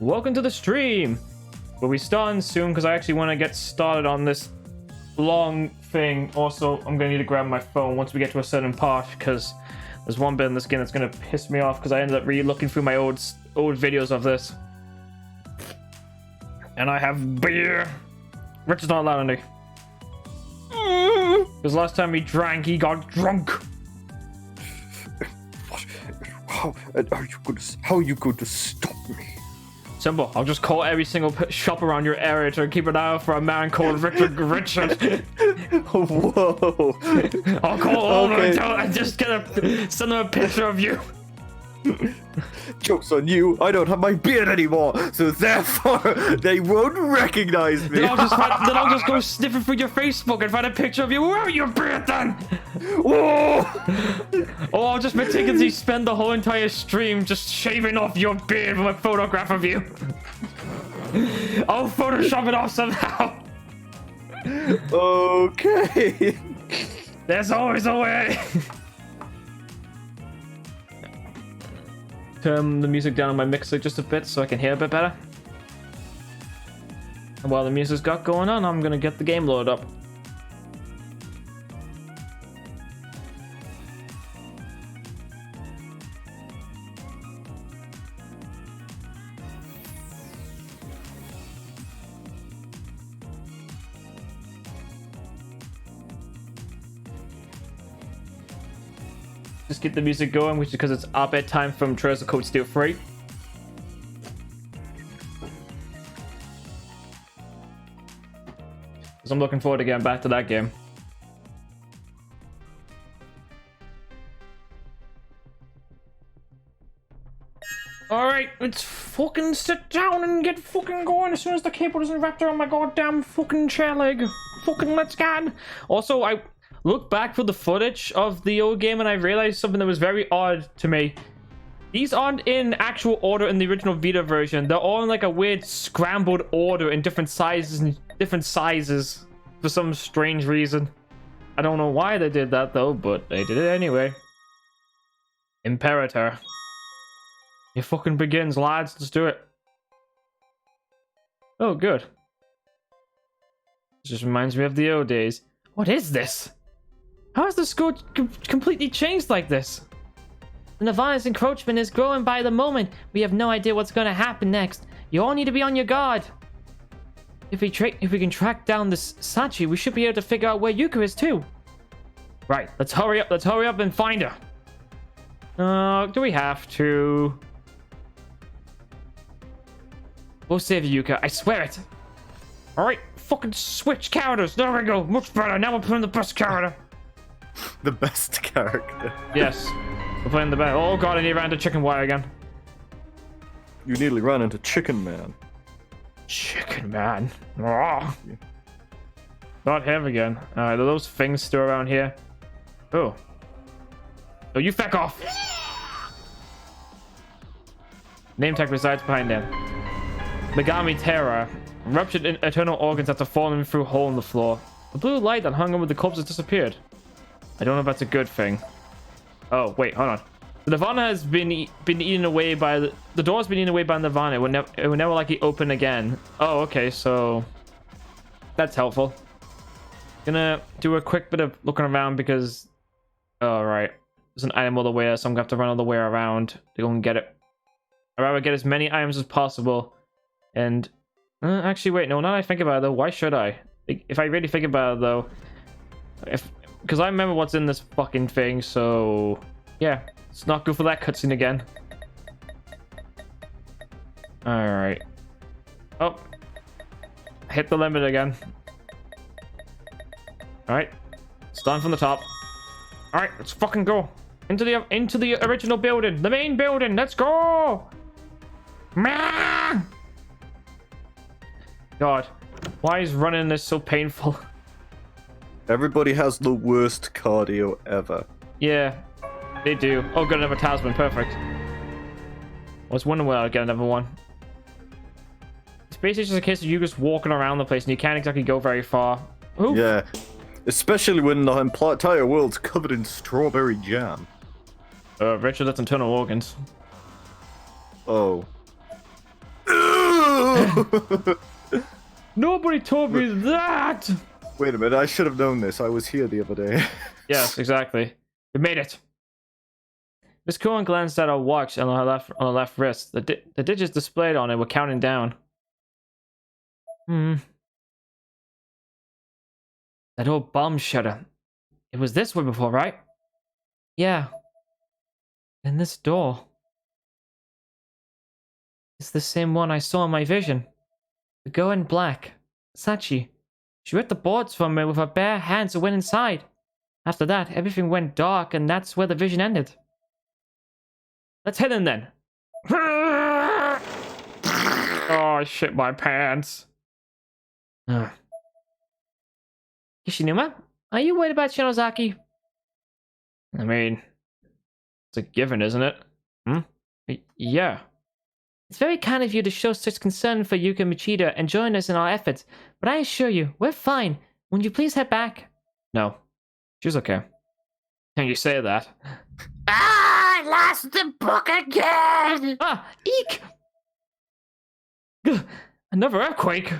Welcome to the stream. We'll be starting soon because I actually want to get started on this long thing. Also, I'm going to need to grab my phone once we get to a certain part because there's one bit in this game that's going to piss me off because I ended up re-looking through my old videos of this. And I have beer. Rich is not allowed any. Because last time he drank, he got drunk. What? How are you going to stop me? Simple. I'll just call every single shop around your area to keep an eye out for a man called Richard. Whoa. I'll call over and just send them a picture of you. Joke's on you, I don't have my beard anymore, so therefore they won't recognize me. Then I'll just go sniffing through your Facebook and find a picture of you. Where are your beard then? Whoa. Or I'll just meticulously spend the whole entire stream just shaving off your beard with a photograph of you. I'll Photoshop it off somehow. Okay. There's always a way. Turn the music down on my mixer just a bit so I can hear a bit better. And while the music's got going on, I'm gonna get the game loaded up. Just get the music going, which is because it's our bedtime from Treasure Code Steel 3. So I'm looking forward to getting back to that game. Alright, let's fucking sit down and get fucking going as soon as the cable isn't wrapped around my goddamn fucking chair leg. Fucking let's go. Also, I look back for the footage of the old game and I realized something that was very odd to me. These aren't in actual order in the original Vita version. They're all in like a weird scrambled order in different sizes for some strange reason. I don't know why they did that though, but they did it anyway. Imperator. It fucking begins, lads. Let's do it. Oh, good. This just reminds me of the old days. What is this? How has the school completely changed like this? The Nirvana's encroachment is growing by the moment. We have no idea what's going to happen next. You all need to be on your guard. If we can track down this Sachi, we should be able to figure out where Yuka is too. Right, let's hurry up. Let's hurry up and find her. Do we have to? We'll save Yuka. I swear it. All right, fucking switch characters. There we go. Much better. Now we're playing the best character. The best character. Yes, we're playing the best. Oh god, I need to run into Chicken Wire again. You nearly ran into Chicken Man. Chicken Man. Oh. Not him again. Alright, are those things still around here? Oh. Oh, you feck off! Name tag resides behind them. Megami Terror. Ruptured internal organs after falling through a hole in the floor. The blue light that hung over the corpse has disappeared. I don't know if that's a good thing. Oh, wait, hold on. The Nirvana has been eaten away by the door's been eaten away by Nirvana. It will never likely open again. Oh, okay, so that's helpful. Gonna do a quick bit of looking around because oh right, there's an item all the way there, so I'm gonna have to run all the way around to go and get it. I'd rather get as many items as possible. And actually, wait, no. Now that I think about it, though, why should I? If I really think about it, though, because I remember what's in this fucking thing, so yeah, let's not go for that cutscene again. Alright. Oh. Hit the limit again. Alright. Start from the top. Alright, let's fucking go. Into the original building. The main building. Let's go! God. Why is running this so painful? Everybody has the worst cardio ever. Yeah, they do. Oh, got another talisman. Perfect. I was wondering where I'd get another one. It's basically just a case of you just walking around the place and you can't exactly go very far. Ooh. Yeah, especially when the entire world's covered in strawberry jam. Richard, that's internal organs. Oh. No! Nobody told me that! Wait a minute, I should have known this. I was here the other day. Yes, exactly. We made it. Miss Cohen glanced at her watch on her left wrist. The digits displayed on it were counting down. That old bomb shutter. It was this way before, right? Yeah. And this door. It's the same one I saw in my vision. The girl in black. Sachi. She ripped the boards from me with her bare hands and went inside. After that, everything went dark, and that's where the vision ended. Let's head in then. Oh, I shit my pants. Kishinuma, are you worried about Shinozaki? I mean, it's a given, isn't it? Yeah. It's very kind of you to show such concern for Yuka Michida and join us in our efforts, but I assure you, we're fine. Won't you please head back? No. She's okay. Can you say that? I lost the book again! Ah! Eek! Gah, another earthquake!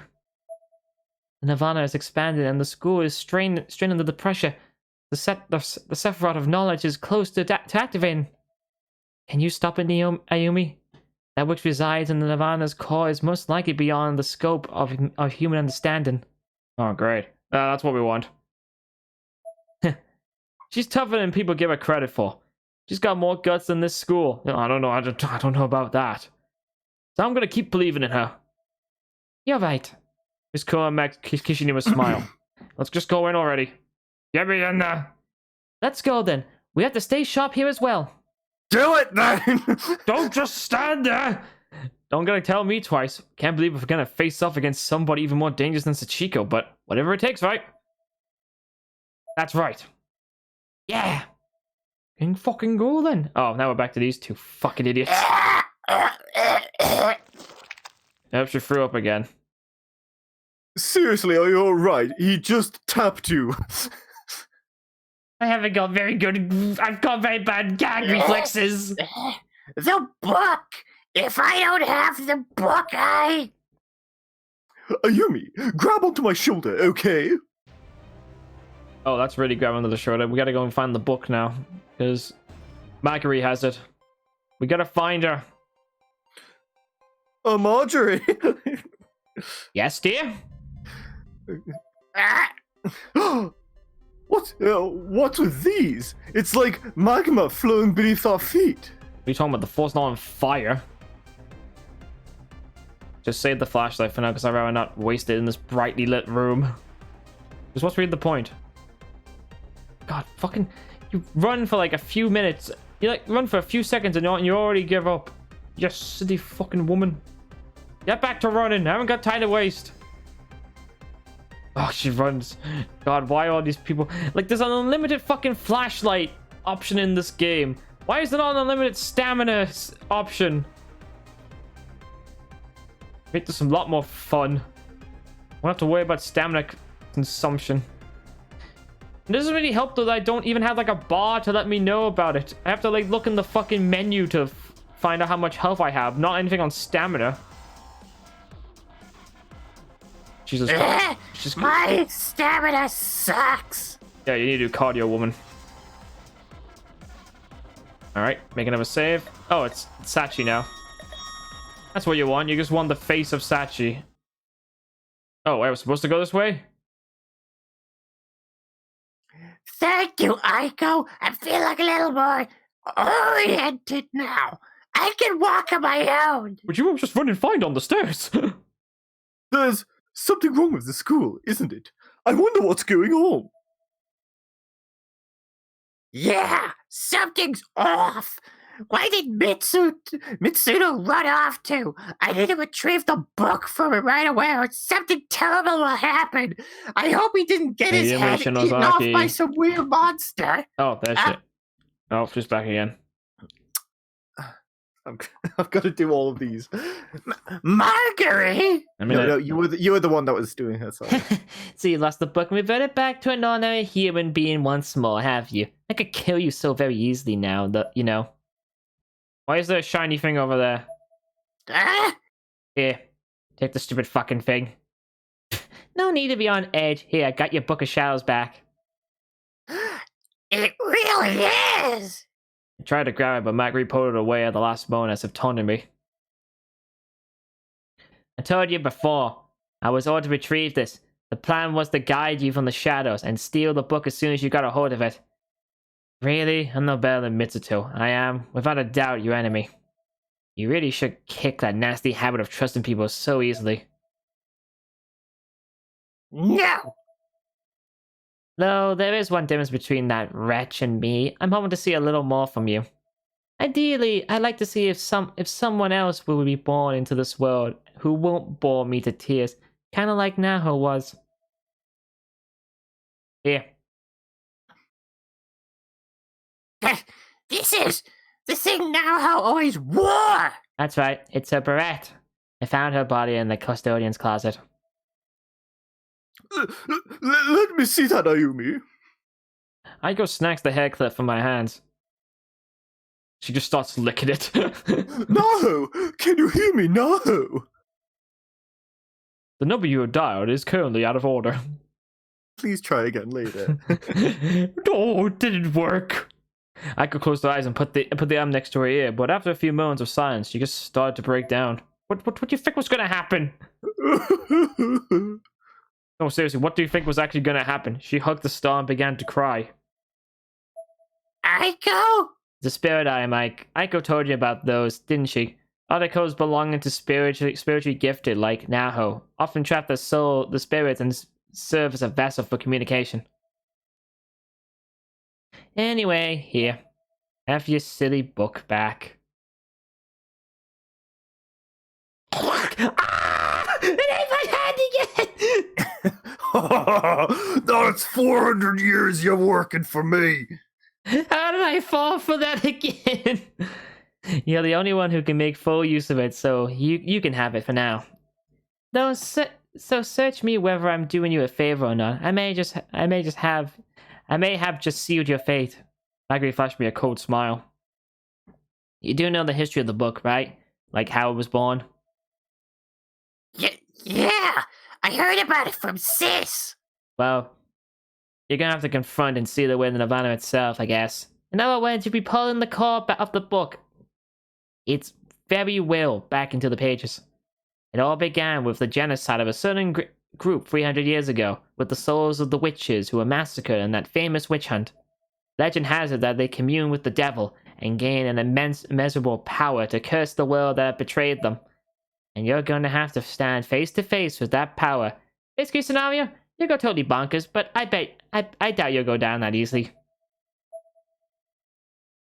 The Nirvana is expanded and the school is strained under the pressure. The Sephiroth of knowledge is close to activating. Can you stop it, Ayumi? That which resides in the Nirvana's core is most likely beyond the scope of human understanding. Oh, great. That's what we want. She's tougher than people give her credit for. She's got more guts than this school. I don't know. I don't know about that. So I'm gonna keep believing in her. You're right. Miss Koa makes Kishinuma smile. Let's just go in already. Get me in there. Let's go then. We have to stay sharp here as well. Do it then! Don't just stand there. Don't gotta tell me twice. Can't believe we're gonna face off against somebody even more dangerous than Sachiko, but whatever it takes, right? That's right. Yeah. Can fucking go then. Oh, now we're back to these two fucking idiots. Yep, she threw up again. Seriously, are you alright? He just tapped you. I haven't got very good. I've got very bad gag reflexes. The book! If I don't have the book, Ayumi, grab onto my shoulder, okay? Oh, that's really grabbing onto the shoulder. We gotta go and find the book now. Because Marguerite has it. We gotta find her. Marjorie! Yes, dear? What's with these? It's like magma flowing beneath our feet. What are you talking about? The floor's not on fire. Just save the flashlight for now, because I'd rather not waste it in this brightly lit room. Just what's really the point? God, fucking... You run for like a few minutes. You like run for a few seconds and you already give up. You silly fucking woman. Get back to running. I haven't got time to waste. Oh, she runs. God, why are all these people... Like, there's an unlimited fucking flashlight option in this game. Why is there not an unlimited stamina option? Make this a lot more fun. I don't have to worry about stamina consumption. It doesn't really help though that I don't even have like a bar to let me know about it. I have to like look in the fucking menu to find out how much health I have, not anything on stamina. Jesus Christ. my stamina sucks! Yeah, you need to do cardio, woman. Alright, make another save. Oh, it's Sachi now. That's what you want. You just want the face of Sachi. Oh, wait, I was supposed to go this way? Thank you, Aiko. I feel like a little more oriented now. I can walk on my own. But you were just running fine down the stairs. There's something wrong with the school, isn't it? I wonder what's going on. Yeah, something's off. Why did Mitsuno run off to? I need to retrieve the book from him right away or something terrible will happen. I hope he didn't get his head eaten off by some weird monster. Oh, that's it. Oh, just back again. I've got to do all of these. Marguerite? I mean, No, you were the one that was doing her. Sorry. So you lost the book and reverted back to an ordinary human being once more, have you? I could kill you so very easily now, you know. Why is there a shiny thing over there? Here. Take the stupid fucking thing. No need to be on edge. Here, I got your Book of Shadows back. It really is! I tried to grab it, but Magri pulled it away at the last moment as if taunting me. I told you before. I was ordered to retrieve this. The plan was to guide you from the shadows and steal the book as soon as you got a hold of it. Really? I'm no better than Mitsuto. I am, without a doubt, your enemy. You really should kick that nasty habit of trusting people so easily. No! Though there is one difference between that wretch and me. I'm hoping to see a little more from you. Ideally, I'd like to see if someone else will be born into this world who won't bore me to tears, kind of like Naho was. Here. This is the thing Naho always wore! That's right, it's her beret. I found her body in the custodian's closet. Let me see that, Ayumi. Aiko snacks the hair clip from my hands. She just starts licking it. No! Can you hear me? No! The number you have dialed is currently out of order. Please try again later. Oh, it didn't work. Aiko closed her eyes and put the arm next to her ear, but after a few moments of silence, she just started to break down. What do you think was gonna happen? No, seriously, what do you think was actually gonna happen? She hugged the star and began to cry. Aiko? The spirit eye, Mike. Aiko told you about those, didn't she? Articles belonging to spiritually gifted, like Naho, often trap the spirits, and serve as a vessel for communication. Anyway, here. Have your silly book back. Ah! It ain't my hand again! That's 400 years you're working for me. How did I fall for that again? You're the only one who can make full use of it, so you can have it for now. Though, so search me whether I'm doing you a favor or not. I may have just sealed your fate. Magri flashed me a cold smile. You do know the history of the book, right? Like how it was born? Yeah! I heard about it from Sis! Well, you're gonna have to confront and seal it with Nirvana itself, I guess. In other words, you'll be pulling the cord of the book. Its very will back into the pages. It all began with the genocide of a certain group 300 years ago, with the souls of the witches who were massacred in that famous witch hunt. Legend has it that they commune with the devil and gain an immeasurable power to curse the world that betrayed them. And you're going to have to stand face to face with that power. Best case scenario, you'll go totally bonkers, but I doubt you'll go down that easily.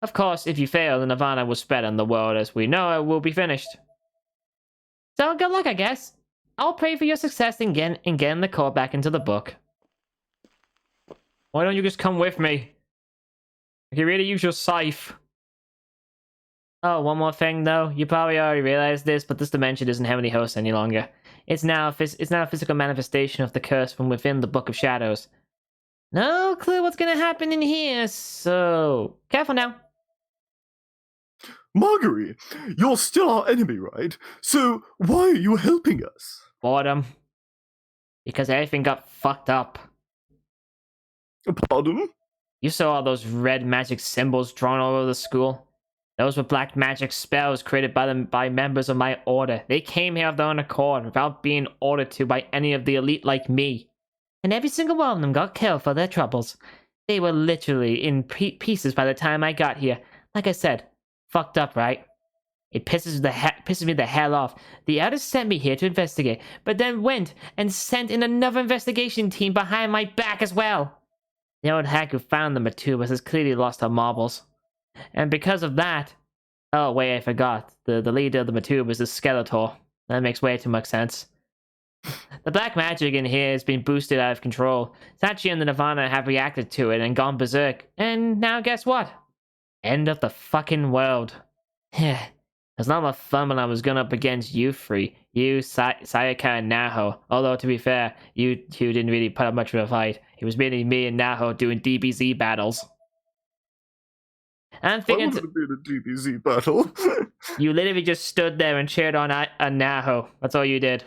Of course, if you fail, the Nirvana will spread and the world as we know it will be finished. So good luck, I guess. I'll pray for your success in getting the core back into the book. Why don't you just come with me? I can really use your scythe. Oh, one more thing though. You probably already realized this, but this dimension isn't Heavenly Host any longer. It's now a physical manifestation of the curse from within the Book of Shadows. No clue what's gonna happen in here, so careful now. Marguerite, you're still our enemy, right? So why are you helping us? Boredom. Because everything got fucked up. Pardon? You saw all those red magic symbols drawn all over the school? Those were black magic spells created by members of my order. They came here of their own accord without being ordered to by any of the elite like me. And every single one of them got killed for their troubles. They were literally in pieces by the time I got here. Like I said, fucked up, right? It pisses me the hell off. The elders sent me here to investigate, but then went and sent in another investigation team behind my back as well. The old hack who found the Matubas has clearly lost her marbles. And because of that... Oh, wait, I forgot. The leader of the Matubas is Skeletor. That makes way too much sense. The black magic in here has been boosted out of control. Satoshi and the Nirvana have reacted to it and gone berserk. And now guess what? End of the fucking world. It was not much fun when I was going up against you three. You, Sayaka, and Naho. Although, to be fair, you two didn't really put up much of a fight. It was mainly me and Naho doing DBZ battles. I'm I thinking... wanted to be in a DBZ battle. You literally just stood there and cheered on Naho. That's all you did.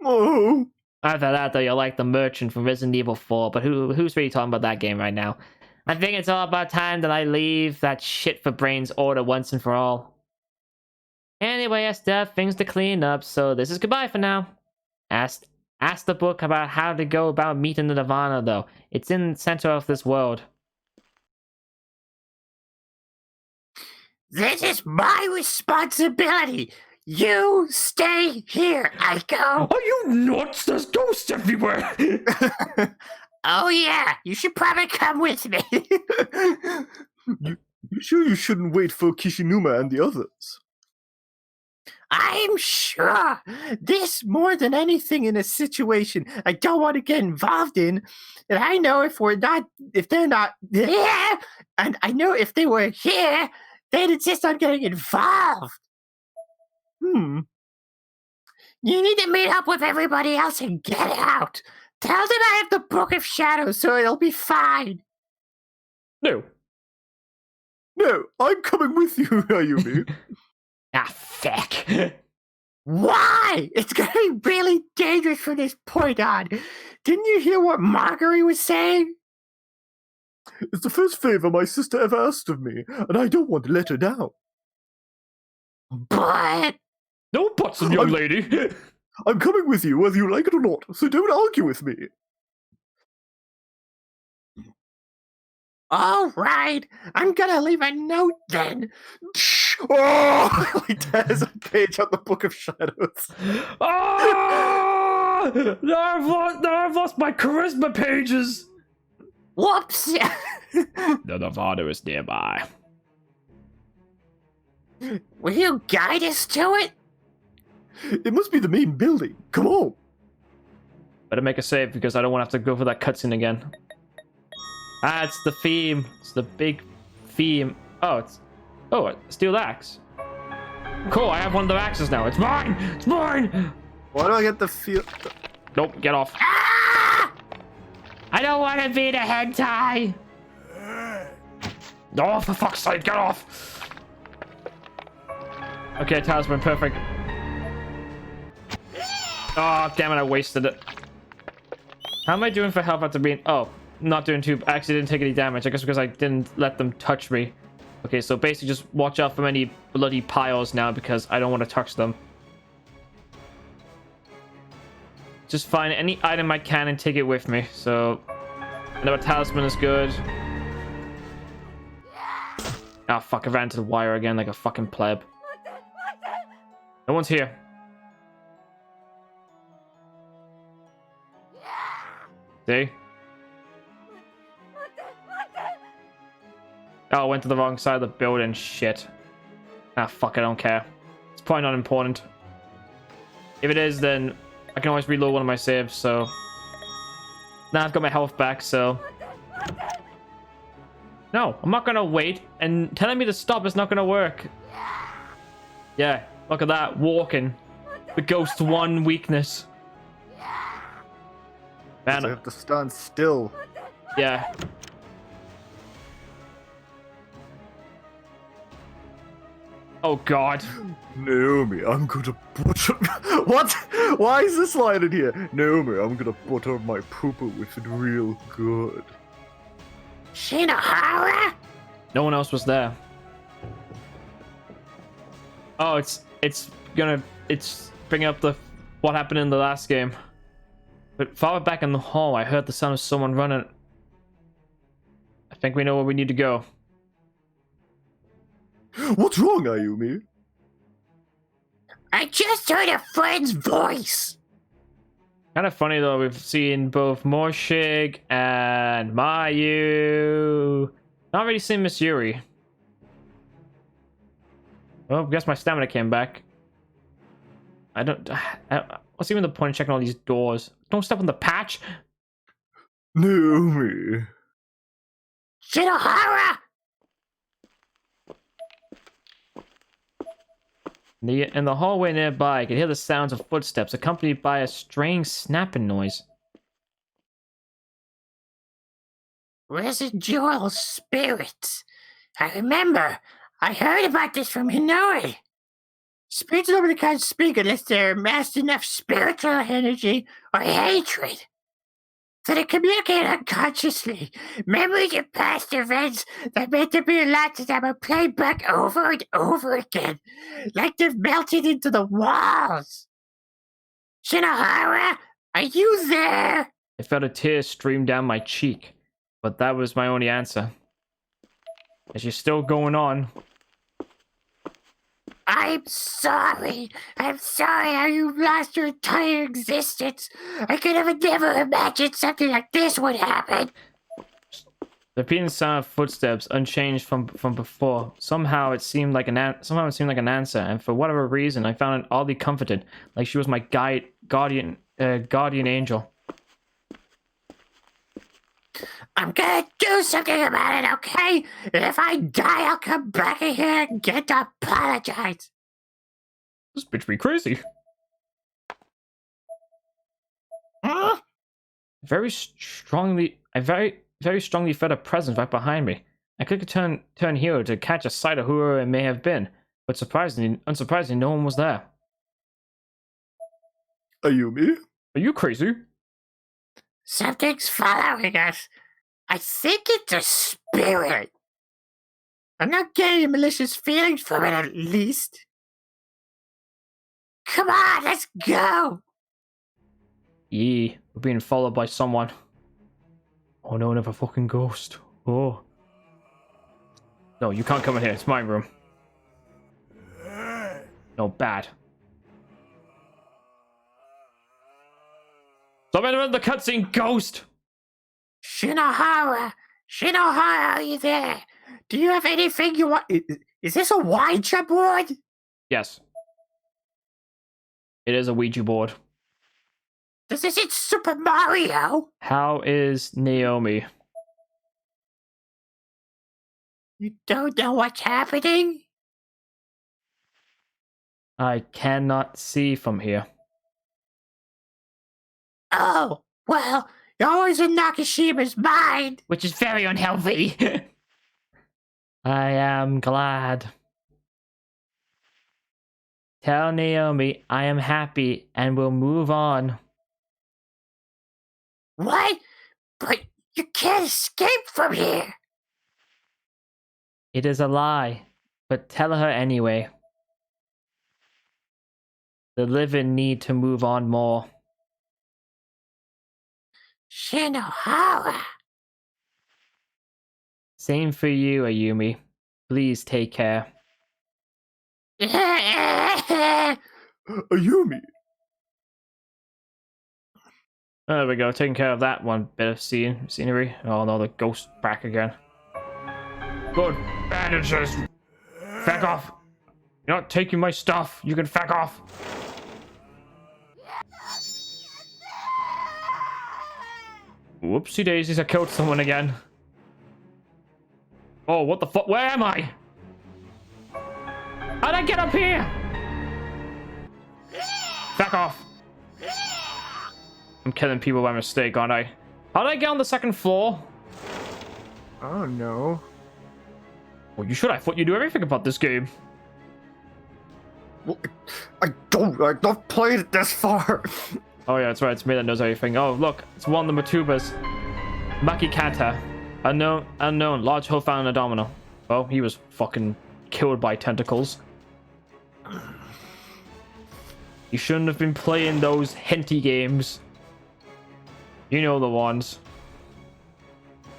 Oh, After that, though, you're like the merchant from Resident Evil 4, but who's really talking about that game right now? I think it's all about time that I leave that shit for brains order once and for all. Anyway, I still have things to clean up, so this is goodbye for now. Ask the book about how to go about meeting the Nirvana, though. It's in the center of this world. This is my responsibility. You stay here, Aiko. Are you nuts? There's ghosts everywhere! Oh yeah, you should probably come with me. you sure you shouldn't wait for Kishinuma and the others? I'm sure this more than anything in a situation I don't want to get involved in. And I know if they're not there, and I know if they were here, they'd insist on getting involved. You need to meet up with everybody else and get out. Tell them I have the Book of Shadows, so it'll be fine. No. No, I'm coming with you, Ayumi. Ah, fuck. Why? It's gonna be really dangerous from this point on. Didn't you hear what Marguerite was saying? It's the first favor my sister ever asked of me, and I don't want to let her down. But No buts, young lady. I'm coming with you, whether you like it or not, so don't argue with me. all right, I'm gonna leave a note then. Oh! He tears a page out the Book of Shadows. Oh! Now I've lost my charisma pages. Whoops. The Nirvana is nearby. Will you guide us to it? It must be the main building. Come on. Better make a save because I don't want to have to go for that cutscene again. Ah, it's the theme. It's the big theme. Oh, it's a steel axe. Cool, I have one of the axes now. It's mine! It's mine! Why do I get the feel? Nope, get off. Ah! I don't want to be the hentai! Oh, for fuck's sake, get off! Okay, talisman, perfect. Oh, damn it, I wasted it. How am I doing for health after being... Oh, not doing too... I actually didn't take any damage. I guess because I didn't let them touch me. Okay, so basically just watch out for any bloody piles now because I don't want to touch them. Just find any item I can and take it with me. So, I know a talisman is good. Oh, fuck, I ran into the wire again like a fucking pleb. No one's here. See? Oh, I went to the wrong side of the building. Shit. Ah, fuck, I don't care. It's probably not important. If it is, then I can always reload one of my saves, so... Now I've got my health back, so... No, I'm not gonna wait, and telling me to stop is not gonna work. Yeah, look at that, walking. The Ghost 1 weakness. Man, I have to stand still. yeah. Oh god. Naomi, I'm gonna butter... What? Why is this line in here? Naomi, I'm gonna butter my poo-poo with it real good. Shinohara? No one else was there. Oh, it's bringing up what happened in the last game. But farther back in the hall, I heard the sound of someone running. I think we know where we need to go. What's wrong, Ayumi? I just heard a friend's voice. Kind of funny though, we've seen both Morshig and Mayu. Not really seen Miss Yuri. Well, I guess my stamina came back. What's even the point of checking all these doors? Don't step on the patch! Naomi. Shinohara! In the hallway nearby, I could hear the sounds of footsteps accompanied by a strange snapping noise. Residual spirits. I remember. I heard about this from Hinori. Spirits normally can't speak unless they're amassed enough spiritual energy or hatred. So they communicate unconsciously. Memories of past events that meant to be a lot to them are played back over and over again, like they've melted into the walls. Shinohara, are you there? I felt a tear stream down my cheek, but that was my only answer. Is she still going on? I'm sorry. I'm sorry how you lost your entire existence. I could have never imagined something like this would happen. The repeating sound of footsteps, unchanged from before. Somehow it seemed like an answer, and for whatever reason, I found it oddly comforted, like she was my guardian angel. I'm gonna do something about it, okay? And if I die, I'll come back in here and get to apologize. This bitch be crazy. Huh? I very strongly felt a presence right behind me. I could turn here to catch a sight of whoever it may have been, but unsurprisingly, no one was there. Ayumi? Are you crazy? Something's following us. I think it's a spirit. I'm not getting malicious feelings from it, at least. Come on, let's go. Yee, we're being followed by someone. Oh no, another fucking ghost. Oh. No, you can't come in here. It's my room. No, bad. Stop entering the cutscene, ghost! Shinohara, are you there? Do you have anything you want? Is this a Ouija board? Yes. It is a Ouija board. This isn't Super Mario. How is Naomi? You don't know what's happening? I cannot see from here. Oh, well, you're always in Nakashima's mind. Which is very unhealthy. I am glad. Tell Naomi I am happy and will move on. What? But you can't escape from here. It is a lie, but tell her anyway. The living need to move on more. Shinohara. Same for you, Ayumi. Please take care. Ayumi! There we go, taking care of that one bit of scenery. Oh no, the ghost back again. Good bandages! Fuck off! You're not taking my stuff, you can fuck off! Whoopsie daisies, I killed someone again. Oh, what the fuck? Where am I? How'd I get up here? Fuck off. I'm killing people by mistake, aren't I? How'd I get on the second floor? Oh no. Well, you should. I thought you knew everything about this game. Well, I've not played it this far. Oh yeah, that's right. It's me that knows everything. Oh look, it's one of the Matubas. Makikata. Unknown, large hole found in a domino. Oh, he was fucking killed by tentacles. You shouldn't have been playing those henty games. You know the ones.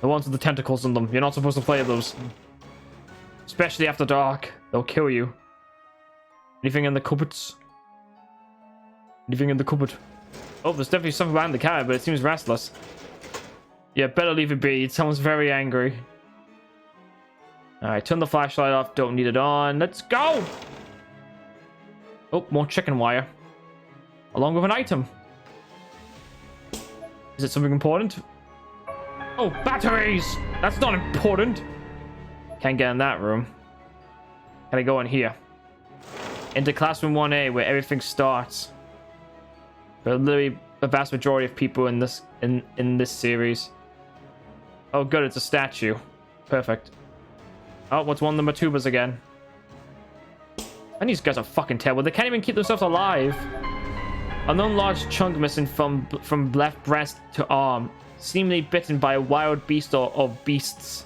The ones with the tentacles in them. You're not supposed to play those. Especially after dark. They'll kill you. Anything in the cupboards? Anything in the cupboard? Oh, there's definitely something behind the cabinet, but it seems restless. Yeah, better leave it be. It sounds very angry. Alright, turn the flashlight off. Don't need it on. Let's go! Oh, more chicken wire. Along with an item. Is it something important? Oh, batteries! That's not important. Can't get in that room. Can I go in here? Into classroom 1A, where everything starts. There are literally the vast majority of people in this series. Oh, good, it's a statue. Perfect. Oh, what's one of the Matubas again? And these guys are fucking terrible. They can't even keep themselves alive. Unknown large chunk missing from left breast to arm. Seemingly bitten by a wild beast or beasts.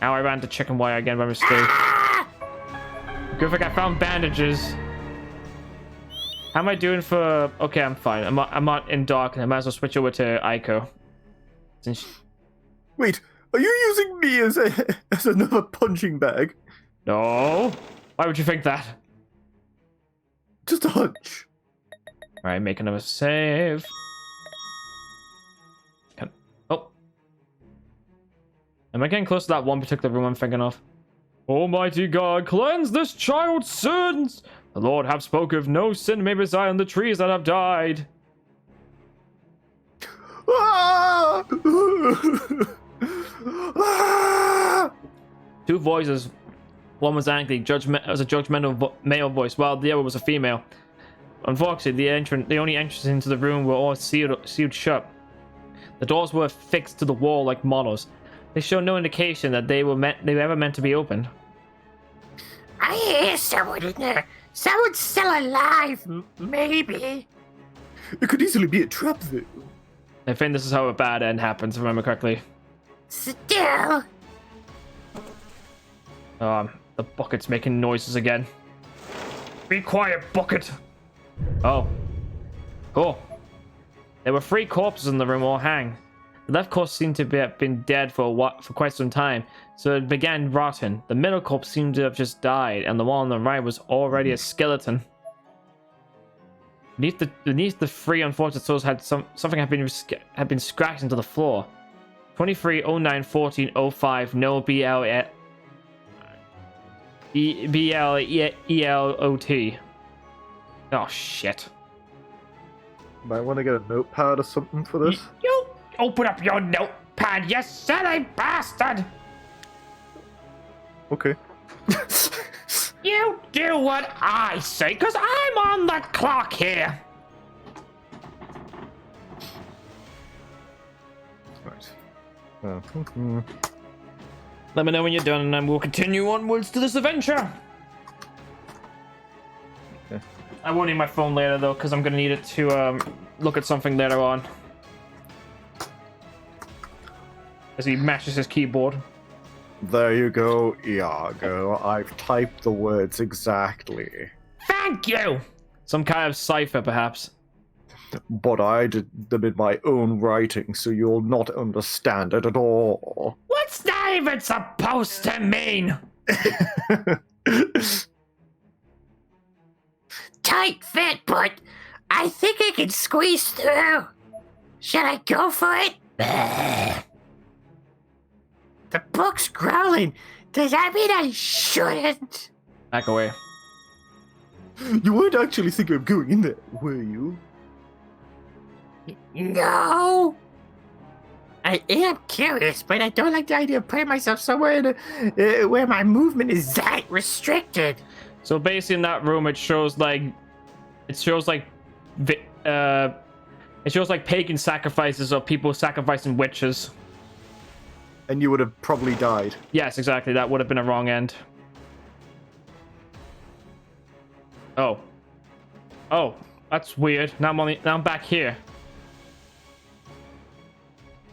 Ow, I ran to chicken wire again by mistake. Good thing I found bandages. How am I doing for... Okay, I'm fine. I'm not in dark. I might as well switch over to Aiko. Since... Wait, are you using me as another punching bag? No. Why would you think that? Just a hunch. Alright, make another save. Oh. Am I getting close to that one particular room I'm thinking of? Almighty God, cleanse this child's sins! The Lord have spoken of no sin may reside on the trees that have died. Ah! Ah! Two voices. One was angry, as a judgmental male voice, while the other was a female. Unfortunately, the only entrances into the room were all sealed shut. The doors were fixed to the wall like models. They show no indication that they were ever meant to be opened. I hear someone in there. Someone's still alive, maybe. It could easily be a trap, though. I think this is how a bad end happens, if I remember correctly. Still. The bucket's making noises again. Be quiet, bucket! Oh. Cool. There were 3 corpses in the room all hang. The left corpse seemed to have been dead for quite some time, so it began rotting. The middle corpse seemed to have just died, and the one on the right was already a skeleton. Beneath the 3 unfortunate souls something had been scratched into the floor. 23091405 no BLELOT. Oh shit. Might want to get a notepad or something for this. You open up your notepad, you silly bastard! Okay. You do what I say, because I'm on the clock here. Right. Let me know when you're done, and then we'll continue onwards to this adventure. Okay. I won't need my phone later, though, because I'm going to need it to look at something later on. As he mashes his keyboard. There you go, Iago. I've typed the words exactly. Thank you! Some kind of cipher, perhaps. But I did them in my own writing, so you'll not understand it at all. What's that even supposed to mean? Tight fit, but I think I can squeeze through. Should I go for it? The book's growling. Does that mean I shouldn't? Back away. You weren't actually thinking of going in there, were you? No. I am curious, but I don't like the idea of putting myself somewhere where my movement is that restricted. So basically, in that room, it shows like pagan sacrifices of people sacrificing witches. And you would have probably died. Yes, exactly. That would have been a wrong end. Oh, that's weird. Now I'm back here.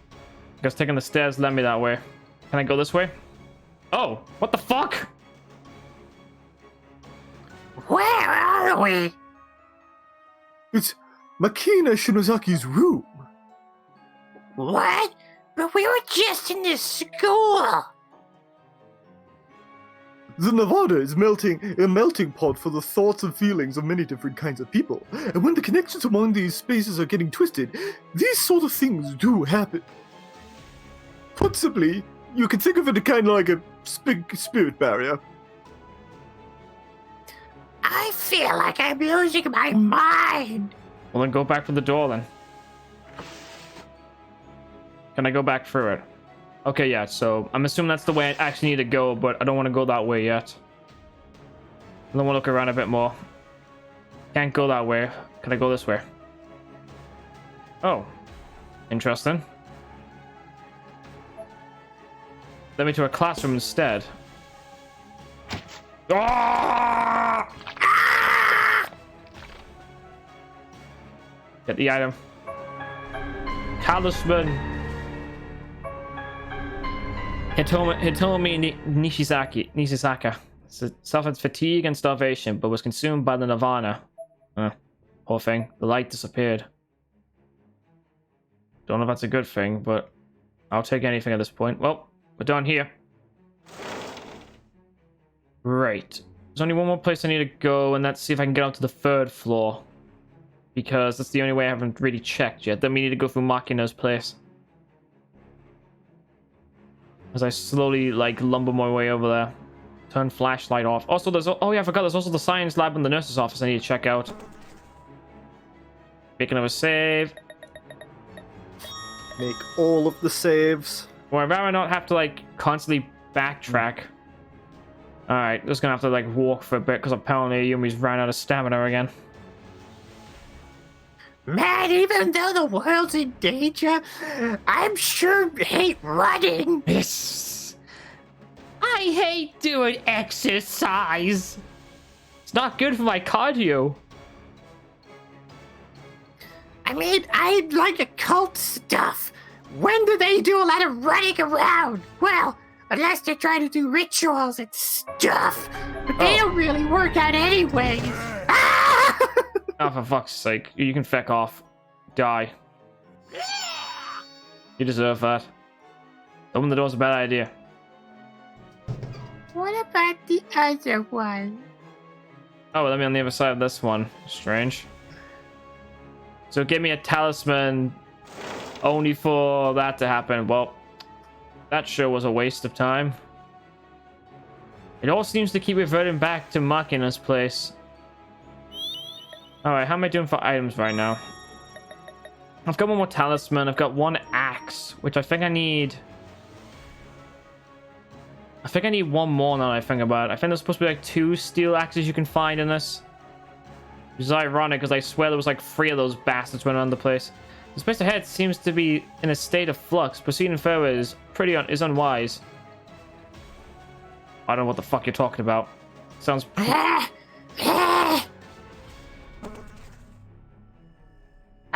I guess taking the stairs led me that way. Can I go this way? Oh, what the fuck? Where are we? It's Makina Shinozaki's room. What? But we were just in this school. The Nirvana is a melting pot for the thoughts and feelings of many different kinds of people. And when the connections among these spaces are getting twisted, these sort of things do happen. Put simply, you can think of it kind of like a spirit barrier. I feel like I'm losing my mind. Well, then go back for the door, then. Can I go back through it? Okay, yeah, so I'm assuming that's the way I actually need to go, but I don't want to go that way yet. I want to look around a bit more. Can't go that way. Can I go this way? Oh. Interesting. Led me to a classroom instead. Ah! Get the item. Talisman. Hitomi Nishisaka. Suffered fatigue and starvation, but was consumed by the Nirvana. Poor thing. The light disappeared. Don't know if that's a good thing, but I'll take anything at this point. Well, we're done here. Right. There's only one more place I need to go, and that's see if I can get up to the 3rd floor. Because that's the only way I haven't really checked yet. Then we need to go through Makina's place. As I slowly, like, lumber my way over there. Turn flashlight off. Also, there's... Oh, yeah, I forgot. There's also the science lab and the nurse's office I need to check out. Making of a save. Make all of the saves. Well, I'd rather not have to, like, constantly backtrack. Alright, just gonna have to, like, walk for a bit, because apparently Ayumi's ran out of stamina again. Man, even though the world's in danger, I'm sure hate running. Yes. I hate doing exercise. It's not good for my cardio. I mean, I like occult stuff. When do they do a lot of running around? Well, unless they're trying to do rituals and stuff. But they don't really work out anyways. Ah! Oh, for fuck's sake. You can feck off. Die. You deserve that. Open the door's a bad idea. What about the other one? Oh, let me on the other side of this one. Strange. So give me a talisman only for that to happen. Well, that sure was a waste of time. It all seems to keep reverting back to Makina's place. Alright, how am I doing for items right now? I've got one more talisman. I've got one axe, which I think I need... I think I need one more now that I think about it. I think there's supposed to be like 2 steel axes you can find in this. Which is ironic, because I swear there was like 3 of those bastards running around the place. The space ahead seems to be in a state of flux. Proceeding further is unwise. I don't know what the fuck you're talking about. Sounds...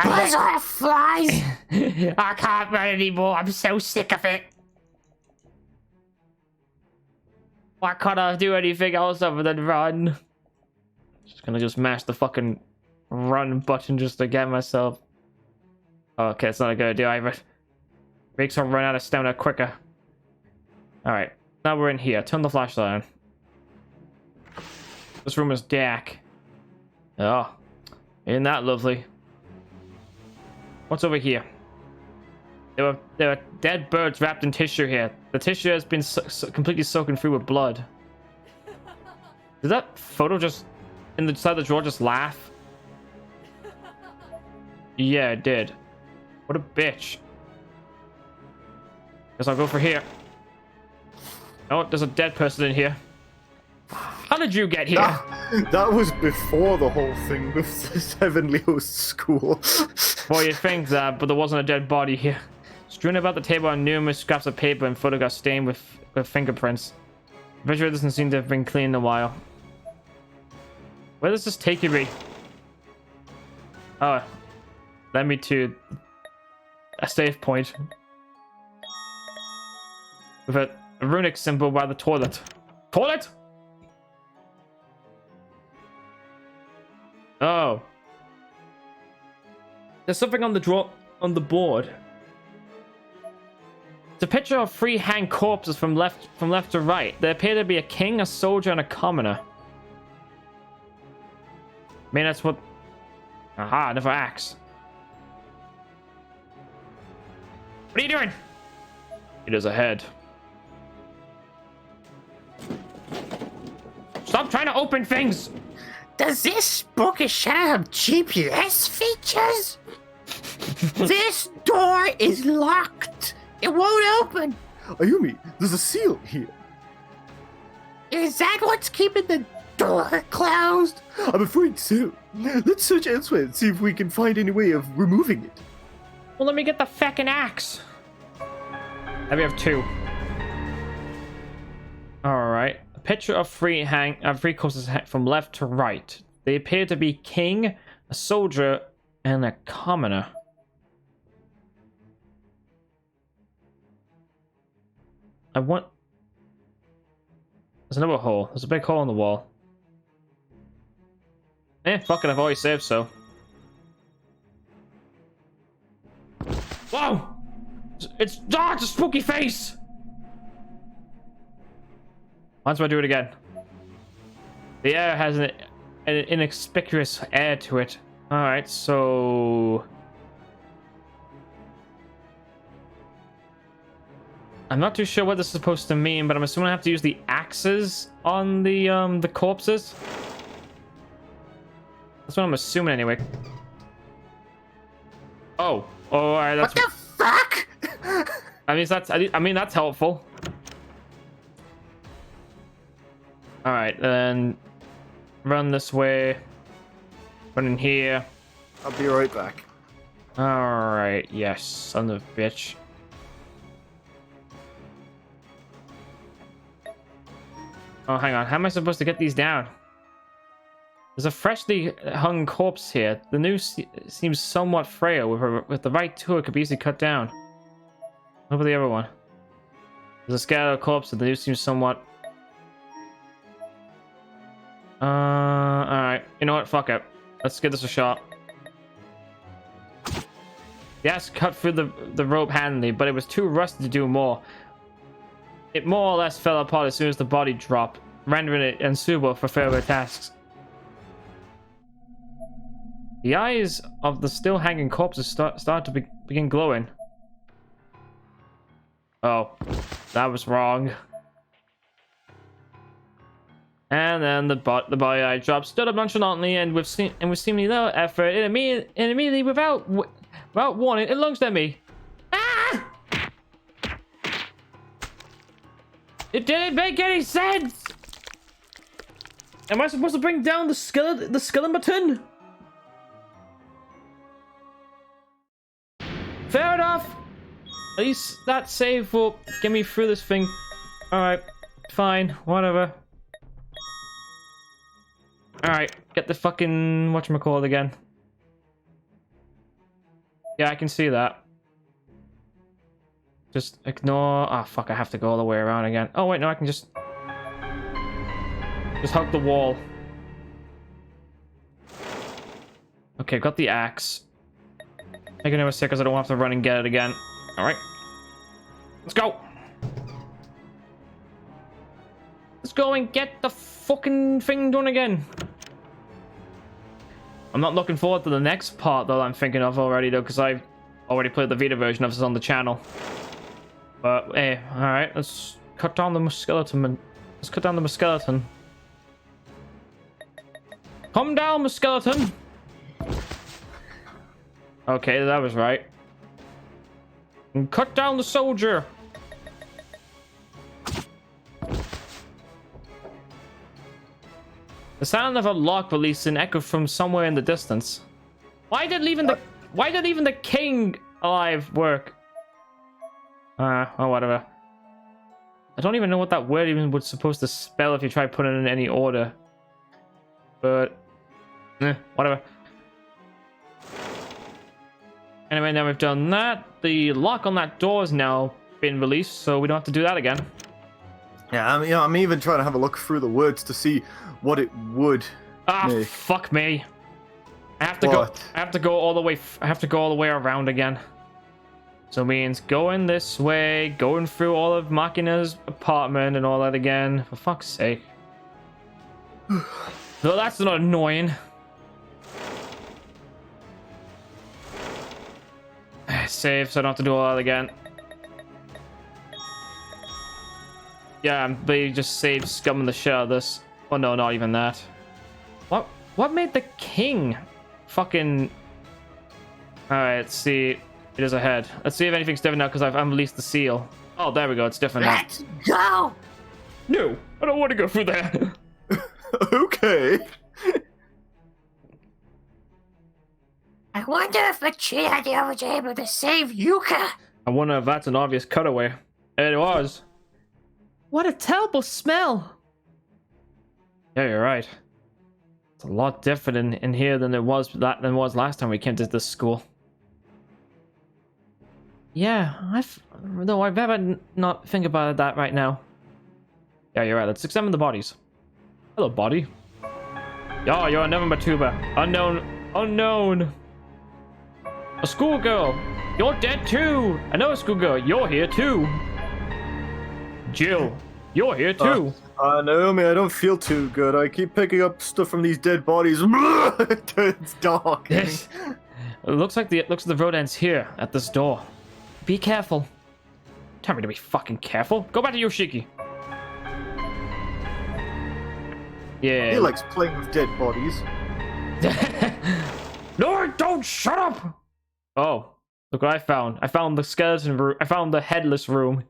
Those are flies. I can't run anymore. I'm so sick of it. Why can't I do anything else other than run? Just gonna mash the fucking run button just to get myself. Oh, okay, it's not a good idea either. Makes her run out of stamina quicker. Alright, now we're in here. Turn the flashlight on. This room is dark. Oh, isn't that lovely? What's over here? There are dead birds wrapped in tissue here. The tissue has been completely soaking through with blood. Did that photo just inside the drawer just laugh? Yeah, it did. What a bitch. Guess I'll go for here. Oh, there's a dead person in here. How did you get here? That was before the whole thing with the Heavenly Host School. Well, you'd think that, but there wasn't a dead body here. Strewn about the table are numerous scraps of paper and photographs stained with fingerprints. The visual doesn't seem to have been cleaned in a while. Where does this take you, me? Oh, led me to a save point with a runic symbol by the toilet. Toilet? Oh. There's something on the board. It's a picture of 3 hanged corpses from left to right. They appear to be a king, a soldier, and a commoner. I mean, that's what... Aha, never axe. What are you doing? It is ahead. Stop trying to open things! Does this book have GPS features? This door is locked. It won't open. Ayumi, there's a seal here. Is that what's keeping the door closed? I'm afraid so. Let's search elsewhere and see if we can find any way of removing it. Well, let me get the feckin' axe. Now we have 2. Alright. A picture of 3 corpses from left to right. They appear to be king, a soldier, And a commoner. I want... There's another hole. There's a big hole in the wall. Eh, fuck it, I've already saved, so. Whoa! It's a spooky face! Once I do it again. The air has an inconspicuous air to it. Alright, so... I'm not too sure what this is supposed to mean, but I'm assuming I have to use the axes on the corpses. That's what I'm assuming anyway. Oh, alright, that's... What the fuck? I mean that's helpful. Alright, then run this way. Run in here. I'll be right back. Alright, yes, son of a bitch. Oh, hang on. How am I supposed to get these down? There's a freshly hung corpse here. The noose seems somewhat frail. With the right tool, it could be easily cut down. What about the other one? There's a skeletal corpse, and the noose seems somewhat... Alright. You know what? Fuck it. Let's give this a shot. The axe cut through the rope handily, but it was too rusty to do more. It more or less fell apart as soon as the body dropped, rendering it unsuitable for further tasks. The eyes of the still hanging corpses start to begin glowing. Oh, that was wrong. And then the body eye dropped, stood up nonchalantly, and with seemingly little effort, it immediately, without warning, it lunged at me. Ah! It didn't make any sense. Am I supposed to bring down the skeleton? Fair enough. At least that save will get me through this thing. Alright, fine, whatever. Alright, get the fucking whatchamacallit again. Yeah, I can see that. Just ignore... Oh, fuck, I have to go all the way around again. Oh, wait, no, I can just hug the wall. Okay, got the axe. Make it no mistake, because I don't have to run and get it again. Alright. Let's go! Let's go and get the fucking thing done again. I'm not looking forward to the next part, though, I'm thinking of already, though, because I've already played the Vita version of this on the channel. But, hey, alright, let's cut down the skeleton. Let's cut down the skeleton. Come down, skeleton! Okay, that was right. And cut down the soldier! The sound of a lock released an echo from somewhere in the distance. Why did leaving the king alive work? Oh, whatever. I don't even know what that word even was supposed to spell if you try putting it in any order. But, whatever. Anyway, now we've done that. The lock on that door has now been released, so we don't have to do that again. Yeah, I'm even trying to have a look through the words to see what it would make. Fuck me. I have to go all the way. I have to go all the way around again. So it means going this way, going through all of Machina's apartment and all that again. For fuck's sake. No, that's not annoying. Save so I don't have to do all that again. Yeah, they just saved scum in the shell of this. Oh no, not even that. What made the king fucking... Alright, let's see. It is ahead. Let's see if anything's different now because I've unreleased the seal. Oh, there we go. It's different now. Let's go! No, I don't want to go through there. Okay. I wonder if Machina was able to save Yuka. I wonder if that's an obvious cutaway. It was. What a terrible smell. Yeah, you're right. a lot different in here than it was last time we came to this school. Yeah, I'd rather not think about that right now. Yeah, you're right. Let's examine the bodies. Hello, body. Oh, you're another Matuba. Unknown. A schoolgirl. You're dead too. Another schoolgirl. You're here too. Jill, you're here too. Naomi, I don't feel too good. I keep picking up stuff from these dead bodies. It turns dark. Yes. It looks like the road ends here at this door. Be careful. Tell me to be fucking careful. Go back to Yoshiki. Yeah. He likes playing with dead bodies. No, don't shut up. Oh, look what I found. I found the skeleton room. I found the headless room.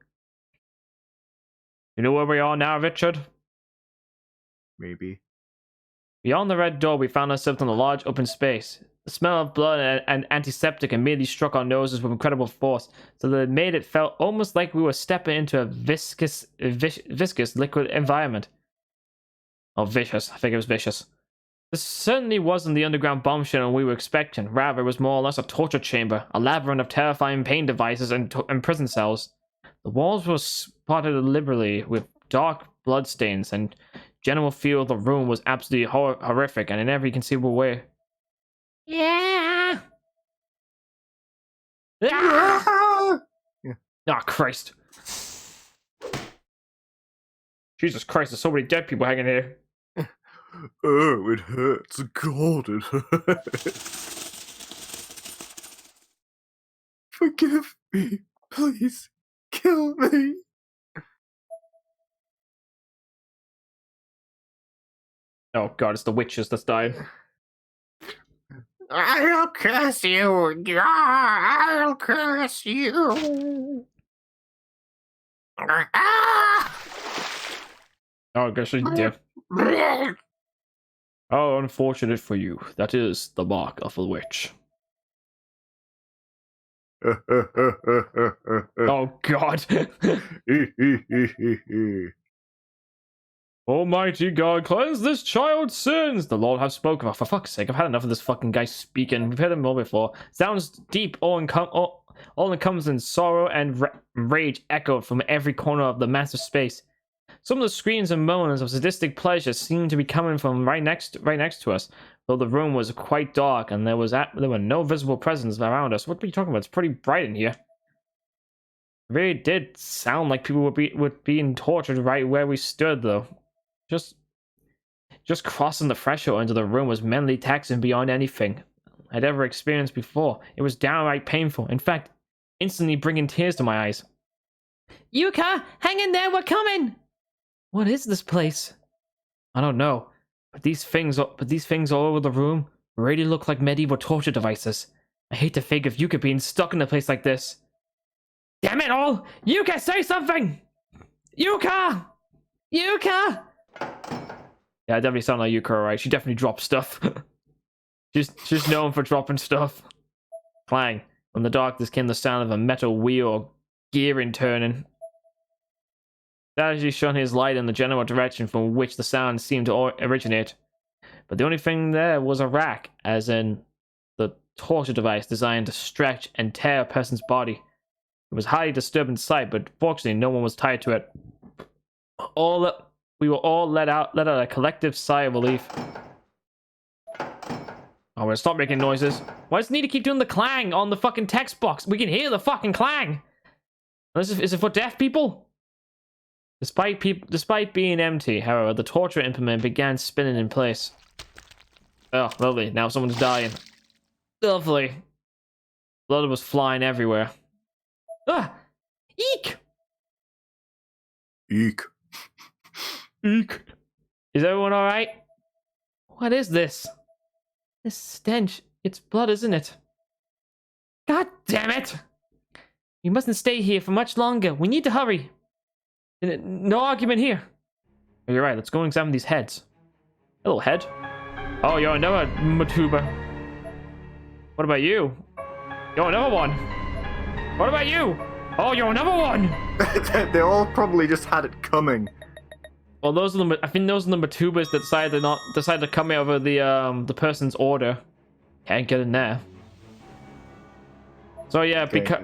You know where we are now, Richard? Maybe. Beyond the red door, we found ourselves in a large open space. The smell of blood and antiseptic immediately struck our noses with incredible force, so that it made it felt almost like we were stepping into a viscous liquid environment. Oh, vicious. I think it was vicious. This certainly wasn't the underground bombshell we were expecting. Rather, it was more or less a torture chamber, a labyrinth of terrifying pain devices and prison cells. The walls were spotted liberally with dark bloodstains, and general feel of the room was absolutely horrific and in every conceivable way. Yeah. Ah! Yeah. Oh, Christ. Jesus Christ, there's so many dead people hanging here. Oh, it hurts. God, it hurts. Forgive me, please. Kill me. Oh God, it's the witches that's dying. I'll curse you. I'll curse you. Ah! Oh, I guess she's dead. Oh, unfortunate for you. That is the mark of a witch. Oh God. Almighty God, cleanse this child's sins. The Lord have spoken. Oh, for fuck's sake, I've had enough of this fucking guy speaking. We've heard him all before. Sounds deep, all-encompassing sorrow and rage echoed from every corner of the massive space. Some of the screams and moans of sadistic pleasure seemed to be coming from right next to us, though the room was quite dark and there were no visible presence around us. What are you talking about? It's pretty bright in here. It really did sound like people were being tortured right where we stood, though. Just crossing the threshold into the room was mentally taxing beyond anything I'd ever experienced before. It was downright painful. In fact, instantly bringing tears to my eyes. Yuka, hang in there, we're coming! What is this place? I don't know, but these things all over the room really look like medieval torture devices. I hate to think of Yuka being stuck in a place like this. Damn it all! Yuka, say something! Yuka! Yuka! Yeah, I definitely sound like Yuka, alright. She definitely dropped stuff. she's known for dropping stuff. Clang. From the darkness came the sound of a metal wheel or gearing turning. Satoshi shone his light in the general direction from which the sound seemed to originate. But the only thing there was a rack, as in the torture device designed to stretch and tear a person's body. It was a highly disturbing sight, but fortunately no one was tied to it. We were all let out a collective sigh of relief. Oh, we're gonna stop making noises. Why does it need to keep doing the clang on the fucking text box? We can hear the fucking clang! Is it for deaf people? Despite being empty, however, the torture implement began spinning in place. Oh, lovely. Now someone's dying. Lovely. Blood was flying everywhere. Ah! Eek! Eek. Eek. Is everyone alright? What is this? This stench. It's blood, isn't it? God damn it! We mustn't stay here for much longer. We need to hurry. No argument here. Oh, you're right. Let's go and examine these heads. Hello, head. Oh, you're another Matuba. What about you? You're another one. What about you? Oh, you're another one. They all probably just had it coming. Well, those are number. I think those are number tubers that decided to come over the person's order. Can't get in there. So yeah, because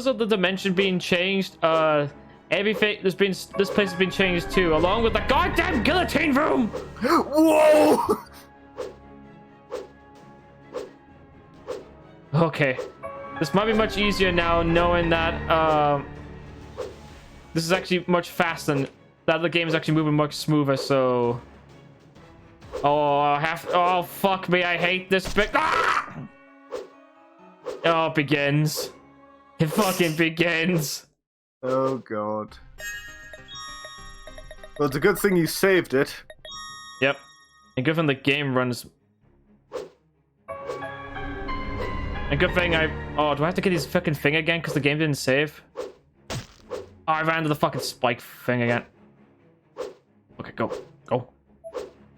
of the dimension being changed, everything this place has been changed too, along with the goddamn guillotine room. Whoa! Okay, this might be much easier now, knowing that this is actually much faster. And that the game is actually moving much smoother. So, oh fuck me! I hate this bit. Ah! Oh, it begins. It fucking begins. Oh god. Well, it's a good thing you saved it. Yep. And good thing the game runs. And good thing oh, do I have to get his fucking thing again because the game didn't save? Oh, I ran into the fucking spike thing again. Okay, go.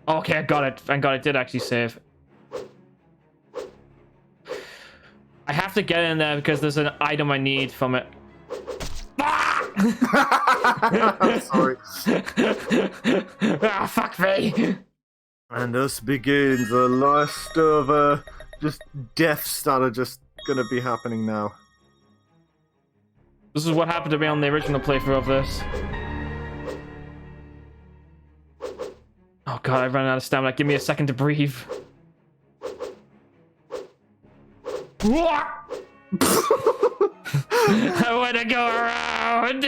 Okay, I got it. Thank god it did actually save. I have to get in there because there's an item I need from it. I'm sorry. Ah, fuck me. And thus begins the last of just deaths that are just gonna be happening now. This is what happened to me on the original playthrough of this. Oh god, I ran out of stamina. Give me a second to breathe. I want to go around.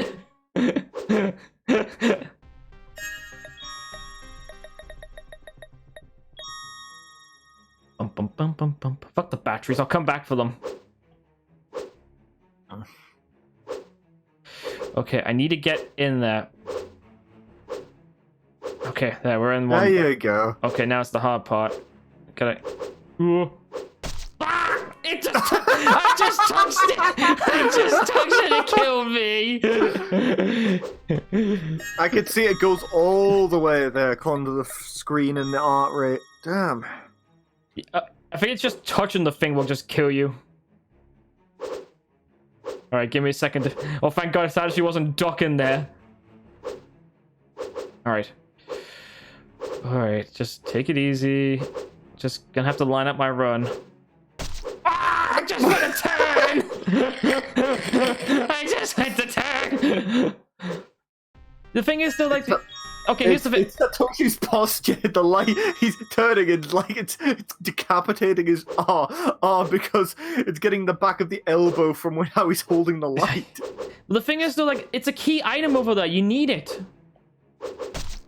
Fuck the batteries. I'll come back for them. Okay, I need to get in there. Okay, there, we're in one. There you go. Okay, now it's the hard part. Got it. Ah! It just I just touched it! I just touched it to kill me! I can see it goes all the way there, onto the screen and the art rate. Damn. I think it's just touching the thing will just kill you. Alright, give me a second. Oh, thank god Satoshi wasn't ducking there. Alright. Alright, just take it easy. Just gonna have to line up my run. Ah! I just went a turn! I just went to turn! The thing is, though, like... Okay, here's the thing. It's Satoshi's posture. The light, he's turning and like it's decapitating his because it's getting the back of the elbow from how he's holding the light. The thing is, though, like it's a key item over there. You need it.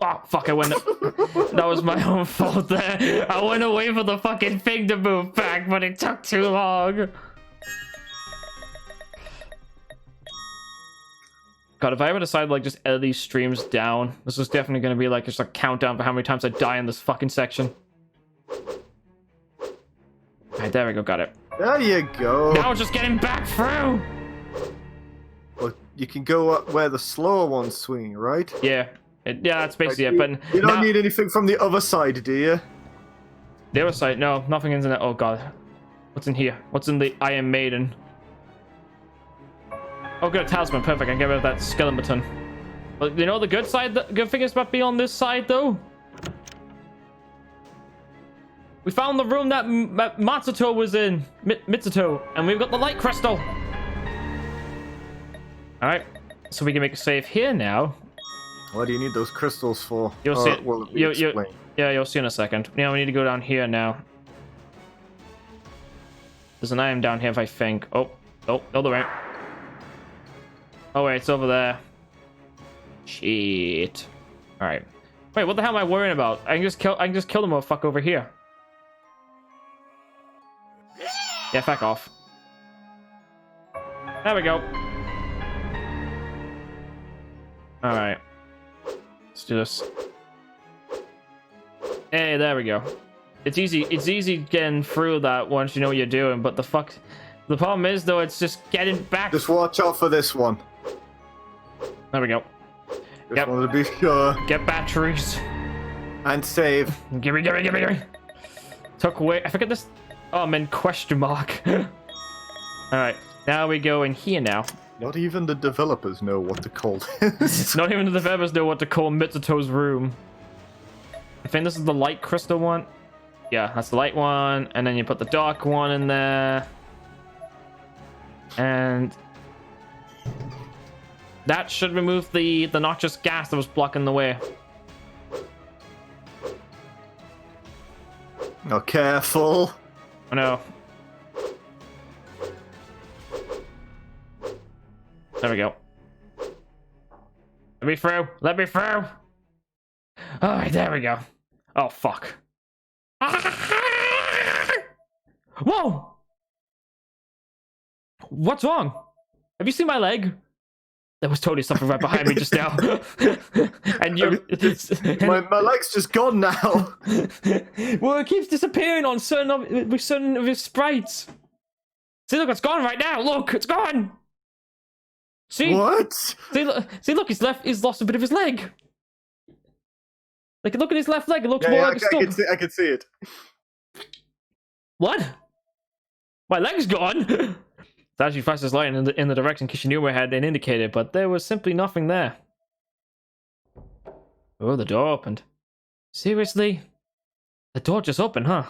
Oh fuck! I went. That was my own fault. There, I went away for the fucking thing to move back, but it took too long. God, if I ever decide like just edit these streams down, this is definitely going to be like just a countdown for how many times I die in this fucking section. Alright, there we go, got it. There you go. Now we're just getting back through! Well, you can go up where the slower one's swinging, right? Yeah. Yeah, that's basically it, but... You don't need anything from the other side, do you? The other side? No, nothing in there. Oh god. What's in here? What's in the Iron Maiden? Oh, good, talisman. Perfect. I can get rid of that skeleton. But you know the good side? The good thing is about being on this side, though. We found the room that Matsuto was in. Mitsuto. And we've got the light crystal. Alright. So we can make a save here now. What do you need those crystals for? You'll see. Yeah, you'll see in a second. Now we need to go down here now. There's an item down here, if I think. Oh, no, there ain't. Oh wait, it's over there. Shit. All right. Wait, what the hell am I worrying about? I can just kill the motherfucker over here. Yeah, fuck off. There we go. All right. Let's do this. Hey, there we go. It's easy getting through that once you know what you're doing, but the problem is though, it's just getting back. Just watch out for this one. There we go. Just wanted to be sure. Get batteries. And save. Gimme. Took away. I forget this. Oh, I'm in question mark. All right. Now we go in here now. Not even the developers know what to call this. Not even the developers know what to call Mitsuto's room. I think this is the light crystal one. Yeah, that's the light one. And then you put the dark one in there. And that should remove the noxious gas that was blocking the way. Oh, careful. I know. There we go. Let me through. Let me through. Alright, there we go. Oh, fuck. Whoa! What's wrong? Have you seen my leg? There was totally something right behind me just now. And you, my leg's just gone now. Well, it keeps disappearing on certain of his sprites. See, look, it's gone right now. Look, it's gone. See? What? See, look, he's lost a bit of his leg. Like, look at his left leg. It looks more like a stump. I can see it. What? My leg's gone. Satoshi flashed his light in the direction Kishinuma had indicated, but there was simply nothing there. Oh, the door opened. Seriously? The door just opened, huh?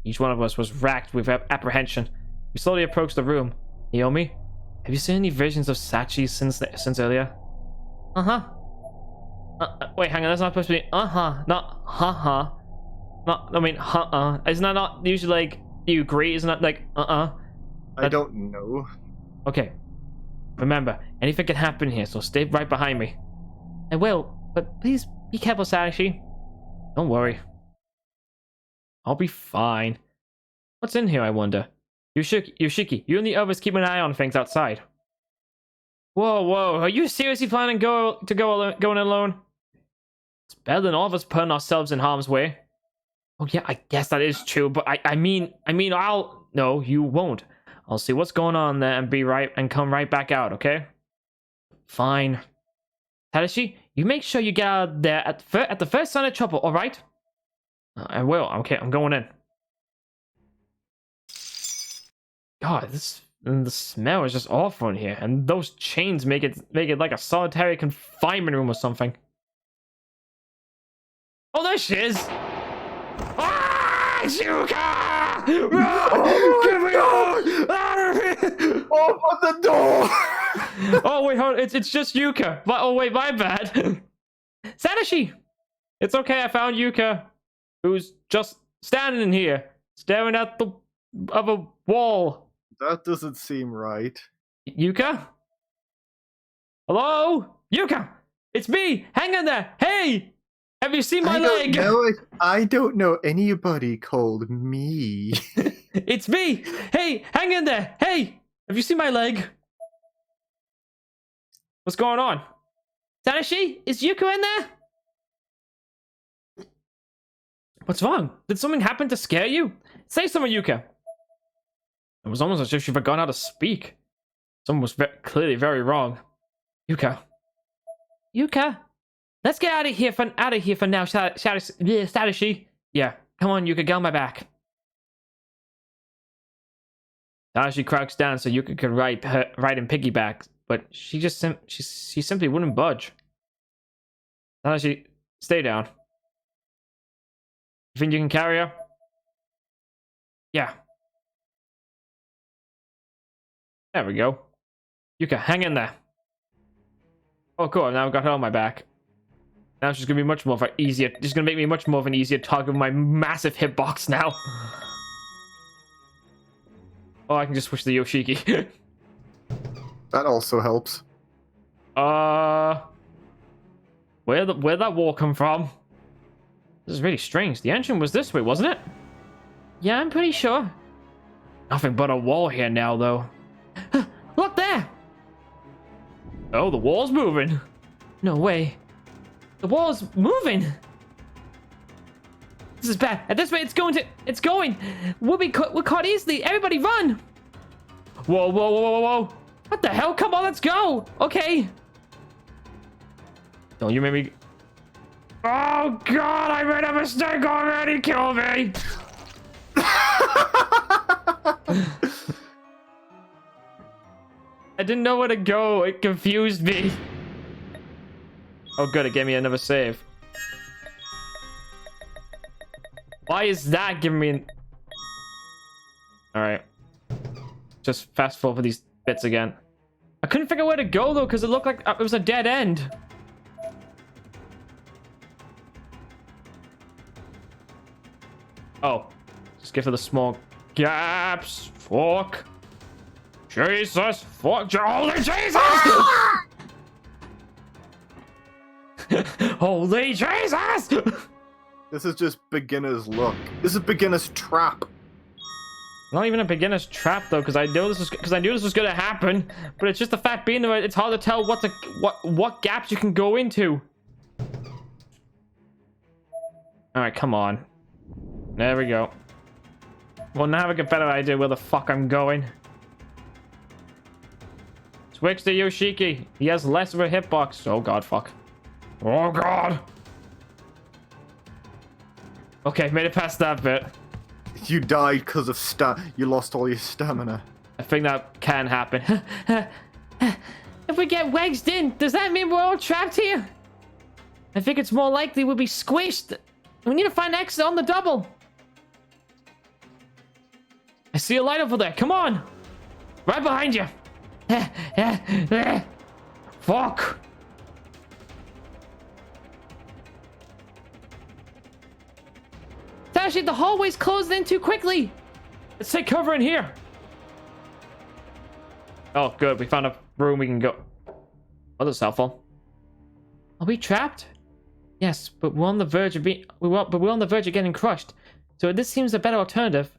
Each one of us was racked with apprehension. We slowly approached the room. Ayumi, have you seen any visions of Sachi since earlier? Uh-huh. Wait, hang on, that's not supposed to be uh-huh, not ha-ha. Not, I mean, Isn't that not usually like, do you agree? Isn't that like, I don't know. Okay. Remember, anything can happen here, so stay right behind me. I will, but please be careful, Satoshi. Don't worry. I'll be fine. What's in here, I wonder? Yoshiki, you and the others keep an eye on things outside. Whoa, are you seriously planning going alone? It's better than all of us putting ourselves in harm's way. Oh yeah, I guess that is true, but I mean, no, you won't. I'll see what's going on there and come right back out, okay? Fine. Satoshi, you make sure you get out there at the first sign of trouble, alright? I will. Okay, I'm going in. God, the smell is just awful in here, and those chains make it like a solitary confinement room or something. Oh, there she is! Ah, Yuka! Get me out! Open the door! Oh wait, hold on. It's just Yuka. Oh wait, my bad. Satoshi! It's okay, I found Yuka, who's just standing in here, staring at the other wall. That doesn't seem right. Yuka? Hello? Yuka! It's me! Hang in there! Hey! Have you seen my leg? I don't know anybody called me. It's me! Hey! Hang in there! Hey! Have you seen my leg? What's going on? Satoshi? Is Yuka in there? What's wrong? Did something happen to scare you? Say something, Yuka. It was almost as if she forgot how to speak. Something was clearly very wrong. Yuka. Let's get out of here for now, Satoshi. Yeah, come on, Yuka, get on my back. Satoshi crouched down so Yuka could ride in piggyback, but she simply wouldn't budge. Satoshi, stay down. You think you can carry her? Yeah. There we go. Yuka, hang in there. Oh, cool. Now I've got her on my back. Now she's gonna be much more of an easier. She's gonna make me much more of an easier target with my massive hitbox now. Oh, I can just switch to Yoshiki. That also helps. Where'd that wall come from? This is really strange. The engine was this way, wasn't it? Yeah, I'm pretty sure. Nothing but a wall here now, though. Look there! Oh, the wall's moving. No way. The wall's moving. This is bad. At this rate, it's going. We're caught easily. Everybody run. Whoa. What the hell? Come on, let's go. Okay. Don't you make me... Oh, God, I made a mistake already. Kill me. I didn't know where to go. It confused me. Oh, good. It gave me another save. Why is that giving me an... Alright. Just fast forward for these bits again. I couldn't figure out where to go, though, because it looked like it was a dead end. Oh. Just get for the small gaps. Fuck. Jesus. Fuck. Holy Jesus! Holy Jesus! This is just beginner's luck. This is beginner's trap. Not even a beginner's trap though, because I knew this was gonna happen. But it's just the fact being that it's hard to tell what gaps you can go into. All right, come on. There we go. Well, now I get a better idea where the fuck I'm going. Switch to Yoshiki. He has less of a hitbox. Oh god, fuck. Oh god. Okay, made it past that bit. You died because of you lost all your stamina. I think that can happen. If we get wedged in, does that mean we're all trapped here? I think it's more likely we'll be squished. We need to find an exit on the double. I see a light over there. Come on. Right behind you. Fuck. Satoshi, the hallway's closing in too quickly. Let's take cover in here. Oh, good. We found a room we can go. Oh, that's helpful. Are we trapped? Yes, but we're on the verge of being. We're on the verge of getting crushed. So this seems a better alternative.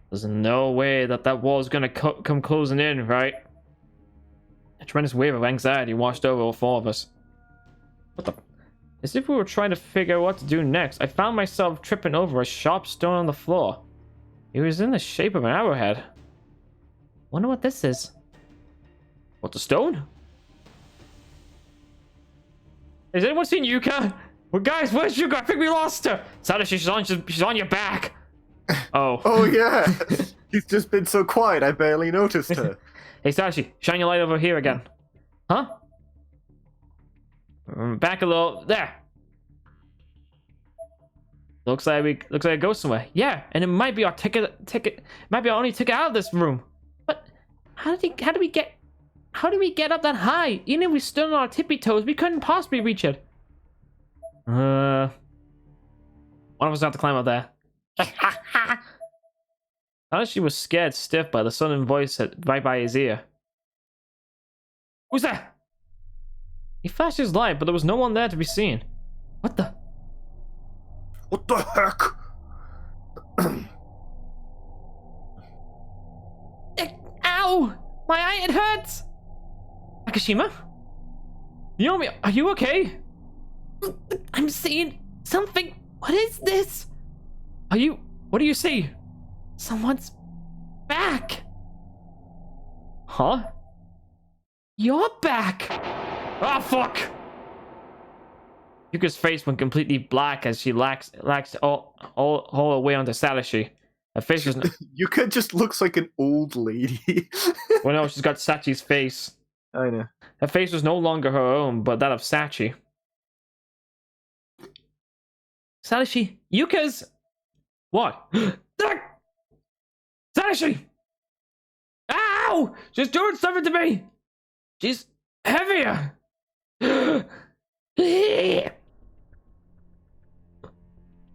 There's no way that wall's gonna come closing in, right? A tremendous wave of anxiety washed over all four of us. What the? As if we were trying to figure out what to do next, I found myself tripping over a sharp stone on the floor. It was in the shape of an arrowhead. Wonder what this is. What, the stone? Has anyone seen Yuka? Well, guys, where's Yuka? I think we lost her. Satoshi, she's on your back. Oh. Oh yeah. He's just been so quiet. I barely noticed her. Hey, Satoshi, shine your light over here again. Huh? Back a little. There. Looks like it goes somewhere. Yeah, and it might be our ticket. Might be our only ticket out of this room. But how do we get up that high? Even if we stood on our tippy toes, we couldn't possibly reach it. One of us have to climb up there. Satoshi was scared stiff by the sudden voice right by his ear. Who's that? He flashed his light, but there was no one there to be seen. What the? What the heck? Ow! My eye, it hurts! Akashima? Ayumi, are you okay? I'm seeing something. What is this? What do you see? Someone's back. Huh? You're back. Oh, fuck. Yuka's face went completely black as she laxed all the way onto Satoshi. Her face was... Yuka just looks like an old lady. Well, no, she's got Sachi's face. I know. Her face was no longer her own, but that of Sachi. Satoshi, Yuka's... What? Satoshi! Ow! She's doing something to me! She's heavier!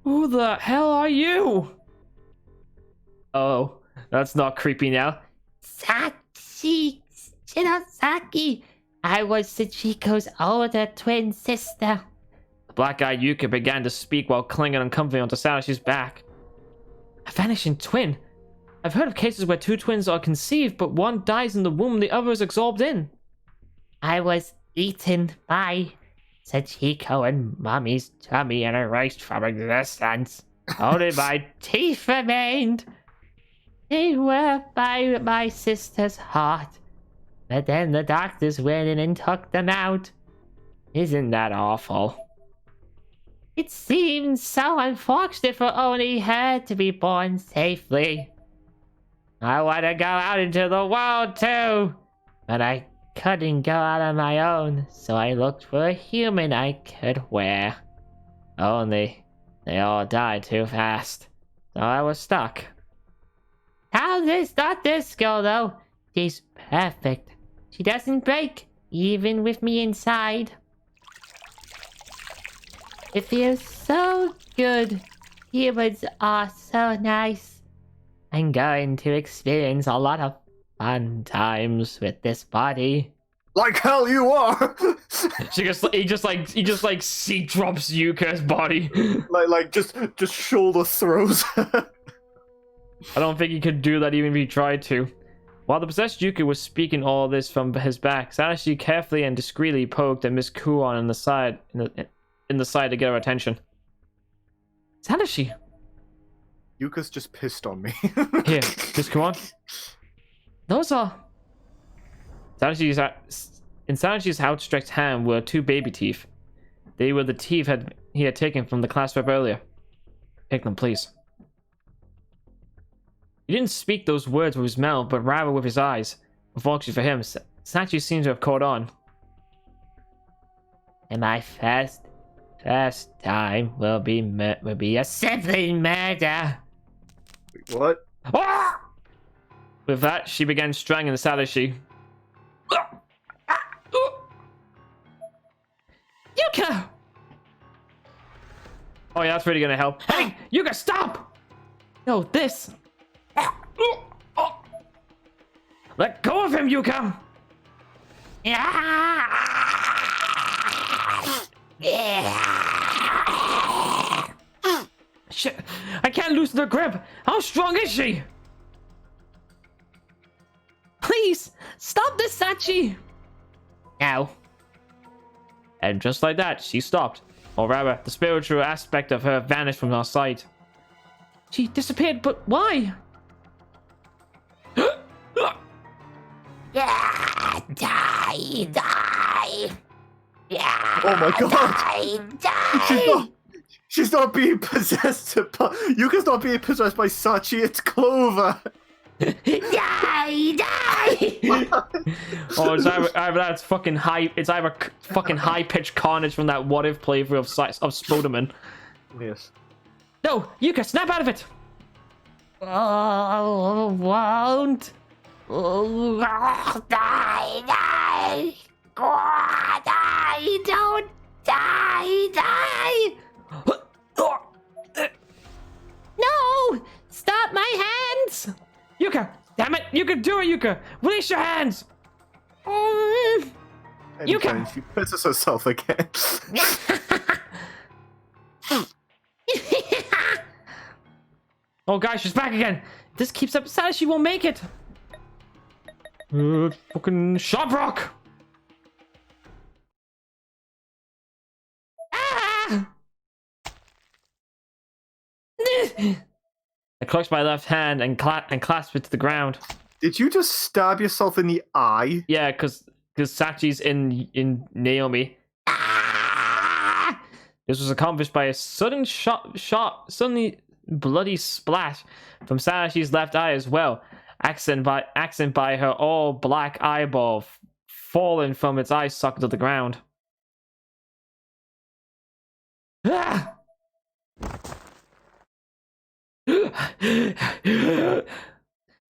Who the hell are you? Oh, that's not creepy now. Sachi Shinosaki. I was Sachiko's older twin sister. The black-eyed Yuka began to speak while clinging uncomfortably onto Satoshi's back. A vanishing twin? I've heard of cases where two twins are conceived, but one dies in the womb and the other is absorbed in. I was eaten by Sachiko and Mommy's tummy and erased from existence. Only my teeth remained. They were by my sister's heart. But then the doctors went in and took them out. Isn't that awful? It seems so unfortunate for only her to be born safely. I want to go out into the world too. but I couldn't go out on my own, so I looked for a human I could wear. Only, they all died too fast, so I was stuck. How's this not this girl, though? She's perfect. She doesn't break, even with me inside. It feels so good. Humans are so nice. I'm going to experience a lot of fun times with this body. Like hell you are! He just seat drops Yuka's body. just shoulder throws. I don't think he could do that even if he tried to. While the possessed Yuka was speaking all this from his back, Satoshi carefully and discreetly poked at Miss Kuon in the side to get her attention. Satoshi! Yuka's just pissed on me. Here, Miss Kuon. Those are... In Satoshi's outstretched hand were 2 baby teeth. They were the teeth he had taken from the class rep earlier. Take them, please. He didn't speak those words with his mouth, but rather with his eyes. Unfortunately for him, Satoshi seems to have caught on. And my first time will be a sibling murder. Wait, what? Ah! With that, she began strangling Satoshi. Yuka! Oh yeah, that's really gonna help. Hey, Yuka, stop! No, this. Let go of him, Yuka! Shit, I can't loosen her grip. How strong is she? Please, stop this, Sachi! No. And just like that, she stopped. Or rather, the spiritual aspect of her vanished from our sight. She disappeared, but why? Yeah, die. Yeah. Oh my god! Die. She's not being possessed. Yuka's not being possessed by Sachi. It's Clover. Die. Oh, it's either that's fucking high. It's either fucking high pitched carnage from that what if playthrough of Spoderman. Yes. No, Yuka, snap out of it. Oh, won't. Oh, die. Oh, die. Don't die. No! Stop my hands! Yuka, damn it! You can do it, Yuka. Release your hands. Mm. Anytime Yuka! she pisses herself again. Oh, guys, she's back again. If this keeps up, Satoshi won't make it. Fucking Shop Rock. Ah! I clutched my left hand and clasped it to the ground. Did you just stab yourself in the eye? Yeah, because Sachi's in Naomi. Ah! This was accomplished by a suddenly bloody splash from Satoshi's left eye as well, accent by her all black eyeball falling from its eye socket to the ground. Ah!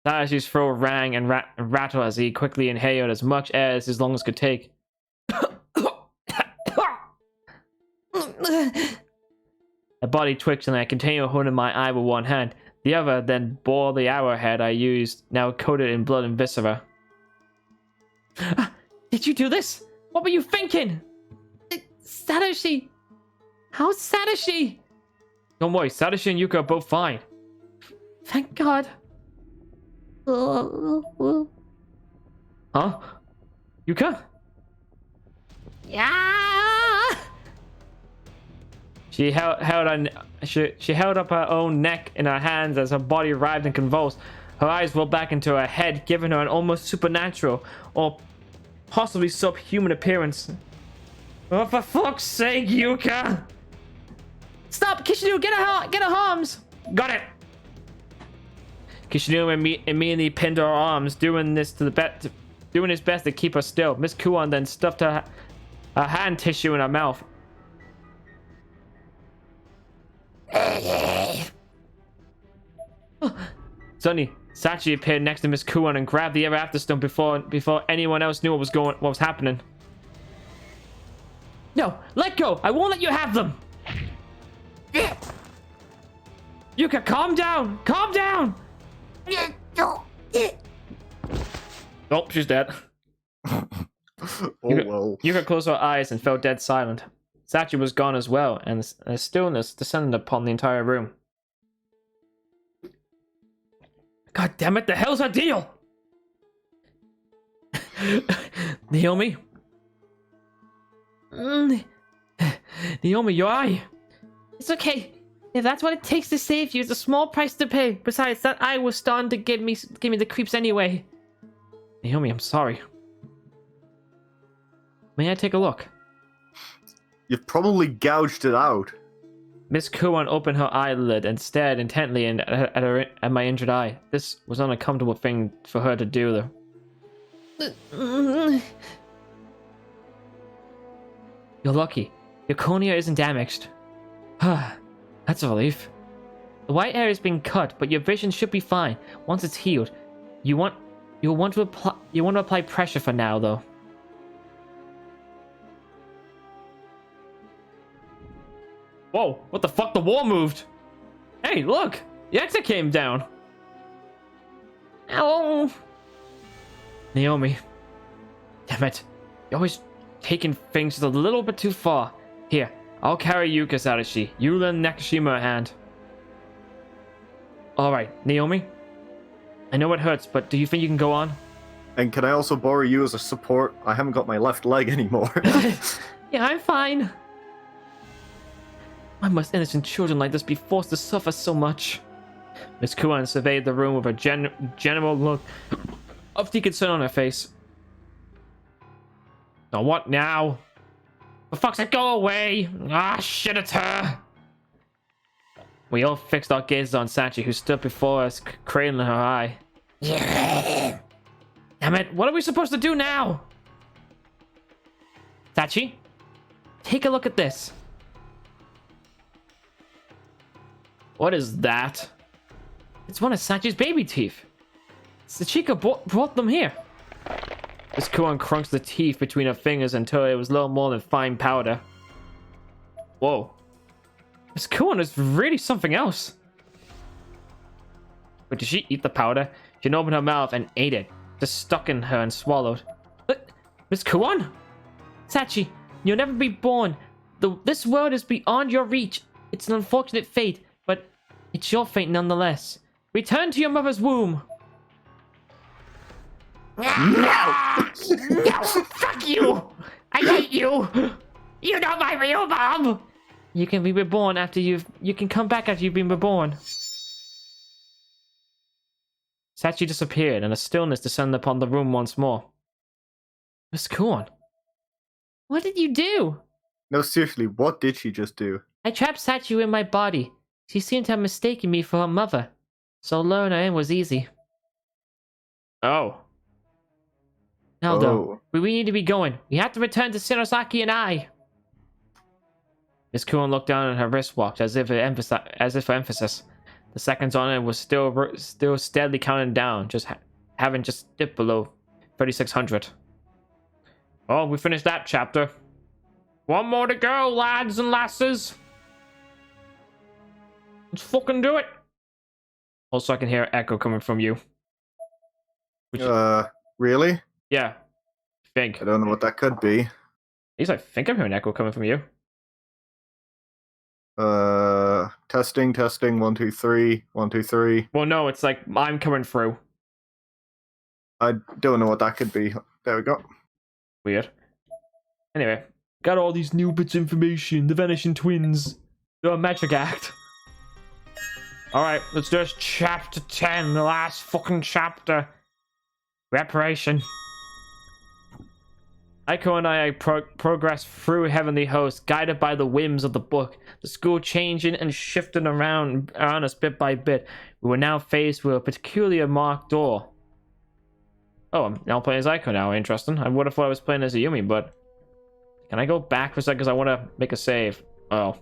Satoshi's throat rang and rattled as he quickly inhaled as much air as his lungs could take. The body twitched and I continued holding my eye with one hand. The other then bore the arrowhead I used, now coated in blood and viscera. Did you do this? What were you thinking? Satoshi! How's Satoshi? Don't worry, Satoshi and Yuka are both fine. Thank God. Huh? Yuka? Yeah! She held up her own neck in her hands as her body writhed and convulsed. Her eyes rolled back into her head, giving her an almost supernatural or possibly subhuman appearance. Oh, for fuck's sake, Yuka! Stop, Kishinew! Get her arms! Got it! Kishinew immediately pinned her arms, doing this to doing his best to keep her still. Miss Kuon then stuffed her hand tissue in her mouth. Suddenly, Sachi appeared next to Miss Kuon and grabbed the Ever After Stone before anyone else knew what was happening. No, let go! I won't let you have them! Yuka, calm down! Calm down! Oh, she's dead. Well. Yuka closed her eyes and fell dead silent. Sachi was gone as well, and a stillness descended upon the entire room. God damn it, the hell's our deal? Naomi? Naomi, your eye. It's okay. If that's what it takes to save you, it's a small price to pay. Besides, that eye was starting to give me the creeps anyway. Naomi, I'm sorry. May I take a look? You've probably gouged it out. Miss Kuon opened her eyelid and stared intently at my injured eye. This was an uncomfortable thing for her to do, though. You're lucky. Your cornea isn't damaged. That's a relief. The white area has been cut, but your vision should be fine once it's healed. You'll want to apply pressure for now, though. Whoa, what the fuck? The wall moved! Hey, look! The exit came down! Ow! Naomi. Damn it. You're always taking things just a little bit too far. Here, I'll carry Yuka, Satoshi. You lend Nakashima a hand. Alright, Naomi. I know it hurts, but do you think you can go on? And can I also borrow you as a support? I haven't got my left leg anymore. Yeah, I'm fine. Why must innocent children like this be forced to suffer so much? Miss Kuan surveyed the room with a general look of deep concern on her face. Now what now? For fuck's sake, go away! Ah, shit, it's her! We all fixed our gazes on Sachi, who stood before us, cradling her eye. Damn it, what are we supposed to do now? Sachi, take a look at this. What is that? It's one of Sachi's baby teeth. Sachika brought them here. Miss Kuan crunched the teeth between her fingers until it was little more than fine powder. Whoa. Miss Kuan is really something else. But did she eat the powder? She opened her mouth and ate it, just stuck in her and swallowed. But, Miss Kuan? Sachi, you'll never be born. This world is beyond your reach. It's an unfortunate fate, but it's your fate nonetheless. Return to your mother's womb. No! No! Fuck you! I hate you! You're not my real mom! You can be reborn after you can come back after you've been reborn. Sachi disappeared, and a stillness descended upon the room once more. Miss Kuan. What did you do? No, seriously, what did she just do? I trapped Sachi in my body. She seemed to have mistaken me for her mother. So luring her in was easy. Oh. Now though, we need to be going. We have to return to Shinosaki and I. Miss Kuan looked down at her wristwatch as if for emphasis. The seconds on it was still steadily counting down, having just dipped below 3,600. Oh, we finished that chapter. One more to go, lads and lasses. Let's fucking do it. Also, I can hear echo coming from you. Really? Yeah. Think. I don't know what that could be. At least I think I'm hearing echo coming from you. Testing, 1, 2, 3, 1, 2, 3. Well, no, it's like I'm coming through. I don't know what that could be. There we go. Weird. Anyway, got all these new bits of information. The Vanishing Twins. The Magic Act. Alright, let's do this chapter 10, the last fucking chapter. Reparation. Aiko and I progressed through Heavenly Host, guided by the whims of the book. The school changing and shifting around us bit by bit. We were now faced with a peculiar marked door. Oh, I'm now playing as Aiko now. Interesting. I would have thought I was playing as Ayumi, but... Can I go back for a second? Because I want to make a save. Oh.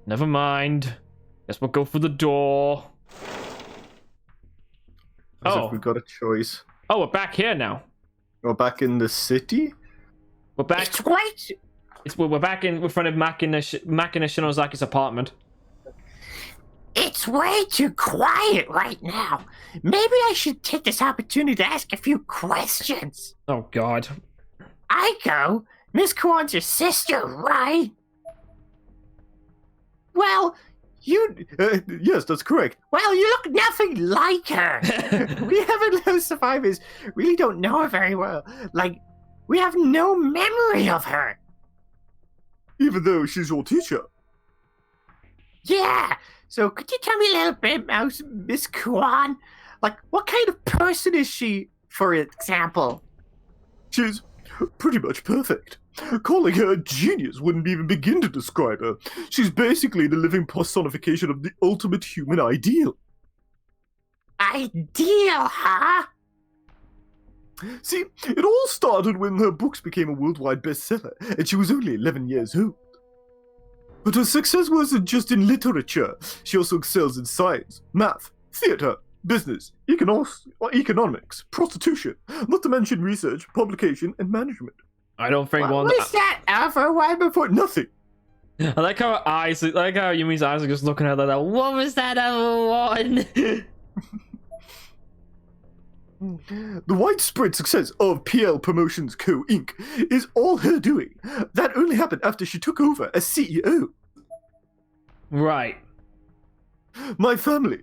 Never mind. Guess we'll go for the door. As Oh. if we've got a choice. Oh, we're back here now. We're back in the city? We're back. It's right. We're back in front of Makina Shinozaki's apartment. It's way too quiet right now. Maybe I should take this opportunity to ask a few questions. Oh God. Aiko, Miss Kwan's your sister, right? Well, Yes, that's correct. well, you look nothing like her. We haven't survivors really don't know her very well. Like, we have no memory of her. Even though she's your teacher. Yeah. So could you tell me a little bit about Miss Kwan? Like, what kind of person is she, for example? She's pretty much perfect. Calling her a genius wouldn't even begin to describe her. She's basically the living personification of the ultimate human ideal. Ideal, huh? See, it all started when her books became a worldwide bestseller, and she was only 11 years old. But her success wasn't just in literature. She also excels in science, math, theater, business, economics, prostitution, not to mention research, publication, and management. I don't think What one. was that ever? Why For nothing. I like how her eyes. I like how Yumi's eyes are just looking at her like that. What was that other one? The widespread success of PL Promotions Co. Inc. is all her doing. That only happened after she took over as CEO. Right. My family,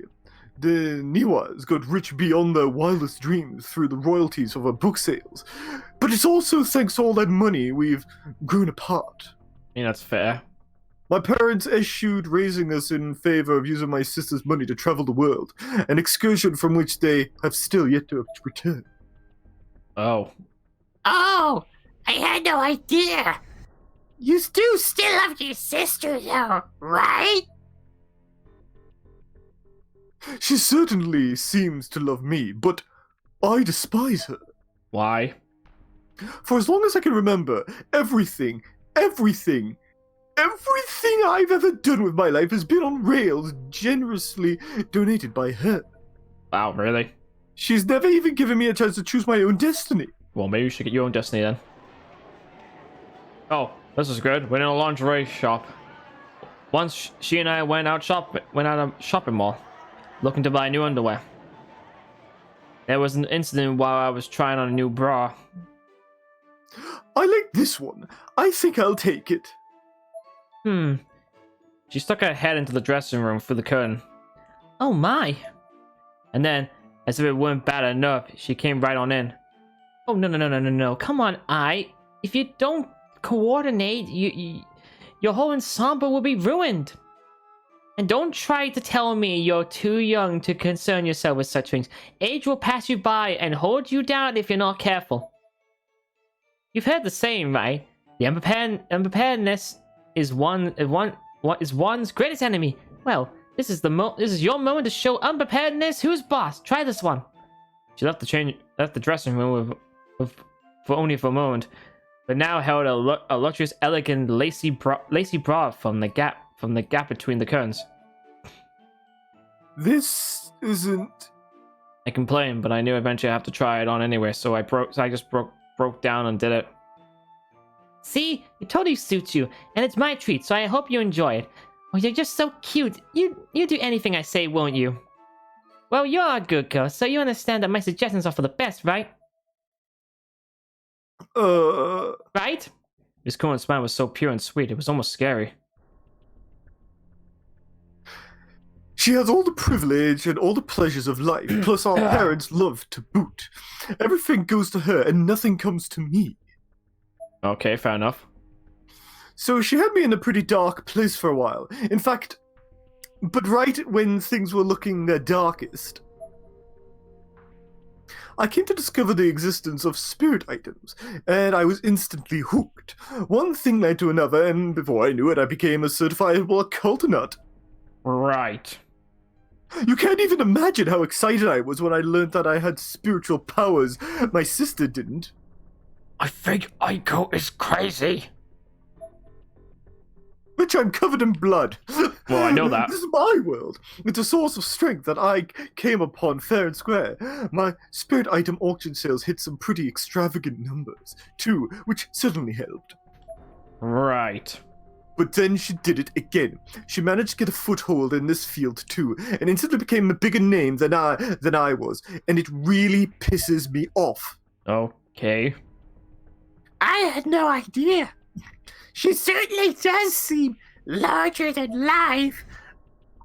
the Niwas, got rich beyond their wildest dreams through the royalties of our book sales. But it's also thanks to all that money we've grown apart. I mean, that's fair. My parents eschewed raising us in favor of using my sister's money to travel the world, an excursion from which they have still yet to return. Oh. Oh, I had no idea. You do still love your sister, though, right? She certainly seems to love me, but I despise her. Why? For as long as I can remember, everything I've ever done with my life has been on rails, generously donated by her. Wow, really? She's never even given me a chance to choose my own destiny. Well, maybe you should get your own destiny then. Oh, this is good. We're in a lingerie shop. Once she and I went out a shopping mall, looking to buy new underwear. There was an incident while I was trying on a new bra. I like this one. I think I'll take it. She stuck her head into the dressing room through the curtain. Oh my! And then, as if it weren't bad enough, she came right on in. Oh no! Come on, if you don't coordinate, your whole ensemble will be ruined. And don't try to tell me you're too young to concern yourself with such things. Age will pass you by and hold you down if you're not careful. You've heard the saying, right? The unpreparedness is one's greatest enemy. Well, this is your moment to show unpreparedness. Who's boss? Try this one. She left the dressing room for only a moment, but now held a luxurious, elegant, lacy bra from the gap between the curtains. This isn't... I complained, but I knew eventually I'd have to try it on anyway, so I just broke down and did it. See? It totally suits you, and it's my treat, so I hope you enjoy it. Oh, you're just so cute. You do anything I say, won't you? Well, you're a good girl, so you understand that my suggestions are for the best, right? Right? Miss Cohen's smile was so pure and sweet, it was almost scary. She has all the privilege and all the pleasures of life, plus our parents' love to boot. Everything goes to her and nothing comes to me. Okay, fair enough. So she had me in a pretty dark place for a while. In fact, but right when things were looking their darkest, I came to discover the existence of spirit items, and I was instantly hooked. One thing led to another, and before I knew it, I became a certifiable occult nut. Right. You can't even imagine how excited I was when I learned that I had spiritual powers my sister didn't. I think Aiko is crazy. Which I'm covered in blood. Well, I know that. This is my world. It's a source of strength that I came upon fair and square. My spirit item auction sales hit some pretty extravagant numbers, too, which certainly helped. Right. But then she did it again. She managed to get a foothold in this field, too, and instantly became a bigger name than I was, and it really pisses me off. Okay. I had no idea. She certainly does seem larger than life.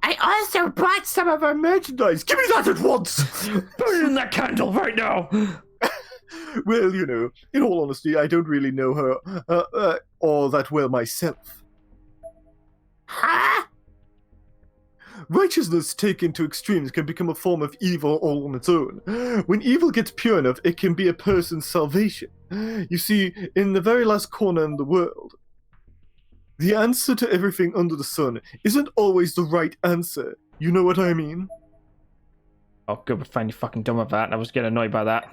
I also bought some of her merchandise. Give me that at once! Put it in that candle right now! Well, you know, in all honesty, I don't really know her all that well myself. Huh? Righteousness taken to extremes can become a form of evil all on its own. When evil gets pure enough, it can be a person's salvation. You see, in the very last corner in the world, the answer to everything under the sun isn't always the right answer. You know what I mean? Oh, good, we're finally fucking done with that. I was getting annoyed by that.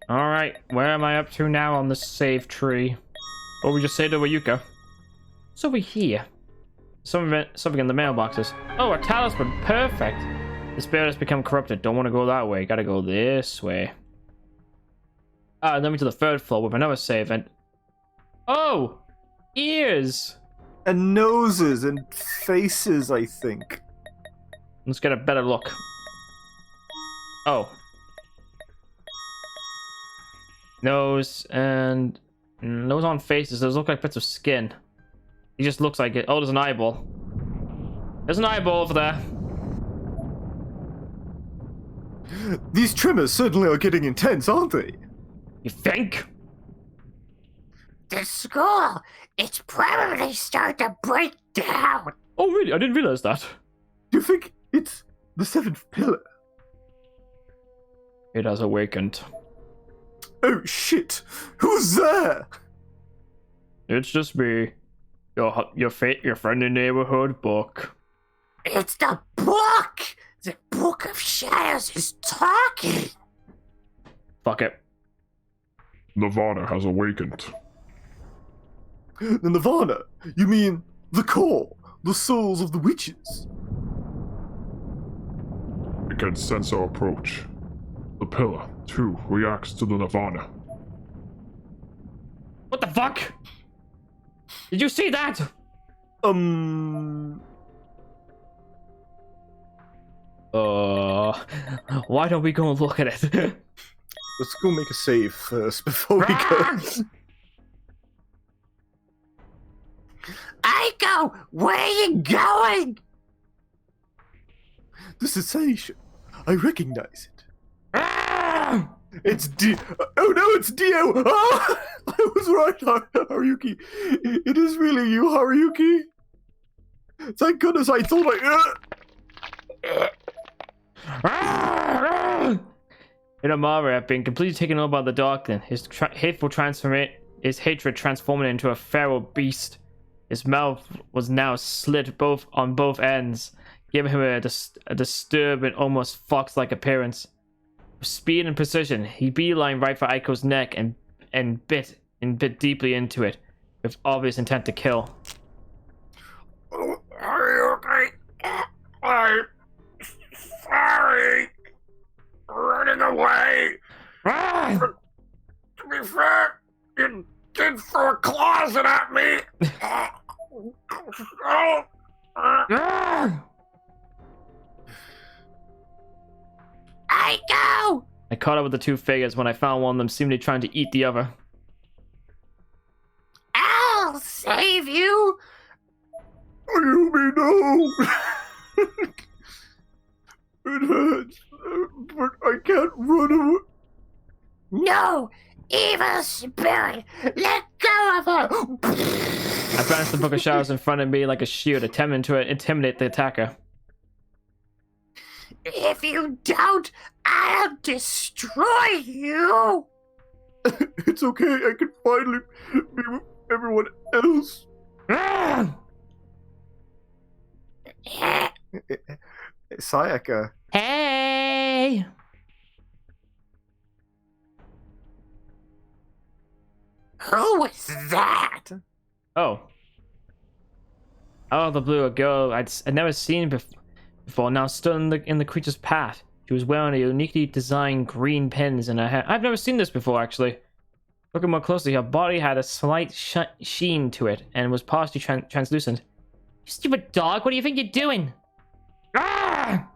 Alright, where am I up to now on the save tree? What we just say to Yuka? It's over here. Something in the mailboxes. Oh, a talisman. Perfect. The spirit has become corrupted. Don't want to go that way. Gotta go this way. Ah, and then we to the third floor with another save and... Oh! Ears! And noses and faces, I think. Let's get a better look. Oh. Nose and... Nose on faces. Those look like bits of skin. He just looks like it. Oh, there's an eyeball. There's an eyeball over there. These tremors certainly are getting intense, aren't they? You think? The school, it's probably starting to break down. Oh, really? I didn't realize that. Do you think it's the seventh pillar? It has awakened. Oh, shit! Who's there? It's just me. Your friendly neighborhood book. It's the book! The Book of Shadows is talking! Fuck it. Nirvana has awakened. The Nirvana? You mean the core? The souls of the witches? It can sense our approach. The pillar, too, reacts to the Nirvana. What the fuck? Did you see that? Why don't we go and look at it? Let's go make a save first before we go. Aiko, where are you going? The cessation. I recognize it. Ah! It's Oh no, it's Dio! Oh, I was right, Haruki. It is really you, Haruki. Thank goodness I thought Inamara had been completely taken over by the darkness. His his hatred transformed into a feral beast. His mouth was now slit on both ends, giving him a disturbing, almost fox-like appearance. With speed and precision, he beelined right for Aiko's neck and bit deeply into it, with obvious intent to kill. Are you okay? I'm sorry. Running away. Ah! To be fair, you did throw a closet at me. Ah! Aiko! I caught up with the two figures when I found one of them seemingly trying to eat the other. I'll save you. Ayumi, no! It hurts, but I can't run away. No, evil spirit, let go of her. I bounced the Book of Shadows in front of me like a shield, attempting to intimidate the attacker. If you don't, I'll destroy you. It's okay, I can finally be with everyone else. Ah! Sayaka. Hey! Who was that? Oh. Out of the blue, a girl I'd never seen before now stood in the creature's path. She was wearing a uniquely designed green pins in her hair. I've never seen this before, actually. Looking more closely, her body had a slight sheen to it and was partially translucent. You stupid dog, what do you think you're doing? Ah!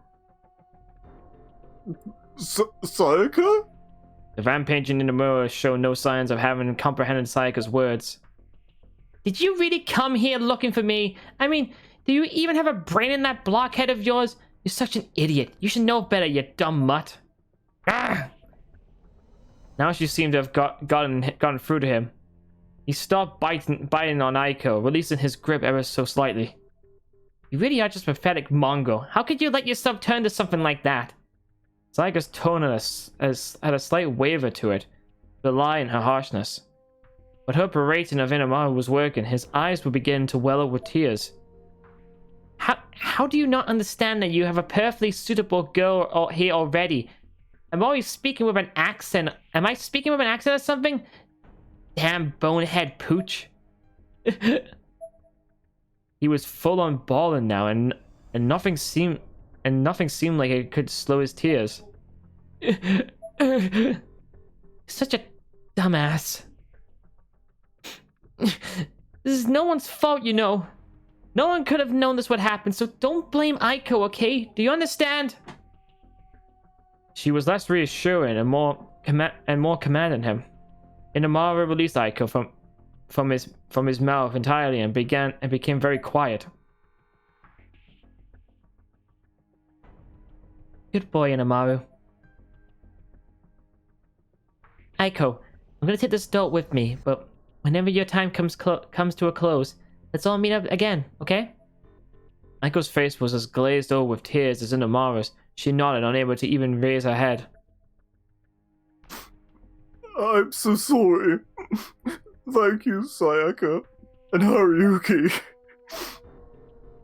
Sayaka? The rampaging in the mirror showed no signs of having comprehended Sayaka's words. Did you really come here looking for me? I mean, do you even have a brain in that blockhead of yours? You're such an idiot. You should know better, you dumb mutt. Ah! Now she seemed to have gotten through to him. He stopped biting on Aiko, releasing his grip ever so slightly. You really are just a pathetic mongrel. How could you let yourself turn to something like that? Sayaka's tone had a slight waver to it, the lie in her harshness. But her berating of Inamaru was working. His eyes were beginning to well up with tears. How do you not understand that you have a perfectly suitable girl here already? I'm always speaking with an accent. Am I speaking with an accent or something? Damn bonehead pooch. He was full on bawling now, and nothing seemed like it could slow his tears. Such a dumbass. This is no one's fault, you know. No one could have known this would happen, so don't blame Aiko, okay? Do you understand? She was less reassuring and more commanding him. Inamaru released Aiko from his mouth entirely and became very quiet. Good boy, Inamaru. Aiko, I'm gonna take this doll with me, but whenever your time comes to a close, let's all meet up again, okay? Aiko's face was as glazed over with tears as Inamaru's. She nodded, unable to even raise her head. I'm so sorry. Thank you, Sayaka. And Haruki.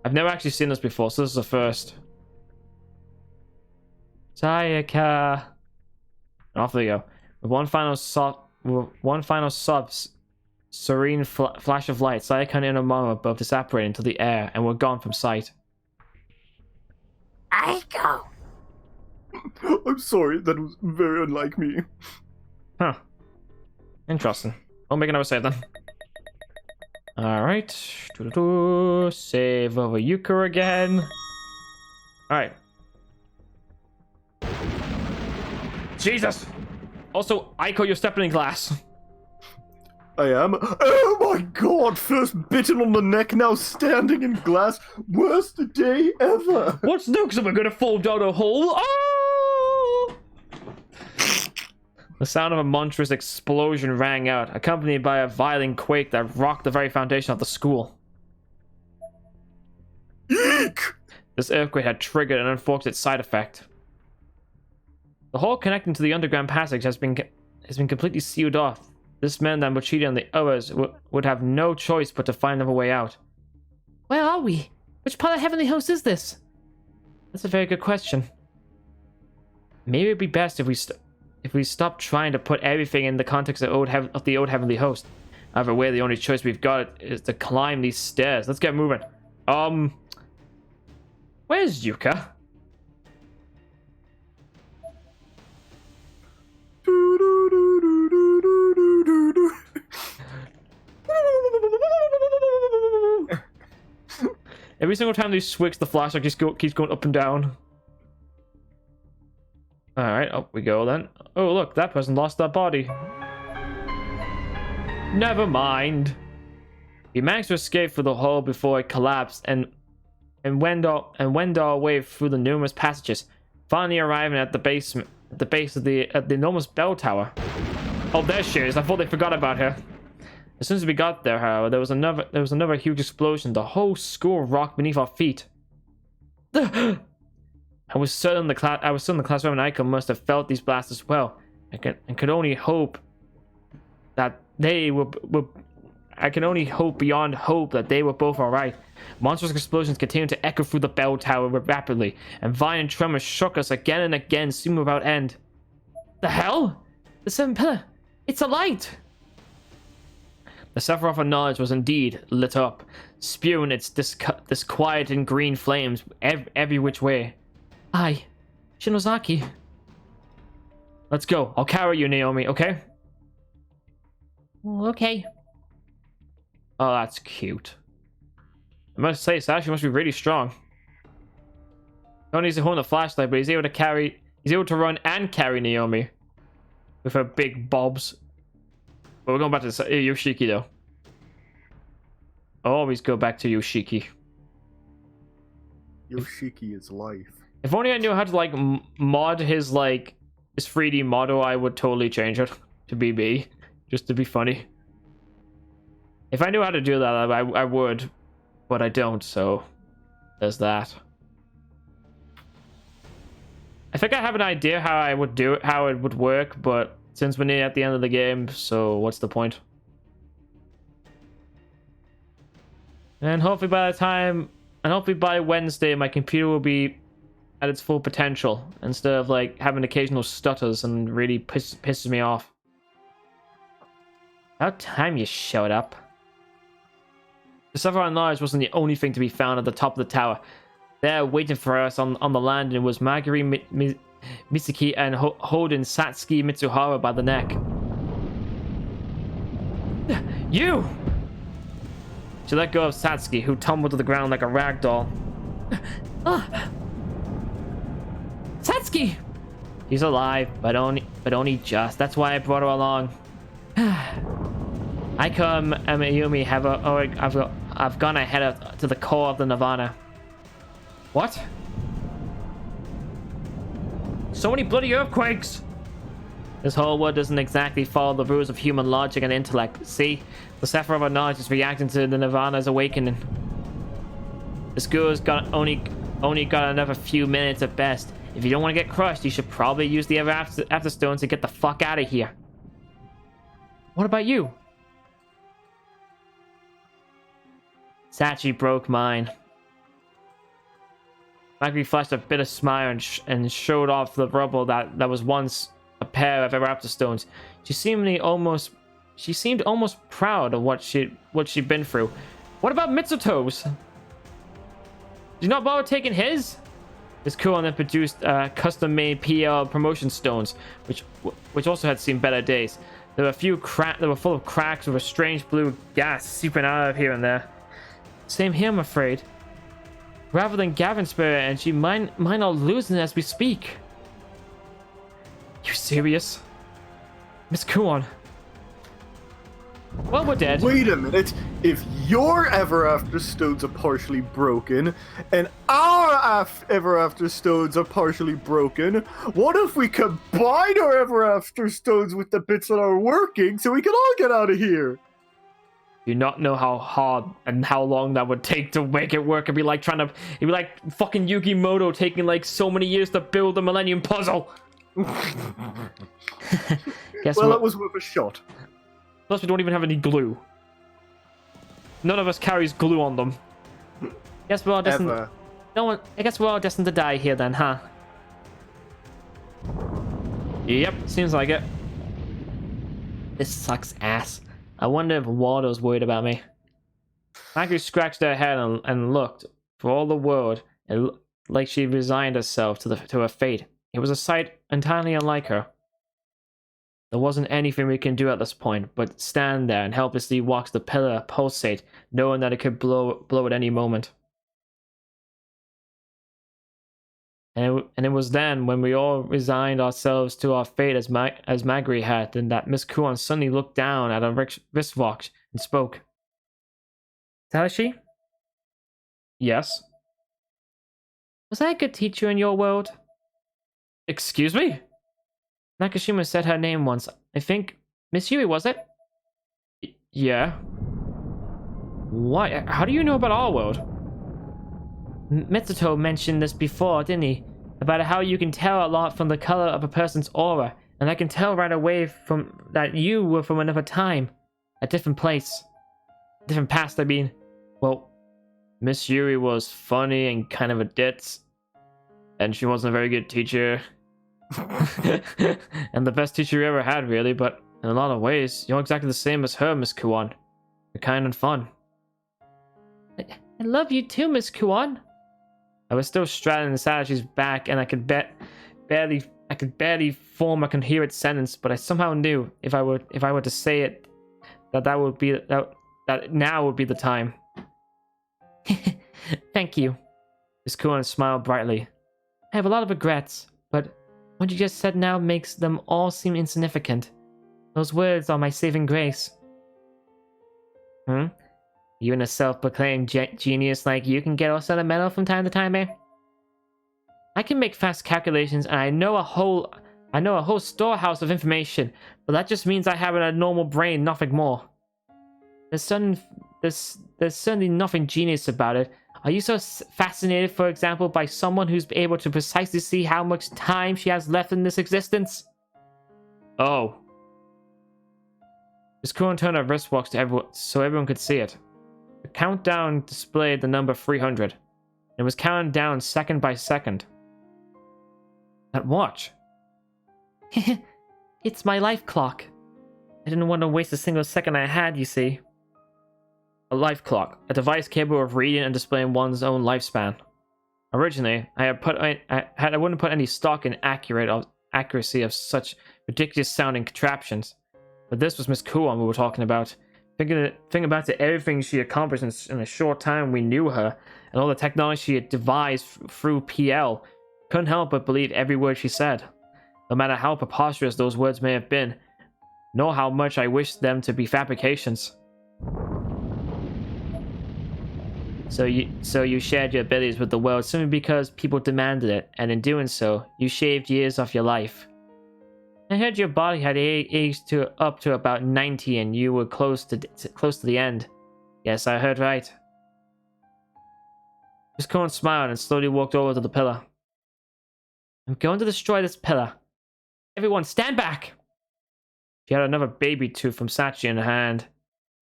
I've never actually seen this before, so this is the first. Sayaka. And off they go. With one final serene flash of light, Sayaka and Inamaru both disapparated into the air and were gone from sight. Aiko! I'm sorry, that was very unlike me. Huh. Interesting. I'll make another save then. Alright. Save over Yuka again. Alright. Jesus! Also, Aiko, you're stepping in glass. I am. Oh my god! First bitten on the neck, now standing in glass. Worst day ever. What's next? Am I gonna fall down a hole? Oh! The sound of a monstrous explosion rang out, accompanied by a violent quake that rocked the very foundation of the school. Eek! This earthquake had triggered an unfortunate side effect. The hole connecting to the underground passage has been completely sealed off. This meant that Mochida and the others would have no choice but to find another way out. Where are we? Which part of Heavenly Host is this? That's a very good question. Maybe it'd be best if we stop trying to put everything in the context of the old Heavenly Host. Either way, the only choice we've got is to climb these stairs. Let's get moving. Where's Yuka? Every single time they switch, the flashlight just keeps going up and down. Alright, up we go then. Oh look, that person lost their body. Never mind. He managed to escape through the hole before it collapsed and went our way through the numerous passages, finally arriving at the base of the enormous bell tower. Oh, there she is. I thought they forgot about her. As soon as we got there, however, there was another huge explosion. The whole school rocked beneath our feet. I was certain the classroom and Aiko must have felt these blasts as well, and could only hope that they were I can only hope beyond hope that they were both alright. Monstrous explosions continued to echo through the bell tower rapidly, and violent tremors shook us again and again, soon without end. The hell? The seventh pillar! It's alight! The Sephiroth of knowledge was indeed lit up, spewing its disquieting green flames every which way. Aye, Shinozaki. Let's go. I'll carry you, Naomi, okay? Okay. Oh, that's cute. I must say, Satoshi must be really strong. He only needs to hold a flashlight, but he's able to run and carry Naomi. With her big bobs. But we're going back to Yoshiki, though. Always go back to Yoshiki. Yoshiki is life. If only I knew how to, like, mod his 3D model, I would totally change it to BB. Just to be funny. If I knew how to do that, I would. But I don't, so there's that. I think I have an idea how I would do it, how it would work, but since we're near at the end of the game, so what's the point? And hopefully by Wednesday, my computer will be at its full potential instead of like having occasional stutters and really pisses me off. About time you showed up. The Sephiroth Knowledge wasn't the only thing to be found at the top of the tower. There, waiting for us on the landing, was Maguri Mitsuki and holding Satsuki Mitsuhara by the neck. You! She let go of Satsuki, who tumbled to the ground like a rag doll. Satsuki! She's alive, but only just. That's why I brought her along. I come and Ayumi I've gone ahead to the core of the Nirvana. What? So many bloody earthquakes! This whole world doesn't exactly follow the rules of human logic and intellect. See? The Sephiroth of knowledge is reacting to the Nirvana's awakening. The school's only got another few minutes at best. If you don't want to get crushed, you should probably use the Afterstones to get the fuck out of here. What about you? Sachi broke mine. Magri flashed a bitter smile and showed off the rubble that was once a pair of Raptor She seemed almost proud of what she'd been through. What about Mitsuto's? Did you not bother taking his? This Kuon then produced custom-made PL promotion stones, which also had seen better days. There were full of cracks with a strange blue gas seeping out of here and there. Same here, I'm afraid. Rather than Gavin's spirit, and she might not losing as we speak. You serious? Miss Kuon? Well, we're dead. Wait a minute. If your Ever After Stones are partially broken, and our Ever After Stones are partially broken, what if we combine our Ever After Stones with the bits that are working so we can all get out of here? You not know how hard and how long that would take to make it work. It'd be like fucking Yukimoto taking like so many years to build the Millennium Puzzle. Guess well, that was worth a shot. Plus, we don't even have any glue. None of us carries glue on them. Guess we're all destined. I guess we're all destined to die here then, huh? Yep, seems like it. This sucks ass. I wonder if Waldo's worried about me. Maggie scratched her head and looked. For all the world, it looked like she resigned herself to her fate. It was a sight entirely unlike her. There wasn't anything we can do at this point, but stand there and helplessly watch the pillar pulsate, knowing that it could blow at any moment. And it was then, when we all resigned ourselves to our fate as Magri had, and that Miss Kuon suddenly looked down at her wristwatch and spoke. Satoshi? Yes? Was I a good teacher in your world? Excuse me? Nakashima said her name once. I think Miss Yui, was it? Yeah. Why? How do you know about our world? Mitsuto mentioned this before, didn't he? About how you can tell a lot from the color of a person's aura, and I can tell right away from that you were from another time, a different place. Different past, I mean. Well, Miss Yuri was funny and kind of a ditz. And she wasn't a very good teacher. And the best teacher you ever had, really, but in a lot of ways, you're exactly the same as her, Miss Kuon. You're kind and fun. I love you too, Miss Kuon. I was still straddling Satoshi's back, and I could barely form a coherent sentence, but I somehow knew if I were to say it, that now would be the time. Thank you. Miss Kuon smiled brightly. I have a lot of regrets, but what you just said now makes them all seem insignificant. Those words are my saving grace. Even a self-proclaimed genius like you can get all sentimental from time to time, eh? I can make fast calculations, and I know a whole storehouse of information, but that just means I have a normal brain, nothing more. There's certainly nothing genius about it. Are you so fascinated, for example, by someone who's able to precisely see how much time she has left in this existence? Oh. Miss Kuon turned her wristwatch to everyone, so everyone could see it. The countdown displayed the number 300. It was counting down second by second. That watch. It's my life clock. I didn't want to waste a single second I had, you see. A life clock, a device capable of reading and displaying one's own lifespan. Originally, I wouldn't put any stock in accuracy of such ridiculous sounding contraptions. But this was Miss Kuon we were talking about. Thinking about everything she accomplished in a short time we knew her, and all the technology she had devised through PL, couldn't help but believe every word she said. No matter how preposterous those words may have been, nor how much I wished them to be fabrications. So you shared your abilities with the world simply because people demanded it, and in doing so, you shaved years off your life. I heard your body had aged up to about 90 and you were close to the end. Yes, I heard right. Miss Kuon smiled and slowly walked over to the pillar. I'm going to destroy this pillar. Everyone, stand back! She had another baby tooth from Sachi in her hand.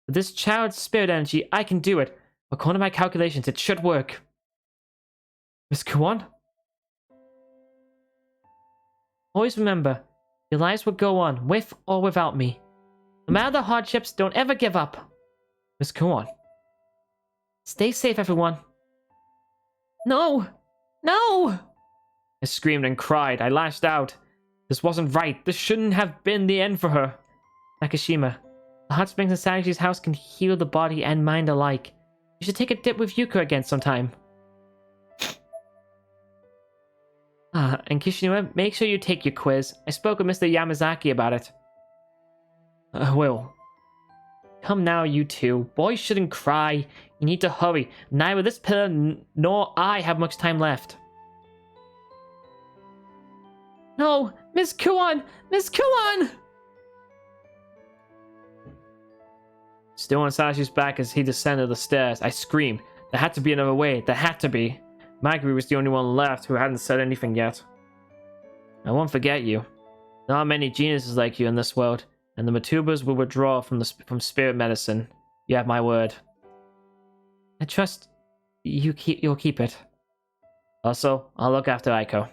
With this child's spirit energy, I can do it. According to my calculations, it should work. Miss Kuon? Always remember, your lives will go on, with or without me. No matter the hardships, don't ever give up. Miss Kuon. Stay safe, everyone. No! No! I screamed and cried. I lashed out. This wasn't right. This shouldn't have been the end for her. Nakashima, the hot springs in Satoshi's house can heal the body and mind alike. You should take a dip with Yuka again sometime. And Kishinuma, make sure you take your quiz. I spoke with Mr. Yamazaki about it. I will. Come now, you two. Boys shouldn't cry. You need to hurry. Neither this pillar nor I have much time left. No! Miss Kuon! Miss Kuon! Still on Satoshi's back as he descended the stairs, I screamed. There had to be another way. There had to be. Magri was the only one left who hadn't said anything yet. I won't forget you. There aren't many geniuses like you in this world, and the Matubas will withdraw from spirit medicine. You have my word. I trust you'll keep it. Also, I'll look after Aiko.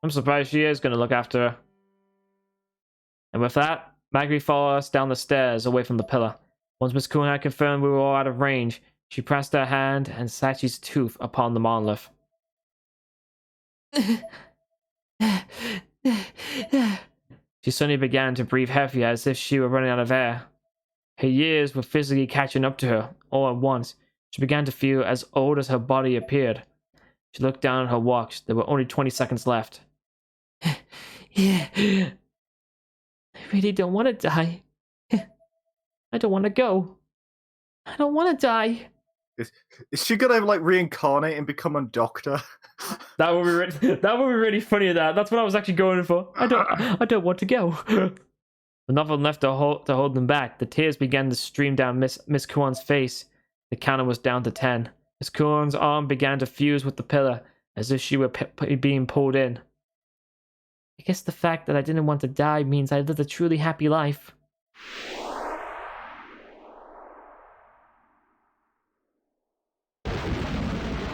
I'm surprised she is going to look after her. And with that, Magri followed us down the stairs away from the pillar. Once Miss Kuon had confirmed we were all out of range, she pressed her hand and Sachi's tooth upon the monolith. She suddenly began to breathe heavy as if she were running out of air. Her years were physically catching up to her. All at once, she began to feel as old as her body appeared. She looked down at her watch. There were only 20 seconds left. I really don't want to die. I don't want to go. I don't want to die. Is she gonna like reincarnate and become a doctor? That would be really funny. That's what I was actually going for. I don't want to go. With nothing left to hold them back, the tears began to stream down Miss Kuon's face. The counter was down to 10. Miss Kuon's arm began to fuse with the pillar, as if she were being pulled in. I guess the fact that I didn't want to die means I lived a truly happy life.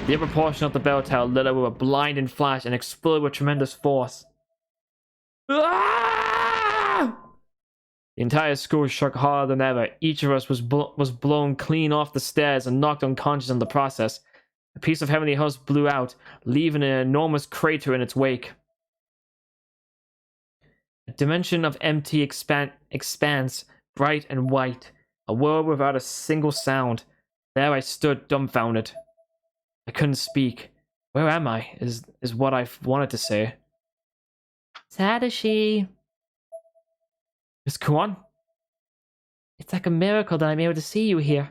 The upper portion of the bell tower lit up with a blinding flash and exploded with tremendous force. Ah! The entire school shook harder than ever. Each of us was blown clean off the stairs and knocked unconscious in the process. A piece of heavenly host blew out, leaving an enormous crater in its wake. A dimension of empty expanse, bright and white. A world without a single sound. There I stood, dumbfounded. I couldn't speak. Where am I? Is what I wanted to say. Satoshi. Miss Kuon? It's like a miracle that I'm able to see you here.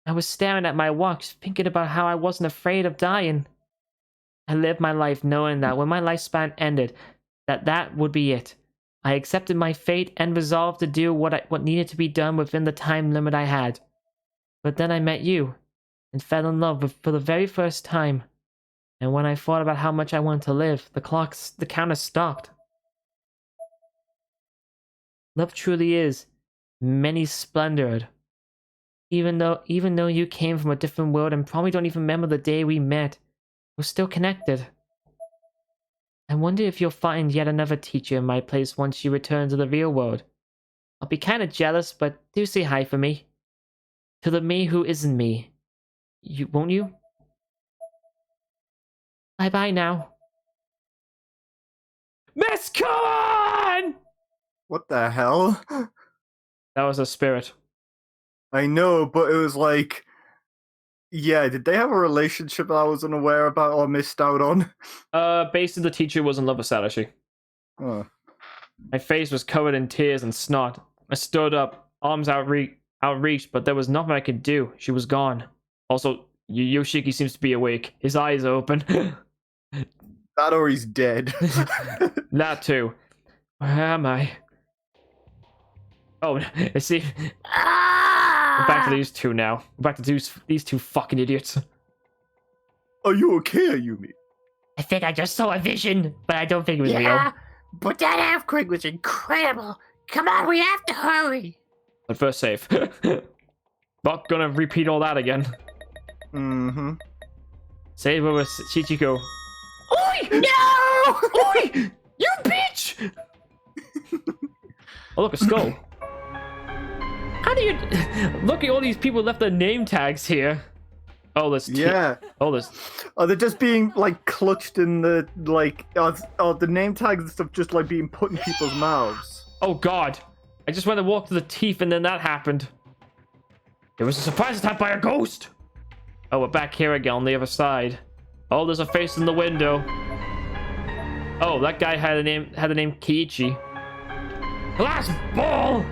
I was staring at my watch, thinking about how I wasn't afraid of dying. I lived my life knowing that when my lifespan ended, that would be it. I accepted my fate and resolved to do what needed to be done within the time limit I had. But then I met you, and fell in love for the very first time. And when I thought about how much I wanted to live, the counter stopped. Love truly is many-splendored. Even though you came from a different world and probably don't even remember the day we met, we're still connected. I wonder if you'll find yet another teacher in my place once you return to the real world. I'll be kinda jealous, but do say hi for me. To the me who isn't me. Won't you? Bye-bye now. Miss Kuon! What the hell? That was a spirit. I know, but it was like, yeah, did they have a relationship that I was unaware about or missed out on? Basically the teacher was in love with Satoshi. Oh. My face was covered in tears and snot. I stood up, arms outreached, but there was nothing I could do. She was gone. Also, Yoshiki seems to be awake. His eyes are open. That or he's dead. That too. Where am I? Oh, let's see. We're back to these two now. We're back to these two fucking idiots. Are you okay, Ayumi? I think I just saw a vision, but I don't think it was Yeah, real. but that earthquake was incredible. Come on, we have to hurry. But first save. Not gonna repeat all that again. Mm-hmm. Save over Chichiko. Oi! No! Oi! You bitch! Oh, look, a skull. How do you... Look at all these people left their name tags here. Oh, there's... Yeah. Oh, there's... Are they just being, like, clutched in the, like... Are the name tags and stuff just, like, being put in people's mouths? Oh, God. I just went to walk to the teeth and then that happened. It was a surprise attack by a ghost. Oh, we're back here again on the other side. Oh, there's a face in the window. Oh, that guy had the name Kiichi. Glass ball!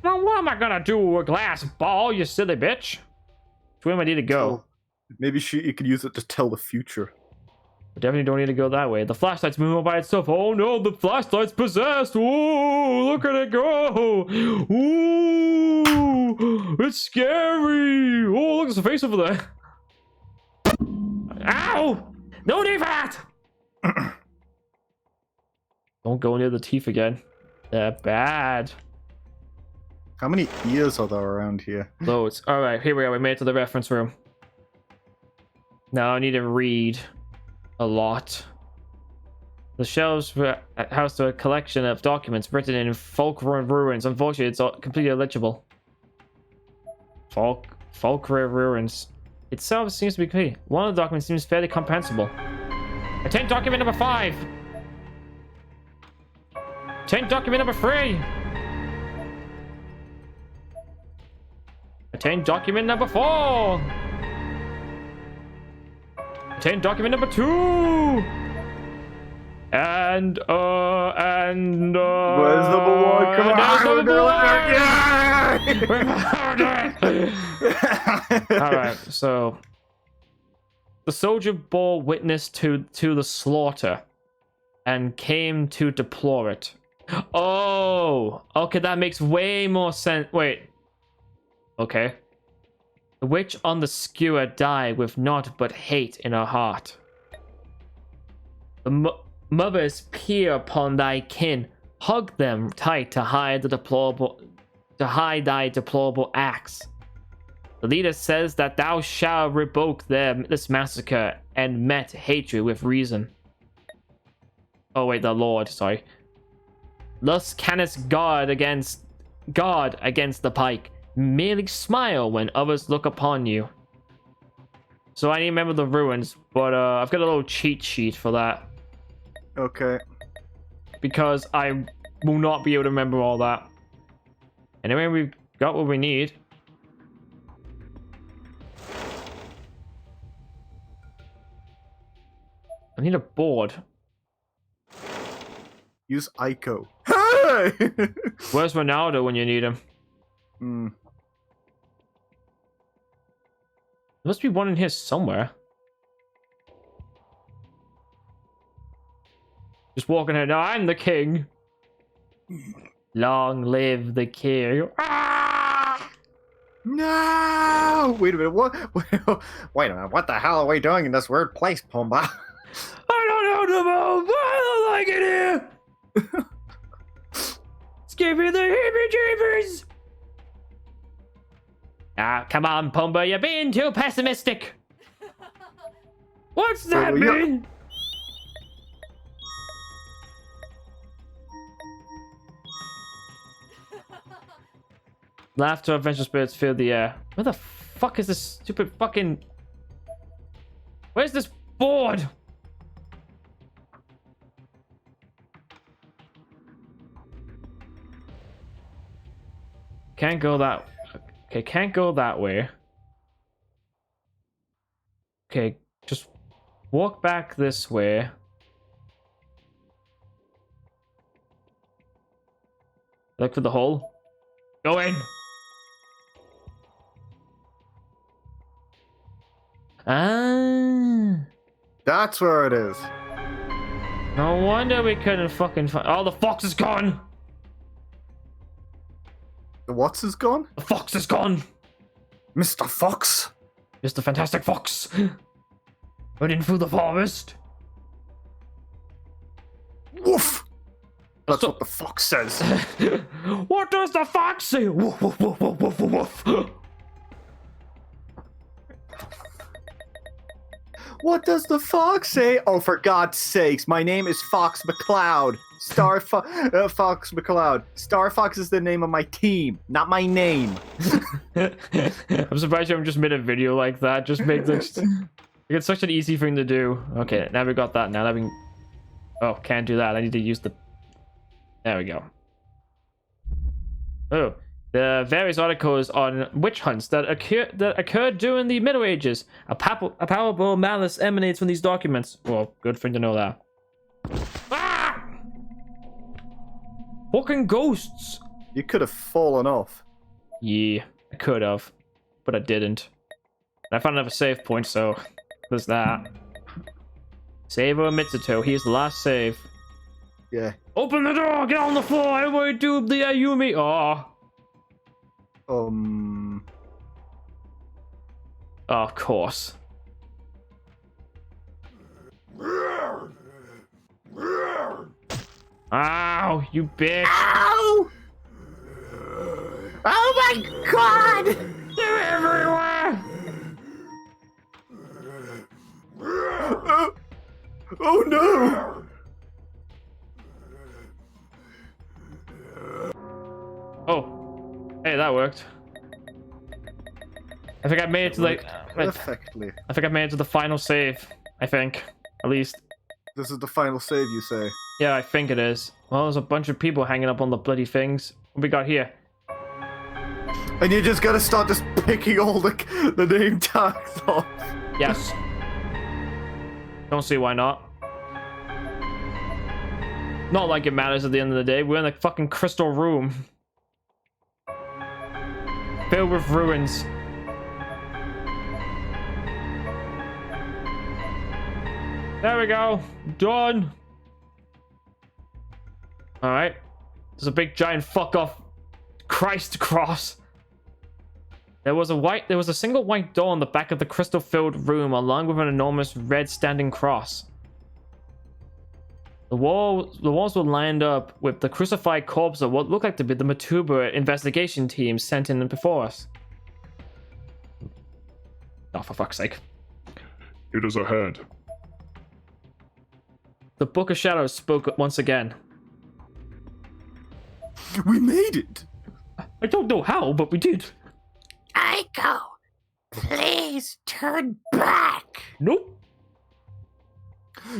Well, what am I gonna do with a glass ball, you silly bitch? Where do I need to go? Maybe you could use it to tell the future. We definitely don't need to go that way. The flashlight's moving all by itself. Oh no, the flashlight's possessed! Ooh, look at it go! Ooh, it's scary! Oh, look, there's a face over there. Ow! No need for that! Don't go near the teeth again. They're bad. How many ears are there around here? Loads. Alright, here we are. We made it to the reference room. Now I need to read a lot. The shelves housed a collection of documents written in folklore ruins. Unfortunately, it's all completely illegible. Folklore ruins. Itself seems to be complete. One of the documents seems fairly comprehensible. Attain document number 5. Attain document number 3. Attain document number 4. Attain document number 2. And Where's number 1? Come on, Alright, so the soldier bore witness to the slaughter and came to deplore it. Oh, okay, that makes way more sense. Wait. Okay. The witch on the skewer died with naught but hate in her heart. The mothers peer upon thy kin, Hug them tight to hide thy deplorable acts. The leader says that thou shalt revoke this massacre and met hatred with reason. Oh wait, the Lord, sorry. Thus canst guard against the pike. Merely smile when others look upon you. So I need to remember the ruins, but I've got a little cheat sheet for that. Okay. Because I will not be able to remember all that. Anyway, we've got what we need. I need a board. Use Ico. Hey! Where's Ronaldo when you need him? Hmm. There must be one in here somewhere. Just walking here. No, I'm the king. Long live the king. Ah! No! Wait a minute, what? Wait a minute, what the hell are we doing in this weird place, Pumbaa? I don't know, Nemo, but I don't like it here. Let's give me the heebie-jeebies. Ah, come on, Pumbaa, you're being too pessimistic. What's that mean? Laughter, adventure spirits fill the air. Where the fuck is this stupid fucking... Where's this board? Can't go that... Okay, can't go that way. Okay, just walk back this way. Look for the hole. Go in! Ah. That's where it is. No wonder we couldn't fucking find... Oh, the fox is gone! The what's is gone? The fox is gone! Mr. Fox? Mr. Fantastic Fox! Running through the forest! Woof! That's what the fox says. What does the fox say? Woof, woof, woof, woof, woof, woof, woof. What does the fox say? Oh, for God's sakes, my name is Fox McCloud. Fox McCloud. Star Fox is the name of my team, not my name. I'm surprised you haven't just made a video like that. Just make this... It's such an easy thing to do. Okay, now we got that. Now that we can... Oh, can't do that. I need to use the... There we go. Oh, the various articles on witch hunts that occurred during the Middle Ages. A palpable malice emanates from these documents. Well, good thing to know that. Ah! Fucking ghosts! You could have fallen off. Yeah, I could have, but I didn't. And I found another save point, so there's that. Save or Mitsuto. He's the last save. Yeah. Open the door! Get on the floor! Everybody do the Ayumi! Oh. Oh, of course. Ow, you bitch! Ow! Oh my God! They're everywhere! Oh no! Oh, hey, that worked. I think I made it to like. Perfectly. I think I made it to the final save. I think, at least. This is the final save, you say? Yeah, I think it is. Well, there's a bunch of people hanging up on the bloody things. What we got here? And you just gotta start just picking all the name tags off. Yes. Don't see why not. Not like it matters at the end of the day. We're in a fucking crystal room. Filled with ruins. There we go. Done. Alright. There's a big giant fuck off Christ cross. There was a single white door on the back of the crystal filled room along with an enormous red standing cross. The walls were lined up with the crucified corpse of what looked like to be the Matuba investigation team sent in before us. Oh, for fuck's sake. It is ahead. The Book of Shadows spoke once again. We made it! I don't know how, but we did. Aiko, please turn back. Nope.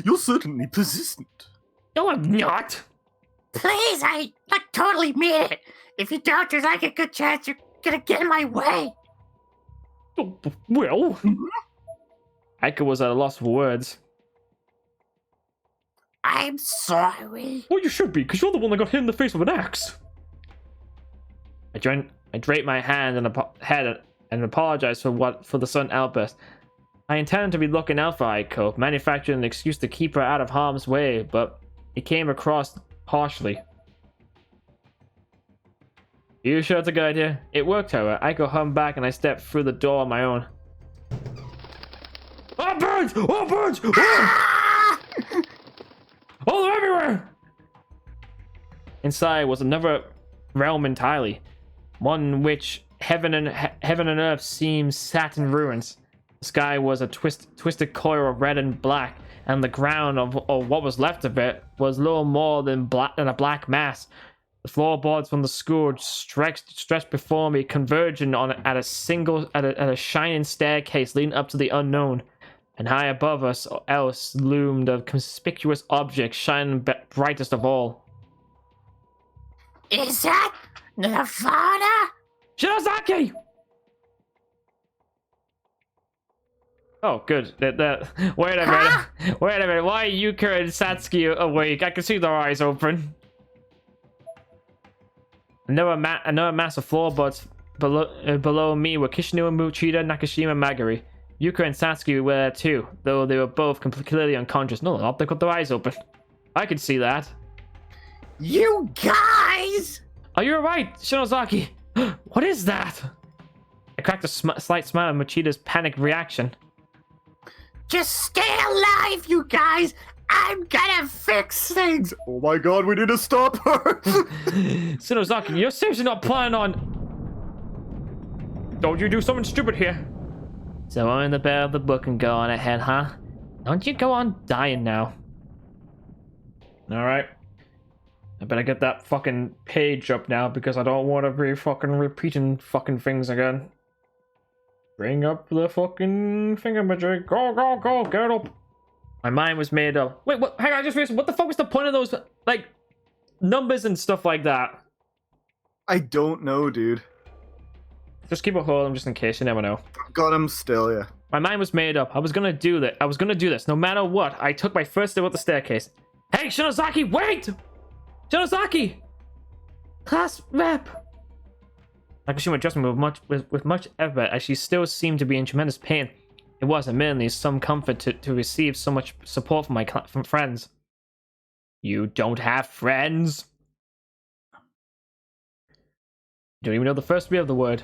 You're certainly persistent. No, I'm not. Please, I totally mean it. If you don't, there's like a good chance you're gonna get in my way. Oh, well. Aika was at a loss for words. I'm sorry. Well, you should be, because you're the one that got hit in the face with an axe. I draped my hand and head and apologized for the sudden outburst. I intended to be looking out for Aiko, manufacturing an excuse to keep her out of harm's way, but it came across harshly. You sure it's a good idea? It worked, however. Aiko hummed back and I stepped through the door on my own. Oh, birds! Oh, birds! Oh! Oh, they're everywhere! Inside was another realm entirely, one in which heaven and earth seemed sat in ruins. The sky was a twisted coil of red and black, and the ground of what was left of it was little more than a black mass. The floorboards from the school stretched before me, converging at a shining staircase leading up to the unknown. And high above us else loomed a conspicuous object, shining brightest of all. Is that Nirvana? Shinozaki! Oh, good. Wait a minute. Wait a minute. Why are Yuka and Satsuki awake? I can see their eyes open. Another mass of floorboards below me were Kishino, Muchida, Nakashima, and Magari. Yuka and Satsuki were there too, though they were both clearly unconscious. No, they've got their eyes open. I could see that. You guys! Oh, you're right, Shinozaki. What is that? I cracked a slight smile at Machida's panicked reaction. Just stay alive, you guys! I'm gonna fix things! Oh my god, we need to stop her! Shinozaki, you're seriously not planning on... Don't you do something stupid here. So I'm in the bed of the book and go on ahead, huh? Don't you go on dying now. Alright. I better get that fucking page up now because I don't want to be fucking repeating fucking things again. Bring up the fucking thingamajig. Go, get up. My mind was made up. Wait, what? Hang on, I just realized, what the fuck was the point of those, like, numbers and stuff like that? I don't know, dude. Just keep a hold of them just in case, you never know. Got him still, yeah. My mind was made up. I was gonna do this no matter what. I took my first step up the staircase. Hey, Shinozaki, wait! Shinozaki! Class rep! Nakashima addressed me with much effort, as she still seemed to be in tremendous pain. It was, admittedly, some comfort to receive so much support from friends. You don't have friends? You don't even know the first three of the word.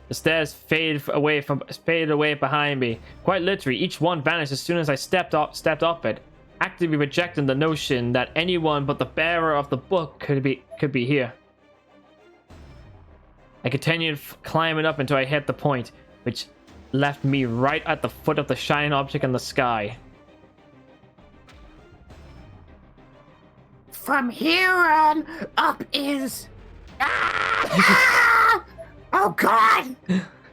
The stairs faded away behind me. Quite literally, each one vanished as soon as I stepped off it, actively rejecting the notion that anyone but the bearer of the book could be here. I continued climbing up until I hit the point, which left me right at the foot of the shining object in the sky. From here on, up is... Ah! Oh god!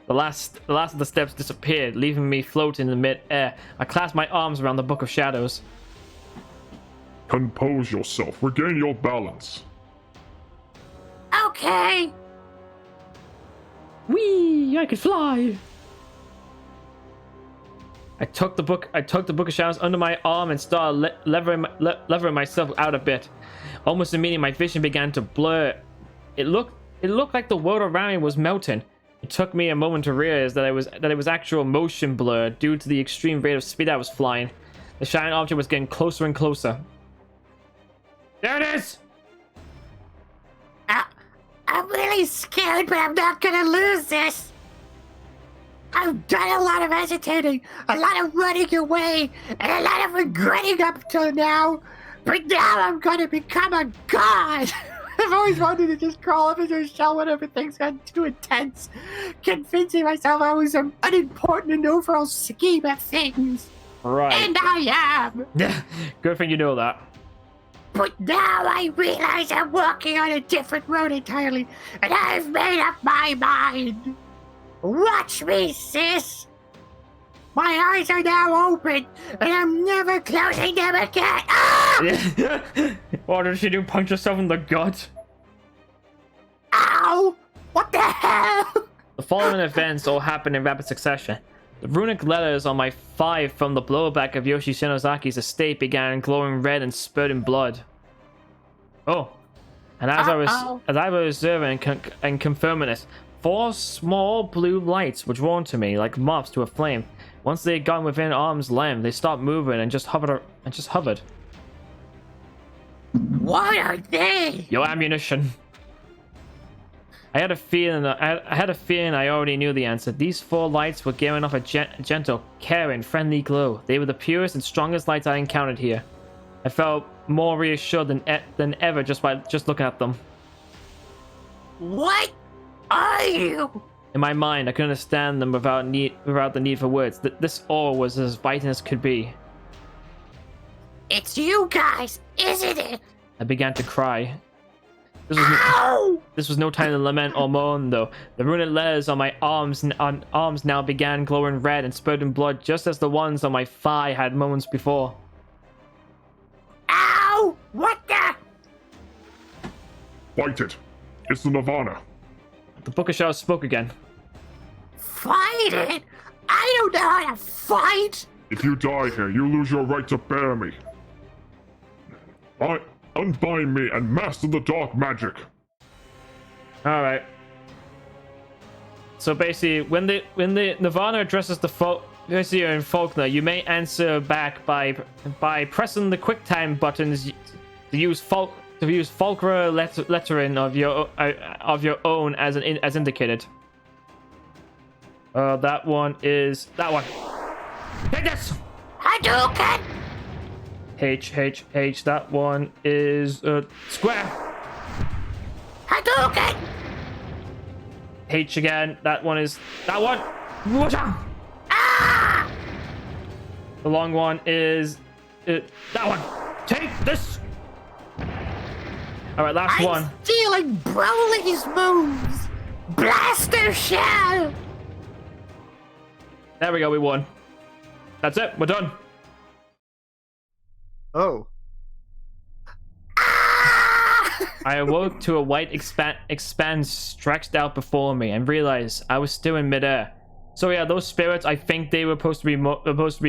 The last of the steps disappeared, leaving me floating in mid-air. I clasped my arms around the Book of Shadows. Compose yourself. Regain your balance. Okay. Whee! I could fly! I took the Book of Shadows under my arm and started levering myself out a bit. Almost immediately, my vision began to blur. It looked like the world around me was melting. It took me a moment to realize that it was actual motion blur due to the extreme rate of speed I was flying. The shining object was getting closer and closer. There it is! I'm really scared, but I'm not gonna lose this. I've done a lot of hesitating, a lot of running away, and a lot of regretting up till now. But now I'm gonna become a god! I've always wanted to just crawl up into a shell whenever things got too intense, convincing myself I was unimportant in the overall scheme of things. Right. And I am! Good thing you know that. But now I realize I'm walking on a different road entirely, and I've made up my mind. Watch me, sis! My eyes are now open, and I'm never closing them again! Ah! What did she do? Punch herself in the gut? Ow! What the hell? The following events all happened in rapid succession. The runic letters on my thigh from the blowback of Yoshi Shinozaki's estate began glowing red and spurting blood. Oh. And as I was observing and confirming this, 4 small blue lights were drawn to me like moths to a flame. Once they had gotten within arm's length, they stopped moving and just hovered. What are they? Your ammunition. I had a feeling I already knew the answer. These 4 lights were giving off a gentle, caring, friendly glow. They were the purest and strongest lights I encountered here. I felt more reassured than ever just by looking at them. What are you? In my mind, I could understand them without the need for words. This awe was as biting as could be. It's you guys, isn't it? I began to cry. Ow! This was no time to lament or moan, though. The runic letters on my arms now began glowing red and spurting blood, just as the ones on my thigh had moments before. Ow! What the? Fight it. It's the Nirvana. The Book of Shadows spoke again. Fight it? I don't know how to fight! If you die here, you lose your right to bear me. Unbind me and master the dark magic. All right. So basically, when the Nirvana addresses the Vizier and Faulkner, you may answer back by pressing the QuickTime buttons to use Faulkner lettering of your own as indicated. That one is that one. Take this. Hadouken! H. That one is square. Hadouken! H again. That one is that one. Whatcha? Ah! The long one is that one. Take this. All right, last one. I'm stealing Broly's moves! Blaster Shell! There we go. We won. That's it. We're done. Oh. I awoke to a white expanse stretched out before me and realized I was still in midair. So yeah, those spirits, I think they were supposed to be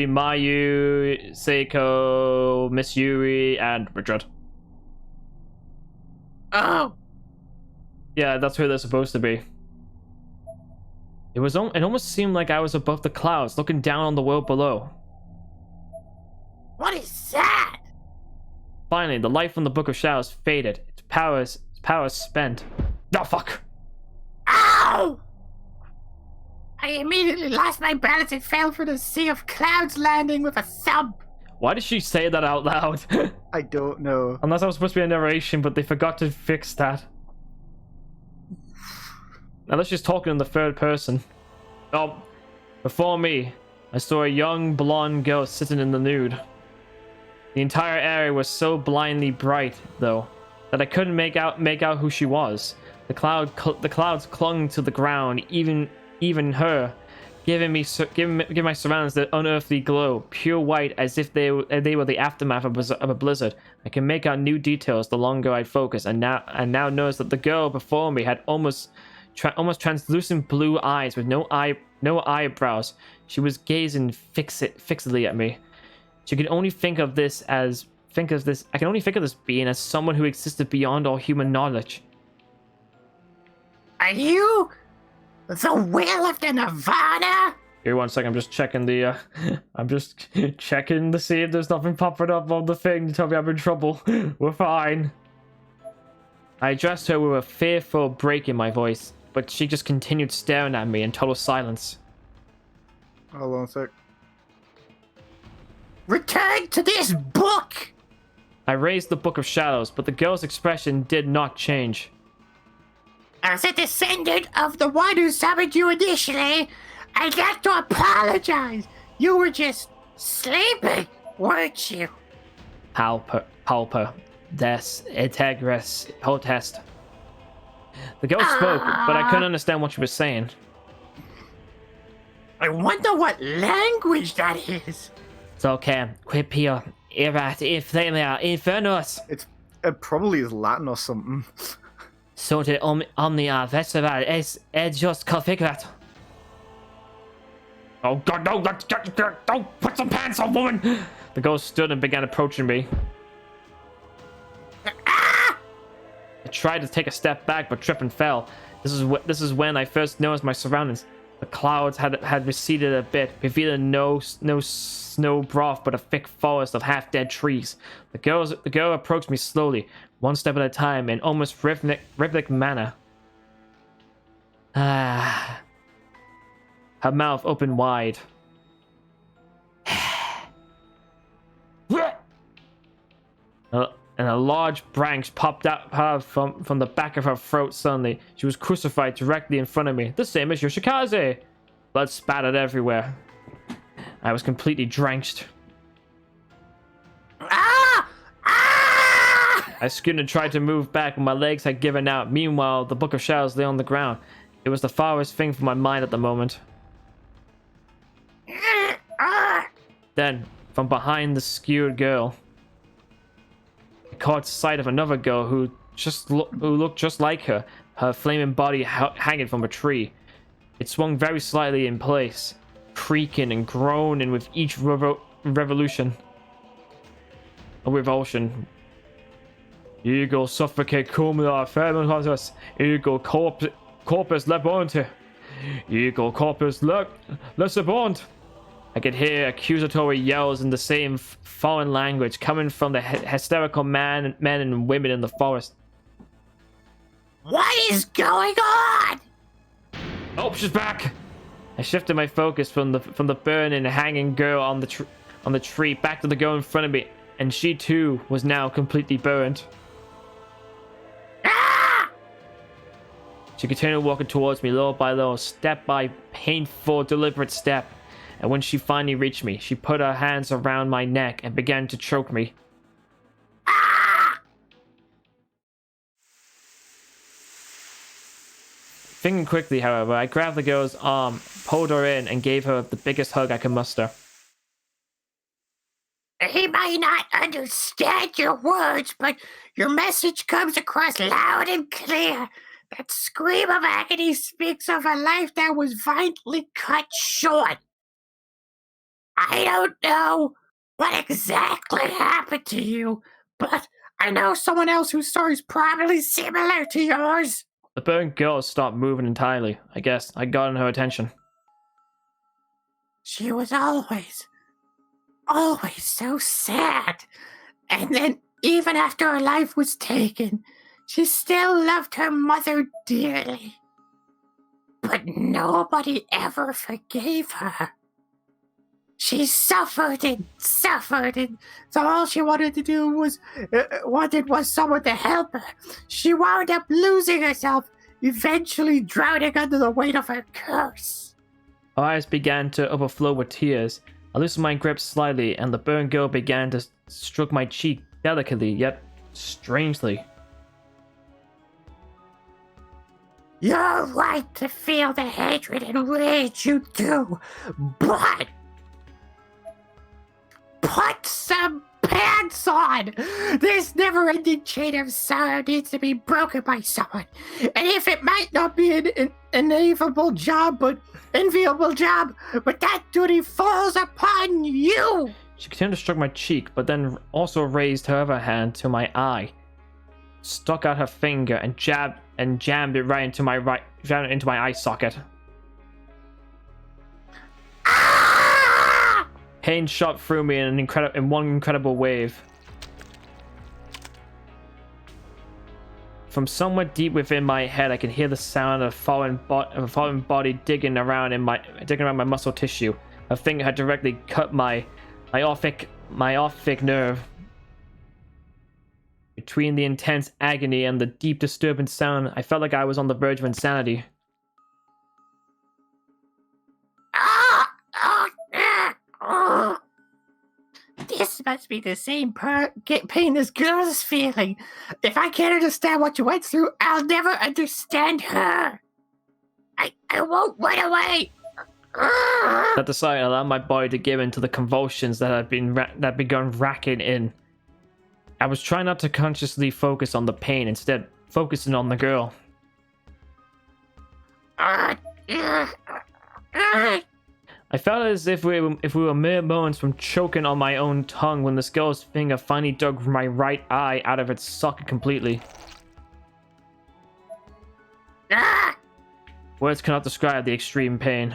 Mayu, Seiko, Miss Yuri, and Richard. Oh. Yeah, that's who they're supposed to be. It almost seemed like I was above the clouds, looking down on the world below. What is that? Finally, the light from the Book of Shadows faded. Its powers spent. Oh, fuck! Ow! I immediately lost my balance and fell for the sea of clouds, landing with a thump. Why did she say that out loud? I don't know. Unless I was supposed to be a narration, but they forgot to fix that. Unless she's talking in the third person. Oh, before me, I saw a young blonde girl sitting in the nude. The entire area was so blindly bright, though, that I couldn't make out who she was. The clouds clung to the ground, even her, giving my surroundings the unearthly glow, pure white, as if they were the aftermath of a blizzard. I can make out new details the longer I focus, and now notice that the girl before me had almost translucent blue eyes with no eyebrows. She was gazing fixedly at me. I can only think of this being as someone who existed beyond all human knowledge. Are you the will of the Nirvana? Here, 1 second. I'm just checking I'm just checking to see if there's nothing popping up on the thing to tell me I'm in trouble. We're fine. I addressed her with a fearful break in my voice, but she just continued staring at me in total silence. Hold on a sec. Return to this book! I raised the Book of Shadows, but the girl's expression did not change. As a descendant of the one who summoned you initially, I'd like to apologize. You were just sleeping, weren't you? Palper, des integris hotest. The girl spoke, but I couldn't understand what she was saying. I wonder what language that is. It's okay. Quipio, erat, infamia, infernus. It probably is Latin or something. Sorte omnia vestival es just configurat. Oh god, no, don't put some pants on, woman! The ghost stood and began approaching me. I tried to take a step back, but tripped and fell. This is when I first noticed my surroundings. The clouds had receded a bit, revealing no snow broth, but a thick forest of half-dead trees. The girl approached me slowly, one step at a time, in almost rhythmic manner. Her mouth opened wide. And a large branch popped out from the back of her throat suddenly. She was crucified directly in front of me, the same as Yoshikaze. Blood spattered everywhere. I was completely drenched. I scooted and tried to move back, but my legs had given out. Meanwhile, the Book of Shadows lay on the ground. It was the farthest thing from my mind at the moment. Then, from behind the skewered girl, I caught sight of another girl who looked just like her, her flaming body hanging from a tree. It swung very slightly in place, creaking and groaning with each revulsion. Ego suffocate cumula fermentus, ego corpus labonte, ego corpus lesabont. I could hear accusatory yells in the same foreign language coming from the hysterical men and women in the forest. What is going on? Oh, she's back! I shifted my focus from the burning, hanging girl on the tree back to the girl in front of me, and she too was now completely burned. She continued walking towards me, little by little, step by painful, deliberate step. And when she finally reached me, she put her hands around my neck and began to choke me. Thinking quickly, however, I grabbed the girl's arm, pulled her in, and gave her the biggest hug I could muster. He might not understand your words, but your message comes across loud and clear. That scream of agony speaks of a life that was violently cut short. I don't know what exactly happened to you, but I know someone else whose story is probably similar to yours. The burnt girl stopped moving entirely. I guess I got in her attention. She was always so sad. And then, even after her life was taken, she still loved her mother dearly. But nobody ever forgave her. She suffered, and so all she wanted to do was someone to help her. She wound up losing herself, eventually drowning under the weight of her curse. Her eyes began to overflow with tears. I loosened my grip slightly, and the burned girl began to stroke my cheek delicately, yet strangely. You're right to feel the hatred and rage you do, but put some pants on! This never-ending chain of sorrow needs to be broken by someone. And if it might not be an enviable job, but that duty falls upon you! She continued to stroke my cheek, but then also raised her other hand to my eye, stuck out her finger, and jammed it right into my eye socket. Pain shot through me in one incredible wave. From somewhere deep within my head, I can hear the sound of a fallen body digging around my muscle tissue. A finger had directly cut my optic nerve. Between the intense agony and the deep disturbing sound, I felt like I was on the verge of insanity. This must be the same pain this girl is feeling. If I can't understand what you went through, I'll never understand her. I won't run away. That the sight allowed my body to give in to the convulsions that had begun racking in. I was trying not to consciously focus on the pain, instead focusing on the girl. I felt as if we were mere moments from choking on my own tongue when this girl's finger finally dug my right eye out of its socket completely. Words cannot describe the extreme pain.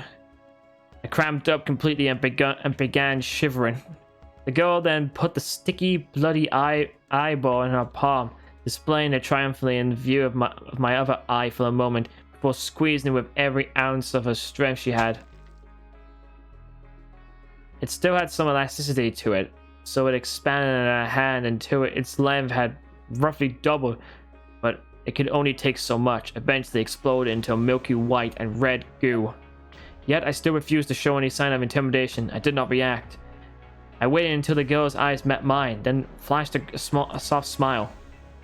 I cramped up completely and began shivering. The girl then put the sticky, bloody eyeball in her palm, displaying it triumphantly in view of my other eye for a moment, before squeezing it with every ounce of her strength she had. It still had some elasticity to it, so it expanded in her hand until its length had roughly doubled, but it could only take so much, eventually exploded into a milky white and red goo. Yet I still refused to show any sign of intimidation. I did not react. I waited until the girl's eyes met mine, then flashed a soft smile.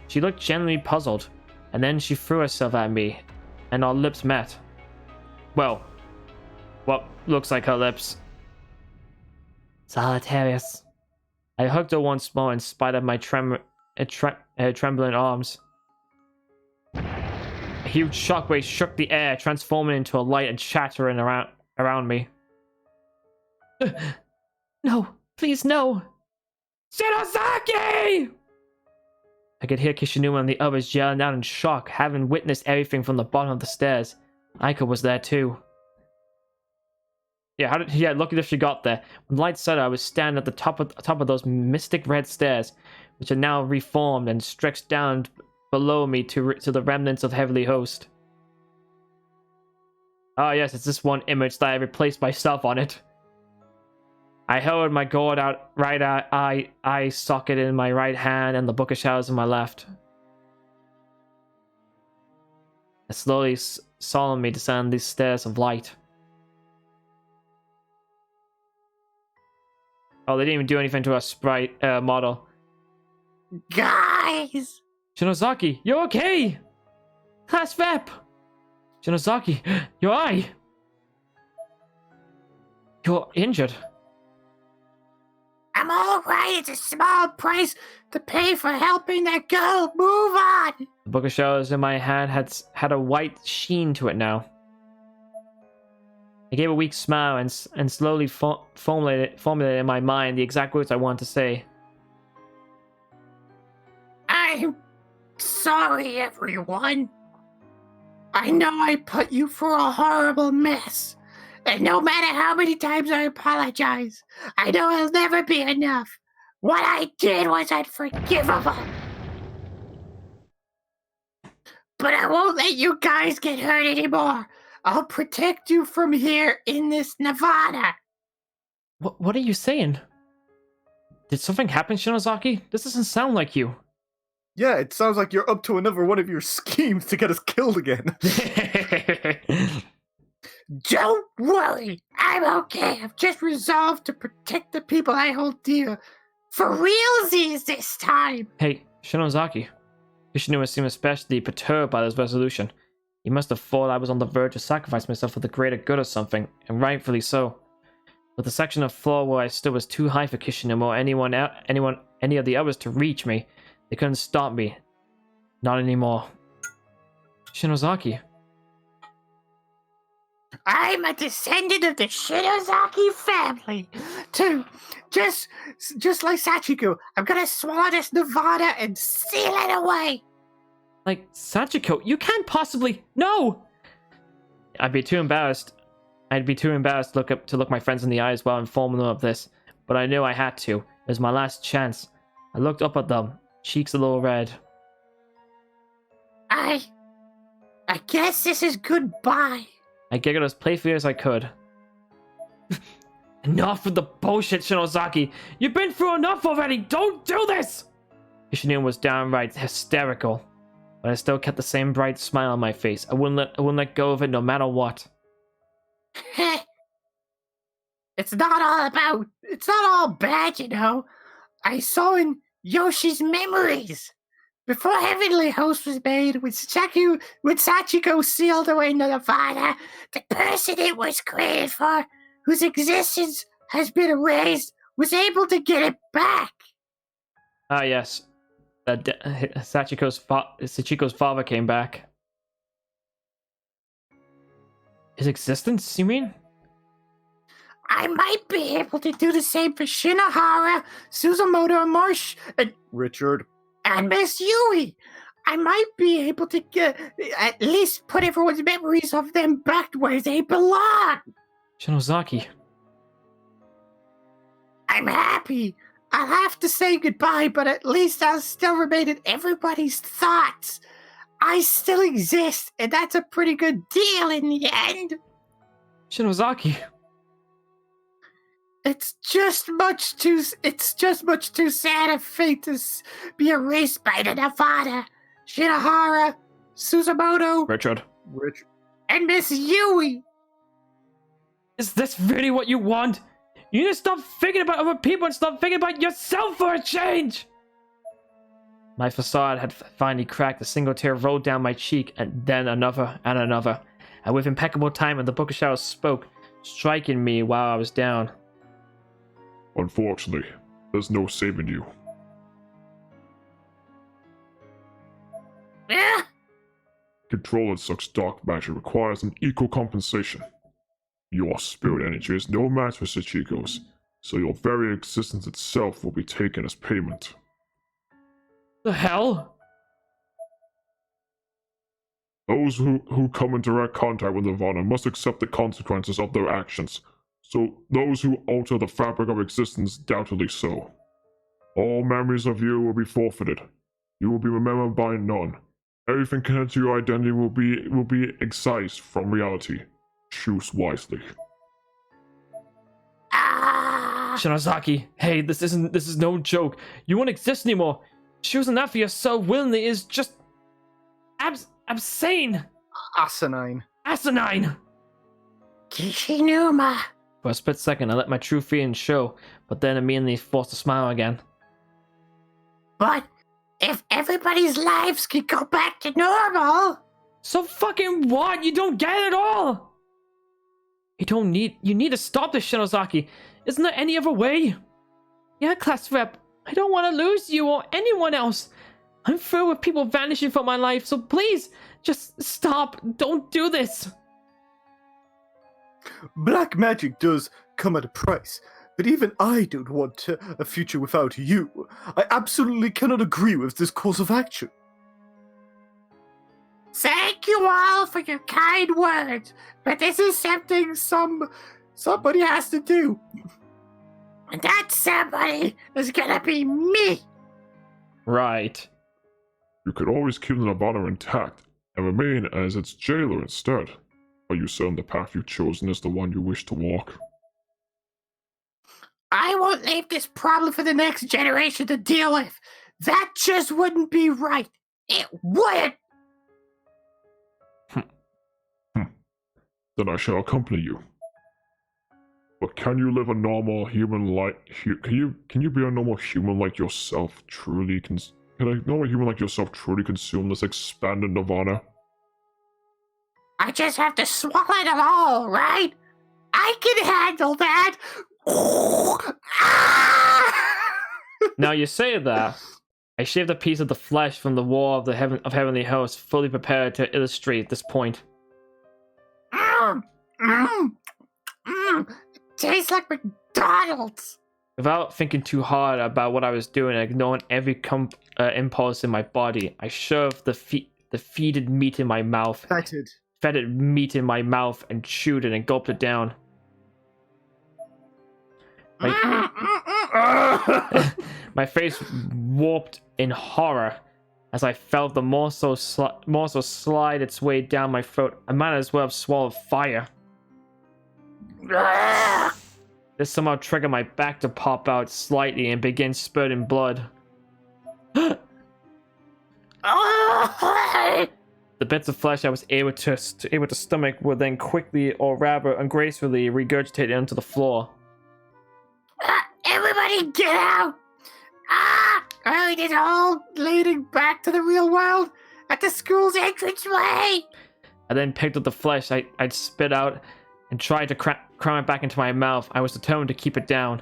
She looked genuinely puzzled, and then she threw herself at me, and our lips met. Well, what looks like her lips. Solitarius. I hugged her once more in spite of my trembling arms. A huge shockwave shook the air, transforming into a light and chattering around me. No, please no. Shinosaki! I could hear Kishinuma and the others yelling out in shock, having witnessed everything from the bottom of the stairs. Aika was there too. Yeah, look at if she got there. When the light set, I was standing at the top of those mystic red stairs, which had now reformed and stretched down below me to the remnants of the Heavenly Host. Ah, yes, it's this one image that I replaced myself on it. I held my gourd out right eye socket in my right hand and the Book of Shadows in my left. I slowly, solemnly descended these stairs of light. Oh, they didn't even do anything to our sprite model. Guys! Shinosaki, you're okay! Last rep! Shinosaki, your eye! You're injured. I'm alright. It's a small price to pay for helping that girl. Move on! The Book of Shadows in my hand had a white sheen to it now. I gave a weak smile and slowly formulated in my mind the exact words I wanted to say. I'm sorry, everyone. I know I put you through a horrible mess. And no matter how many times I apologize, I know it'll never be enough. What I did was unforgivable. But I won't let you guys get hurt anymore. I'll protect you from here in this Nirvana. What are you saying? Did something happen, Shinosaki? This doesn't sound like you. Yeah, it sounds like you're up to another one of your schemes to get us killed again. Don't worry, I'm okay. I've just resolved to protect the people I hold dear. For realsies this time. Hey, Shinosaki. Kishinuma seemed especially perturbed by this resolution. He must have thought I was on the verge of sacrificing myself for the greater good or something, and rightfully so. But the section of floor where I stood was too high for Kishinuma or any of the others to reach me. They couldn't stop me. Not anymore. Shinosaki. I'm a descendant of the Shinosaki family. Just like Sachiko, I'm gonna swallow this Nirvana and seal it away. Like, Sachiko, you can't possibly... No! I'd be too embarrassed to look my friends in the eyes while informing them of this, but I knew I had to. It was my last chance. I looked up at them, cheeks a little red. I guess this is goodbye. I giggled as playfully as I could. Enough with the bullshit, Shinosaki! You've been through enough already! Don't do this! Kishineon was downright hysterical, but I still kept the same bright smile on my face. I wouldn't let go of it no matter what. It's not all bad, you know. I saw in Yoshi's memories. Before Heavenly Host was made, when Sachiko sealed away Nirvana, the person it was created for, whose existence has been erased, was able to get it back. Ah, yes. Sachiko's father came back. His existence, you mean? I might be able to do the same for Shinohara, Suzumoto, and Marsh, Richard. and Miss Yui. I might be able to at least put everyone's memories of them back where they belong. Shinozaki. I'm happy. I'll have to say goodbye, but at least I'll still remain in everybody's thoughts. I still exist, and that's a pretty good deal in the end. Shinozaki. It's just much too sad a fate to be erased by the Nirvana, Shinohara, Suzumoto, Richard. and Miss Yui. Is this really what you want? You need to stop thinking about other people and stop thinking about yourself for a change! My facade had finally cracked. A single tear rolled down my cheek, and then another and another. And with impeccable timing, the Book of Shadows spoke, striking me while I was down. Unfortunately, there's no saving you. Controlling such dark magic requires an equal compensation. Your spirit energy is no match for Sachiko's, so your very existence itself will be taken as payment. The hell? Those who come in direct contact with Nirvana must accept the consequences of their actions, so those who alter the fabric of existence doubtedly so. All memories of you will be forfeited. You will be remembered by none. Everything connected to your identity will be excised from reality. Choose wisely. Shinozaki, hey, this is no joke. You won't exist anymore. Choosing that for yourself willingly is just insane. Asinine. Kishinuma. For a split second, I let my true feelings show, but then immediately forced a smile again. But if everybody's lives could go back to normal... So fucking what? You don't get it all! You need to stop this, Shinozaki. Isn't there any other way? Yeah, class rep. I don't want to lose you or anyone else. I'm through with people vanishing from my life, so please, just stop. Don't do this. Black magic does come at a price, but even I don't want a future without you. I absolutely cannot agree with this course of action. Thank you all for your kind words, but this is something somebody has to do. And that somebody is gonna be me. Right. You could always keep the Nirvana intact and remain as its jailer instead. Are you certain the path you've chosen is the one you wish to walk? I won't leave this problem for the next generation to deal with. That just wouldn't be right. It wouldn't. Then I shall accompany you. But can you live a normal human life? Can you be a normal human like yourself? Can a normal human like yourself truly consume this expanded Nirvana? I just have to swallow it all, right? I can handle that. Now you say that. I shaved a piece of the flesh from the wall of the heavenly host, fully prepared to illustrate this point. Tastes like McDonald's. Without thinking too hard about what I was doing and ignoring every impulse in my body, I shoved the feeded meat in my mouth. Fetid meat in my mouth and chewed it and gulped it down. My face warped in horror as I felt the morsel slide its way down my throat. I might as well have swallowed fire. This somehow triggered my back to pop out slightly and begin spurting blood. Oh! The bits of flesh I was able to stomach were then quickly, or rather ungracefully, regurgitated onto the floor. Everybody get out! Early this hole leading back to the real world at the school's entranceway! I then picked up the flesh I'd spit out and tried to cram it back into my mouth. I was determined to keep it down.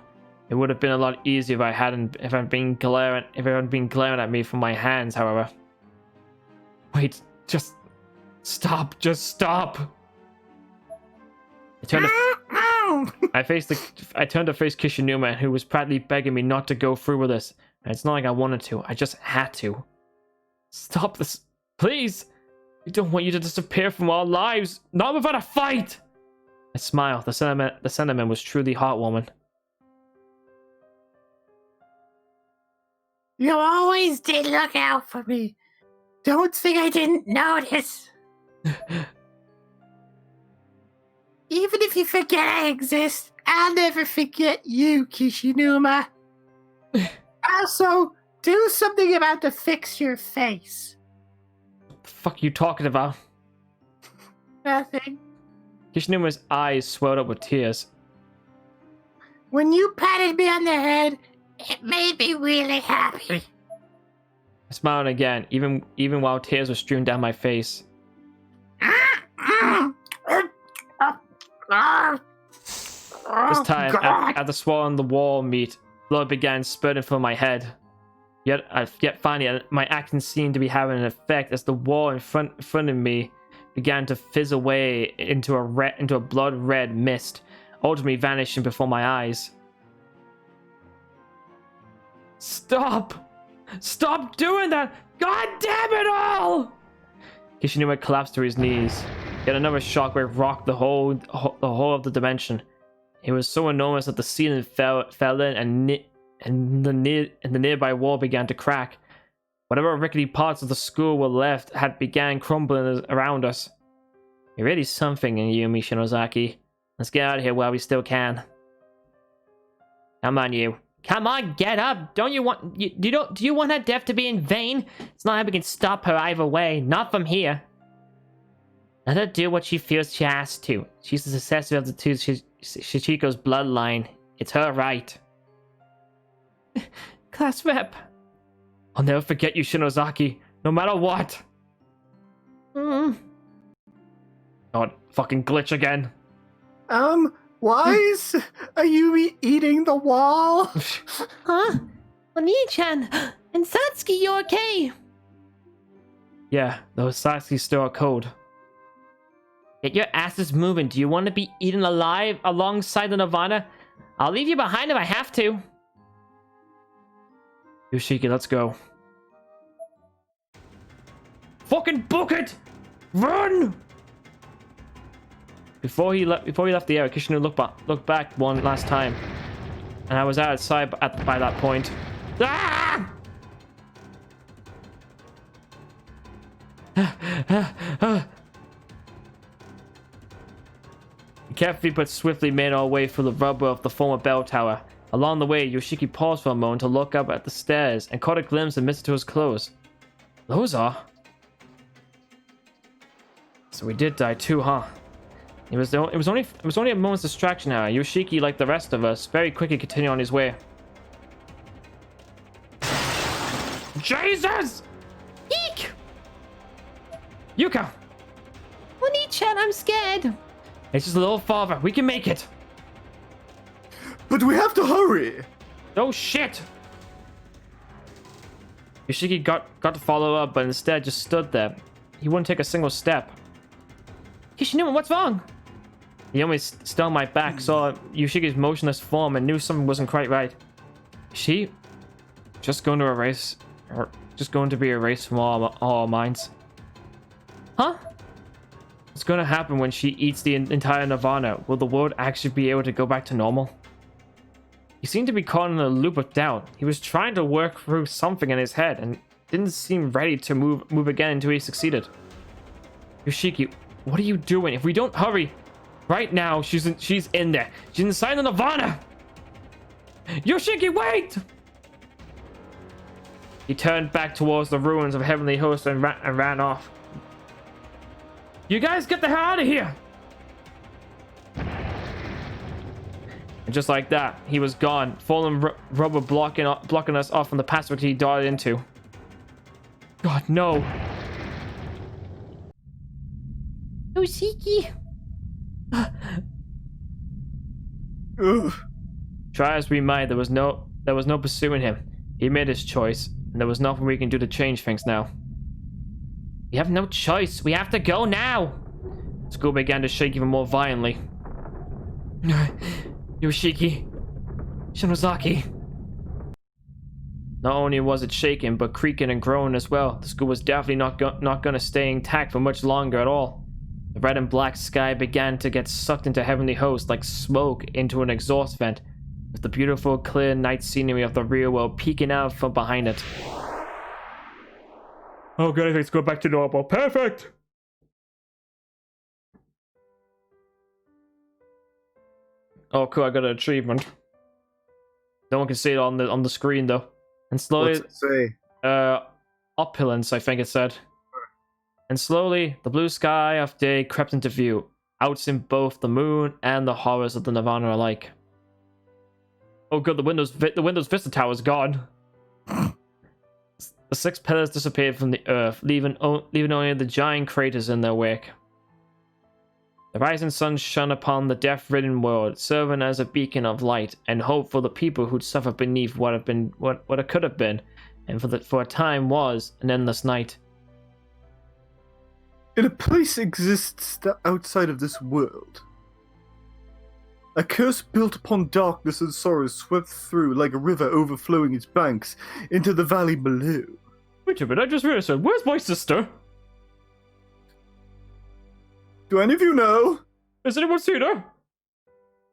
It would have been a lot easier if it hadn't been glaring at me from my hands, however. Wait, just stop! I turned to face Kishinuma, who was proudly begging me not to go through with this. And it's not like I wanted to, I just had to. Stop this, please! We don't want you to disappear from our lives, not without a fight! I smiled. The sentiment was truly heartwarming. You always did look out for me. Don't think I didn't notice. Even if you forget I exist, I'll never forget you, Kishinuma. Also, do something about to fix your face. What the fuck are you talking about? Nothing. Kishinuma's eyes swelled up with tears. When you patted me on the head, it made me really happy. I smiled again, even while tears were strewn down my face. This time, after swallowing the wall meat, blood began spurting from my head. Yet finally, my actions seemed to be having an effect as the wall in front of me began to fizz away into a blood-red mist, ultimately vanishing before my eyes. Stop! Stop doing that! God damn it all! Kishinuma collapsed to his knees. Yet another shockwave rocked the whole of the dimension. It was so enormous that the ceiling fell in, and the nearby wall began to crack. Whatever rickety parts of the school were left had began crumbling around us. You're really something, Ayumi Shinozaki. Let's get out of here while we still can. Come on, you. Come on, get up! Do you want her death to be in vain? It's not like we can stop her either way. Not from here. Let her do what she feels she has to. She's the successor of the two Shichiko's bloodline. It's her right. Class rep. I'll never forget you, Shinozaki. No matter what. Oh, fucking glitch again. Why is Ayumi eating the wall? Huh? Oni-chan! And Satsuki, you okay? Yeah, those Satsuki still are cold. Get your asses moving. Do you want to be eaten alive alongside the Nirvana? I'll leave you behind if I have to. Yoshiki, let's go. Fucking book it! Run! Before he left the area, Kishinuma looked back one last time, and I was outside by that point. Ah! Carefully but swiftly made our way through the rubble of the former bell tower. Along the way, Yoshiki paused for a moment to look up at the stairs and caught a glimpse of Mitsuto's clothes. Those are. So we did die too, huh? It was only a moment's distraction now. Yoshiki, like the rest of us, very quickly continued on his way. Jesus! Eek! Yuka! Oni-chan, I'm scared. It's just a little farther. We can make it. But we have to hurry! Oh shit! Yoshiki got to follow up, but instead just stood there. He wouldn't take a single step. Kishinuma, what's wrong? He almost still my back, saw Yoshiki's motionless form, and knew something wasn't quite right. She just going to erase, or just going to be erased from all our minds. Huh? What's going to happen when she eats the entire Nirvana? Will the world actually be able to go back to normal? He seemed to be caught in a loop of doubt. He was trying to work through something in his head, and didn't seem ready to move again until he succeeded. Yoshiki, what are you doing? If we don't hurry, right now she's in there. She's inside the Nirvana. Yoshiki, wait! He turned back towards the ruins of Heavenly Host and ran off. You guys get the hell out of here! And just like that, he was gone. Fallen rubber blocking us off from the passage he darted into. God, no. Yoshiki. Ugh. Try as we might, there was no pursuing him. He made his choice, and there was nothing we can do to change things now. We have no choice. We have to go now. The school began to shake even more violently. Yoshiki. Shinozaki. Not only was it shaking, but creaking and groaning as well. The school was definitely not going to stay intact for much longer at all. The red and black sky began to get sucked into Heavenly Host like smoke into an exhaust vent, with the beautiful, clear night scenery of the real world peeking out from behind it. Oh, good, let's go back to normal. Perfect! Oh, cool, I got an achievement. No one can see it on the screen, though. And slowly... What's it say? Opulence, I think it said. And slowly, the blue sky of day crept into view, outseen both the moon and the horrors of the Nirvana alike. Oh good, the Windows Vista Tower is gone. The 6 pillars disappeared from the earth, leaving only the giant craters in their wake. The rising sun shone upon the death-ridden world, serving as a beacon of light and hope for the people who'd suffered beneath what it could have been, and for a time was an endless night. In a place exists outside of this world. A curse built upon darkness and sorrow swept through like a river overflowing its banks into the valley below. Wait a minute, I just realized, where's my sister? Do any of you know? Has anyone seen her?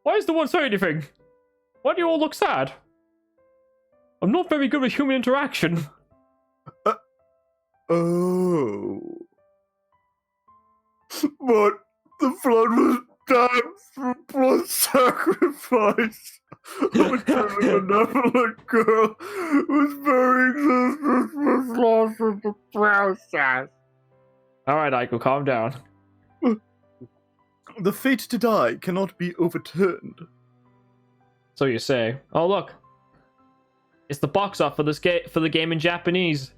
Why is no one saying anything? Why do you all look sad? I'm not very good with human interaction. Oh. But the flood was time for blood sacrifice. A truly benevolent girl whose very existence was lost in the process. Alright, Aiko, calm down. The fate to die cannot be overturned. So you say. Oh look. It's the box art for the game in Japanese.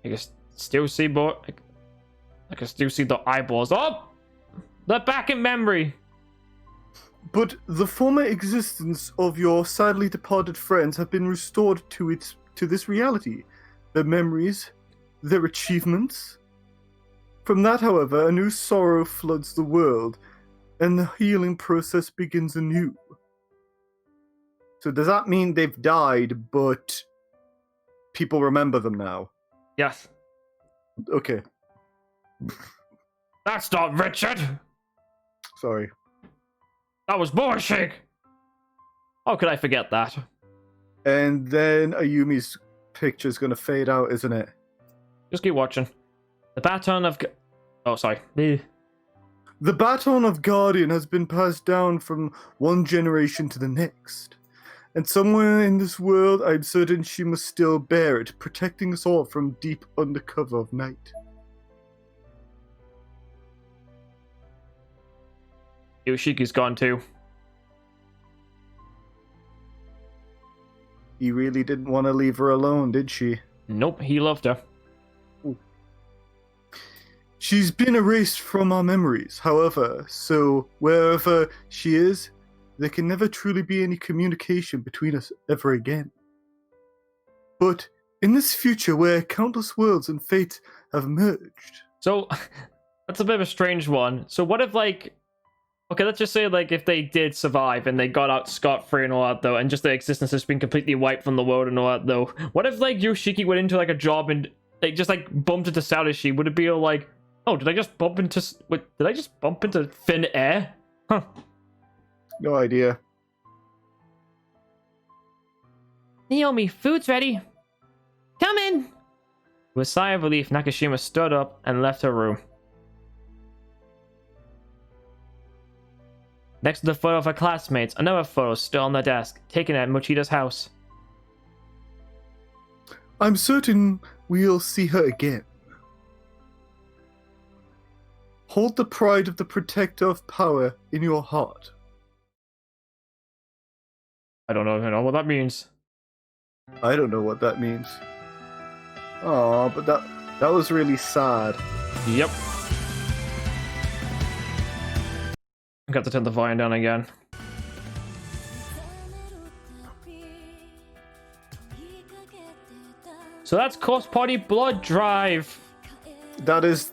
I can still see I can still see the eyeballs. Oh! They're back in memory. But the former existence of your sadly departed friends have been restored to this reality. Their memories, their achievements. From that, however, a new sorrow floods the world, and the healing process begins anew. So does that mean they've died, but people remember them now? Yes. Okay. That's not Richard. Sorry. That was bullshit. How could I forget that? And then Ayumi's picture's gonna fade out, isn't it? Just keep watching. The baton of... Oh, sorry. The baton of Guardian has been passed down from one generation to the next. And somewhere in this world, I'm certain she must still bear it, protecting us all from deep undercover of night. Yoshiki's gone too. You really didn't want to leave her alone, did she? Nope, he loved her. She's been erased from our memories, however, so wherever she is, there can never truly be any communication between us ever again. But in this future where countless worlds and fates have merged... So, that's a bit of a strange one. So what if, like... Okay, let's just say, like, if they did survive and they got out scot-free and all that, though, and just their existence has been completely wiped from the world and all that, though. What if, like, Yoshiki went into, like, a job and they just, like, bumped into Satoshi? Would it be all like... Oh, did I just bump into... Wait, did I just bump into thin air? Huh. No idea. Naomi, food's ready. Come in. With a sigh of relief, Nakashima stood up and left her room. Next to the photo of her classmates, another photo still on the desk, taken at Mochida's house. I'm certain we'll see her again. Hold the pride of the protector of power in your heart. I don't know what that means. I don't know what that means. Oh, but that was really sad. Yep. I got to turn the volume down again. So that's Corpse Party Blood Drive. That is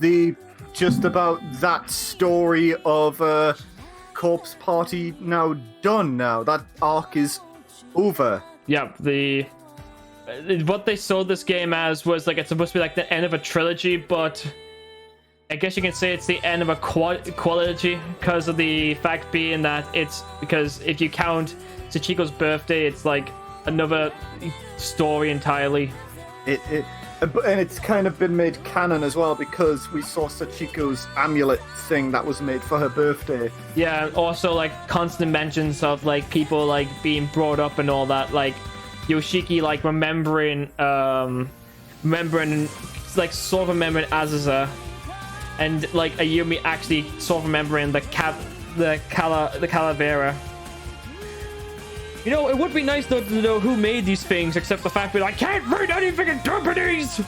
just about that story of Corpse Party now done now. That arc is over. Yep, what they sold this game as was like it's supposed to be like the end of a trilogy, but I guess you can say it's the end of a quadrilogy because of the fact being that it's because if you count Sachiko's birthday, it's like another story entirely. And it's kind of been made canon as well because we saw Sachiko's amulet thing that was made for her birthday. Yeah, also like constant mentions of like people like being brought up and all that, like Yoshiki like remembering like sort of remembering Azusa, and like Ayumi actually sort of remembering the Calavera. You know, it would be nice though to know who made these things, except the fact that I can't read anything in Japanese!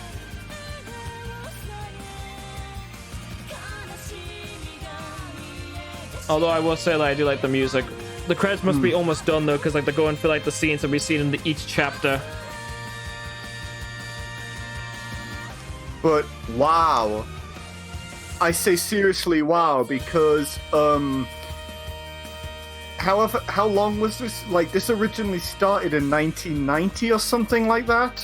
Although I will say that I do like the music. The credits must be almost done though, because like they're going for like the scenes that we've seen in each chapter. But wow. I say seriously wow, because however, how long was this? Like, this originally started in 1990 or something like that?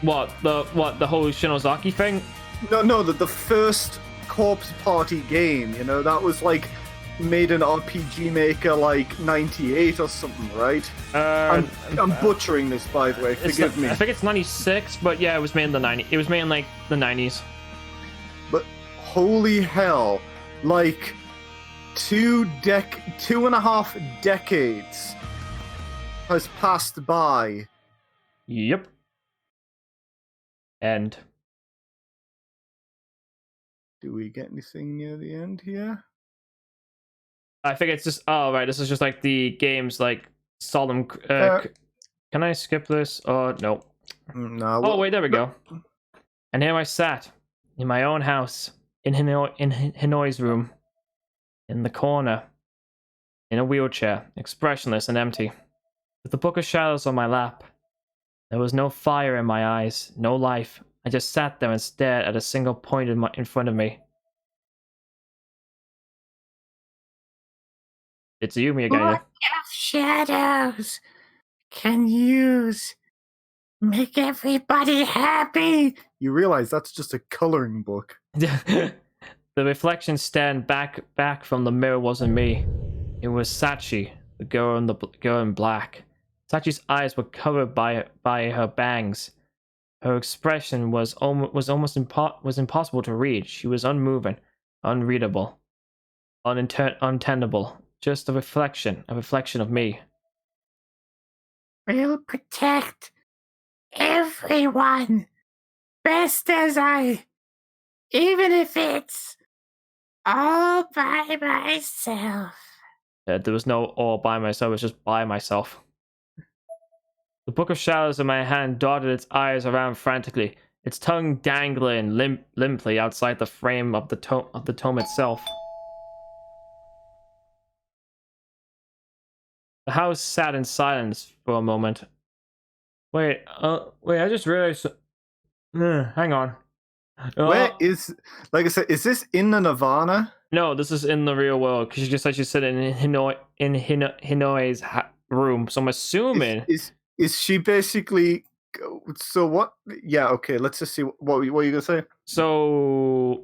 What the whole Shinozaki thing? No, the first Corpse Party game, you know, that was like made an RPG Maker like 98 or something, right? I'm butchering this, by the way, forgive me. I think it's 96, but yeah, it was made in the 90s. It was made in like the 90s. But holy hell, like 2.5 decades has passed by. Yep. And do we get anything near the end here? I think it's just right. This is just like the game's like solemn. Can I skip this? Oh no. No. Oh wait, there we go. And here I sat in my own house in Hinoi's room, in the corner, in a wheelchair, expressionless and empty, with the Book of Shadows on my lap. There was no fire in my eyes, no life. I just sat there and stared at a single point in front of me. It's Ayumi again. What if shadows can use make everybody happy? You realize that's just a coloring book. The reflection staring back from the mirror wasn't me. It was Sachi, the girl in black. Sachi's eyes were covered by her bangs. Her expression was almost impossible to read. She was unmoving, unreadable, untenable. Just a reflection of me. We'll protect everyone, best as I, even if it's all by myself. There was no all by myself, it was just by myself. The Book of Shadows in my hand darted its eyes around frantically, its tongue dangling limply outside the frame of the tome itself. The house sat in silence for a moment. Wait, I just realized. Hang on. Where is, like I said, is this in the Nirvana? No, this is in the real world because she just said she's sitting in Hinoi's room. So I'm assuming is she basically? So what? Yeah, okay. Let's just see what were you gonna say. So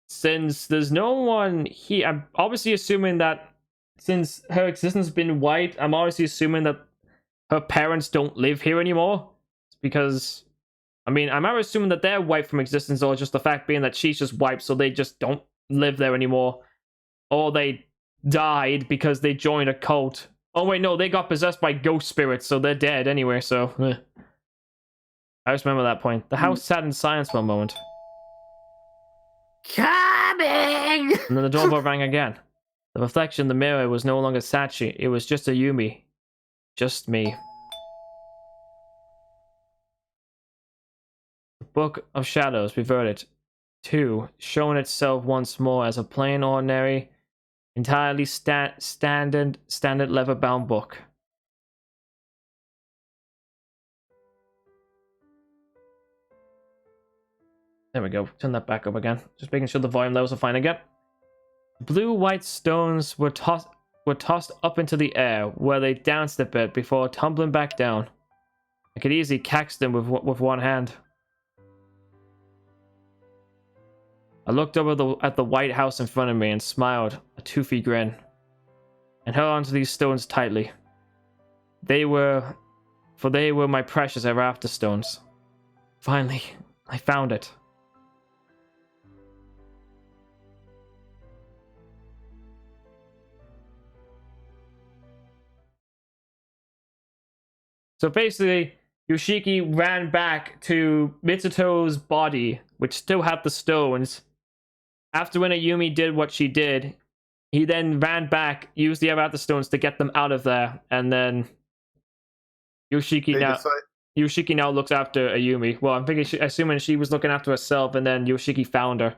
since there's no one here, I'm obviously assuming that since her existence has been wiped, I'm obviously assuming that her parents don't live here anymore. Because, I mean, I'm either assuming that they're wiped from existence, or just the fact being that she's just wiped, so they just don't live there anymore. Or they died because they joined a cult. Oh wait, no, they got possessed by ghost spirits, so they're dead anyway, so... I just remember that point. The house sat in silence for a moment, Coming! and then the doorbell rang again. The reflection in the mirror was no longer Sachi. It was just Ayumi. Just me. The Book of Shadows reverted to showing itself once more as a plain, ordinary, entirely standard leather-bound book. There we go. Turn that back up again. Just making sure the volume levels are fine again. Blue-white stones were tossed up into the air, where they danced a bit before tumbling back down. I could easily catch them with one hand. I looked over at the white house in front of me and smiled, a toothy grin, and held onto these stones tightly. They were my precious ever after stones. Finally, I found it. So basically, Yoshiki ran back to Mitsuto's body, which still had the stones. After when Ayumi did what she did, he then ran back, used the other stones to get them out of there, and then Yoshiki now looks after Ayumi. Well, I'm thinking, assuming she was looking after herself, and then Yoshiki found her.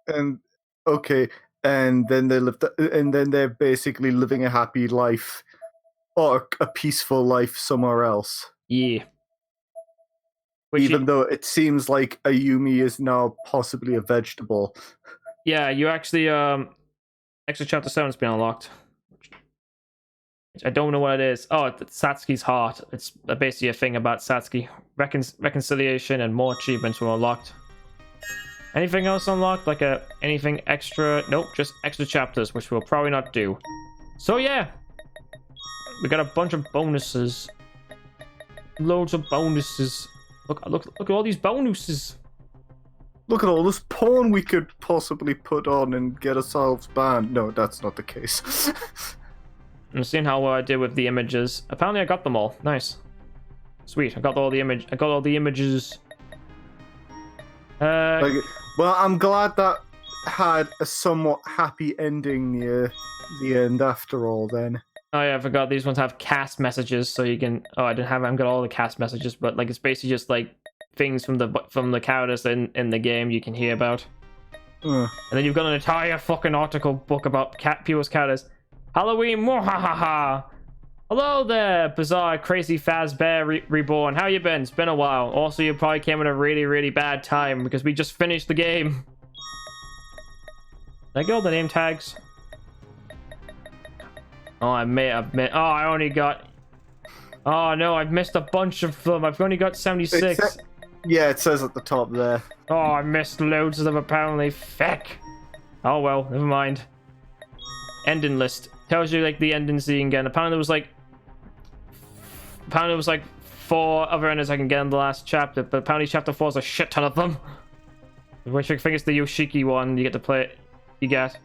And okay, and then they're basically living a happy life. Or a peaceful life somewhere else. Yeah. Even though it seems like Ayumi is now possibly a vegetable. Yeah, you actually, extra chapter 7's been unlocked. I don't know what it is. Oh, it's Satsuki's heart. It's basically a thing about Satsuki. Reconciliation and more achievements were unlocked. Anything else unlocked? Like anything extra? Nope, just extra chapters, which we'll probably not do. So yeah. We got a bunch of bonuses. Loads of bonuses. Look at all these bonuses. Look at all this porn we could possibly put on and get ourselves banned. No, that's not the case. I'm seeing how well I did with the images. Apparently I got them all. Nice. Sweet. I got all the images. Well, I'm glad that had a somewhat happy ending near the end after all then. Oh yeah, I forgot these ones have cast messages, so you can. Oh, I haven't got all the cast messages, but like it's basically just like things from the characters in the game you can hear about. And then you've got an entire fucking article book about people's characters. Halloween, mwahaha! Hello there, bizarre, crazy Fazbear Reborn. How you been? It's been a while. Also, you probably came at a really, really bad time because we just finished the game. Did I get all the name tags? Oh, I may have missed. Oh, I only got. Oh no, I've missed a bunch of them. I've only got 76. Yeah, it says at the top there. Oh, I missed loads of them apparently. Feck. Oh well, never mind. Ending list tells you like the endings you can get. Apparently, it was like 4 other endings I can get in the last chapter, but apparently chapter 4 is a shit ton of them. Which I think is the Yoshiki one you get to play. You get.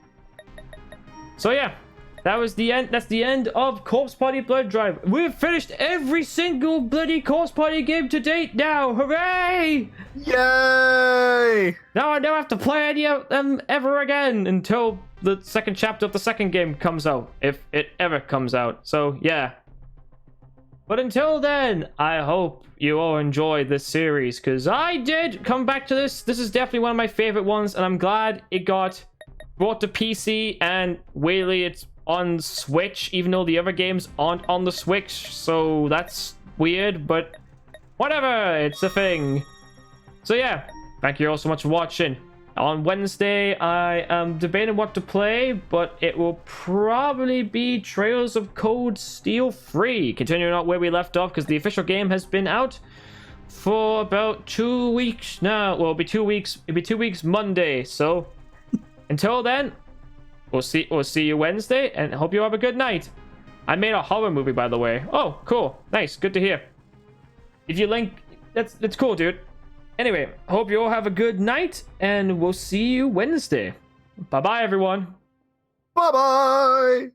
So yeah. That was the end. That's the end of Corpse Party Blood Drive. We've finished every single bloody Corpse Party game to date now. Hooray! Yay! Now I don't have to play any of them ever again until the second chapter of the second game comes out. If it ever comes out. So, yeah. But until then, I hope you all enjoyed this series. Because I did come back to this. This is definitely one of my favorite ones. And I'm glad it got brought to PC. And Whaley, it's on Switch, even though the other games aren't on the Switch, so that's weird, but whatever, it's a thing. So yeah, thank you all so much for watching. On Wednesday, I am debating what to play, but it will probably be Trails of Cold Steel 3, continuing on where we left off, because the official game has been out for about 2 weeks now. Well, it'll be 2 weeks. It'll be 2 weeks Monday, so until then, We'll see you Wednesday, and hope you have a good night. I made a horror movie, by the way. Oh, cool. Nice. Good to hear. If you link... That's cool, dude. Anyway, hope you all have a good night, and we'll see you Wednesday. Bye-bye, everyone. Bye-bye!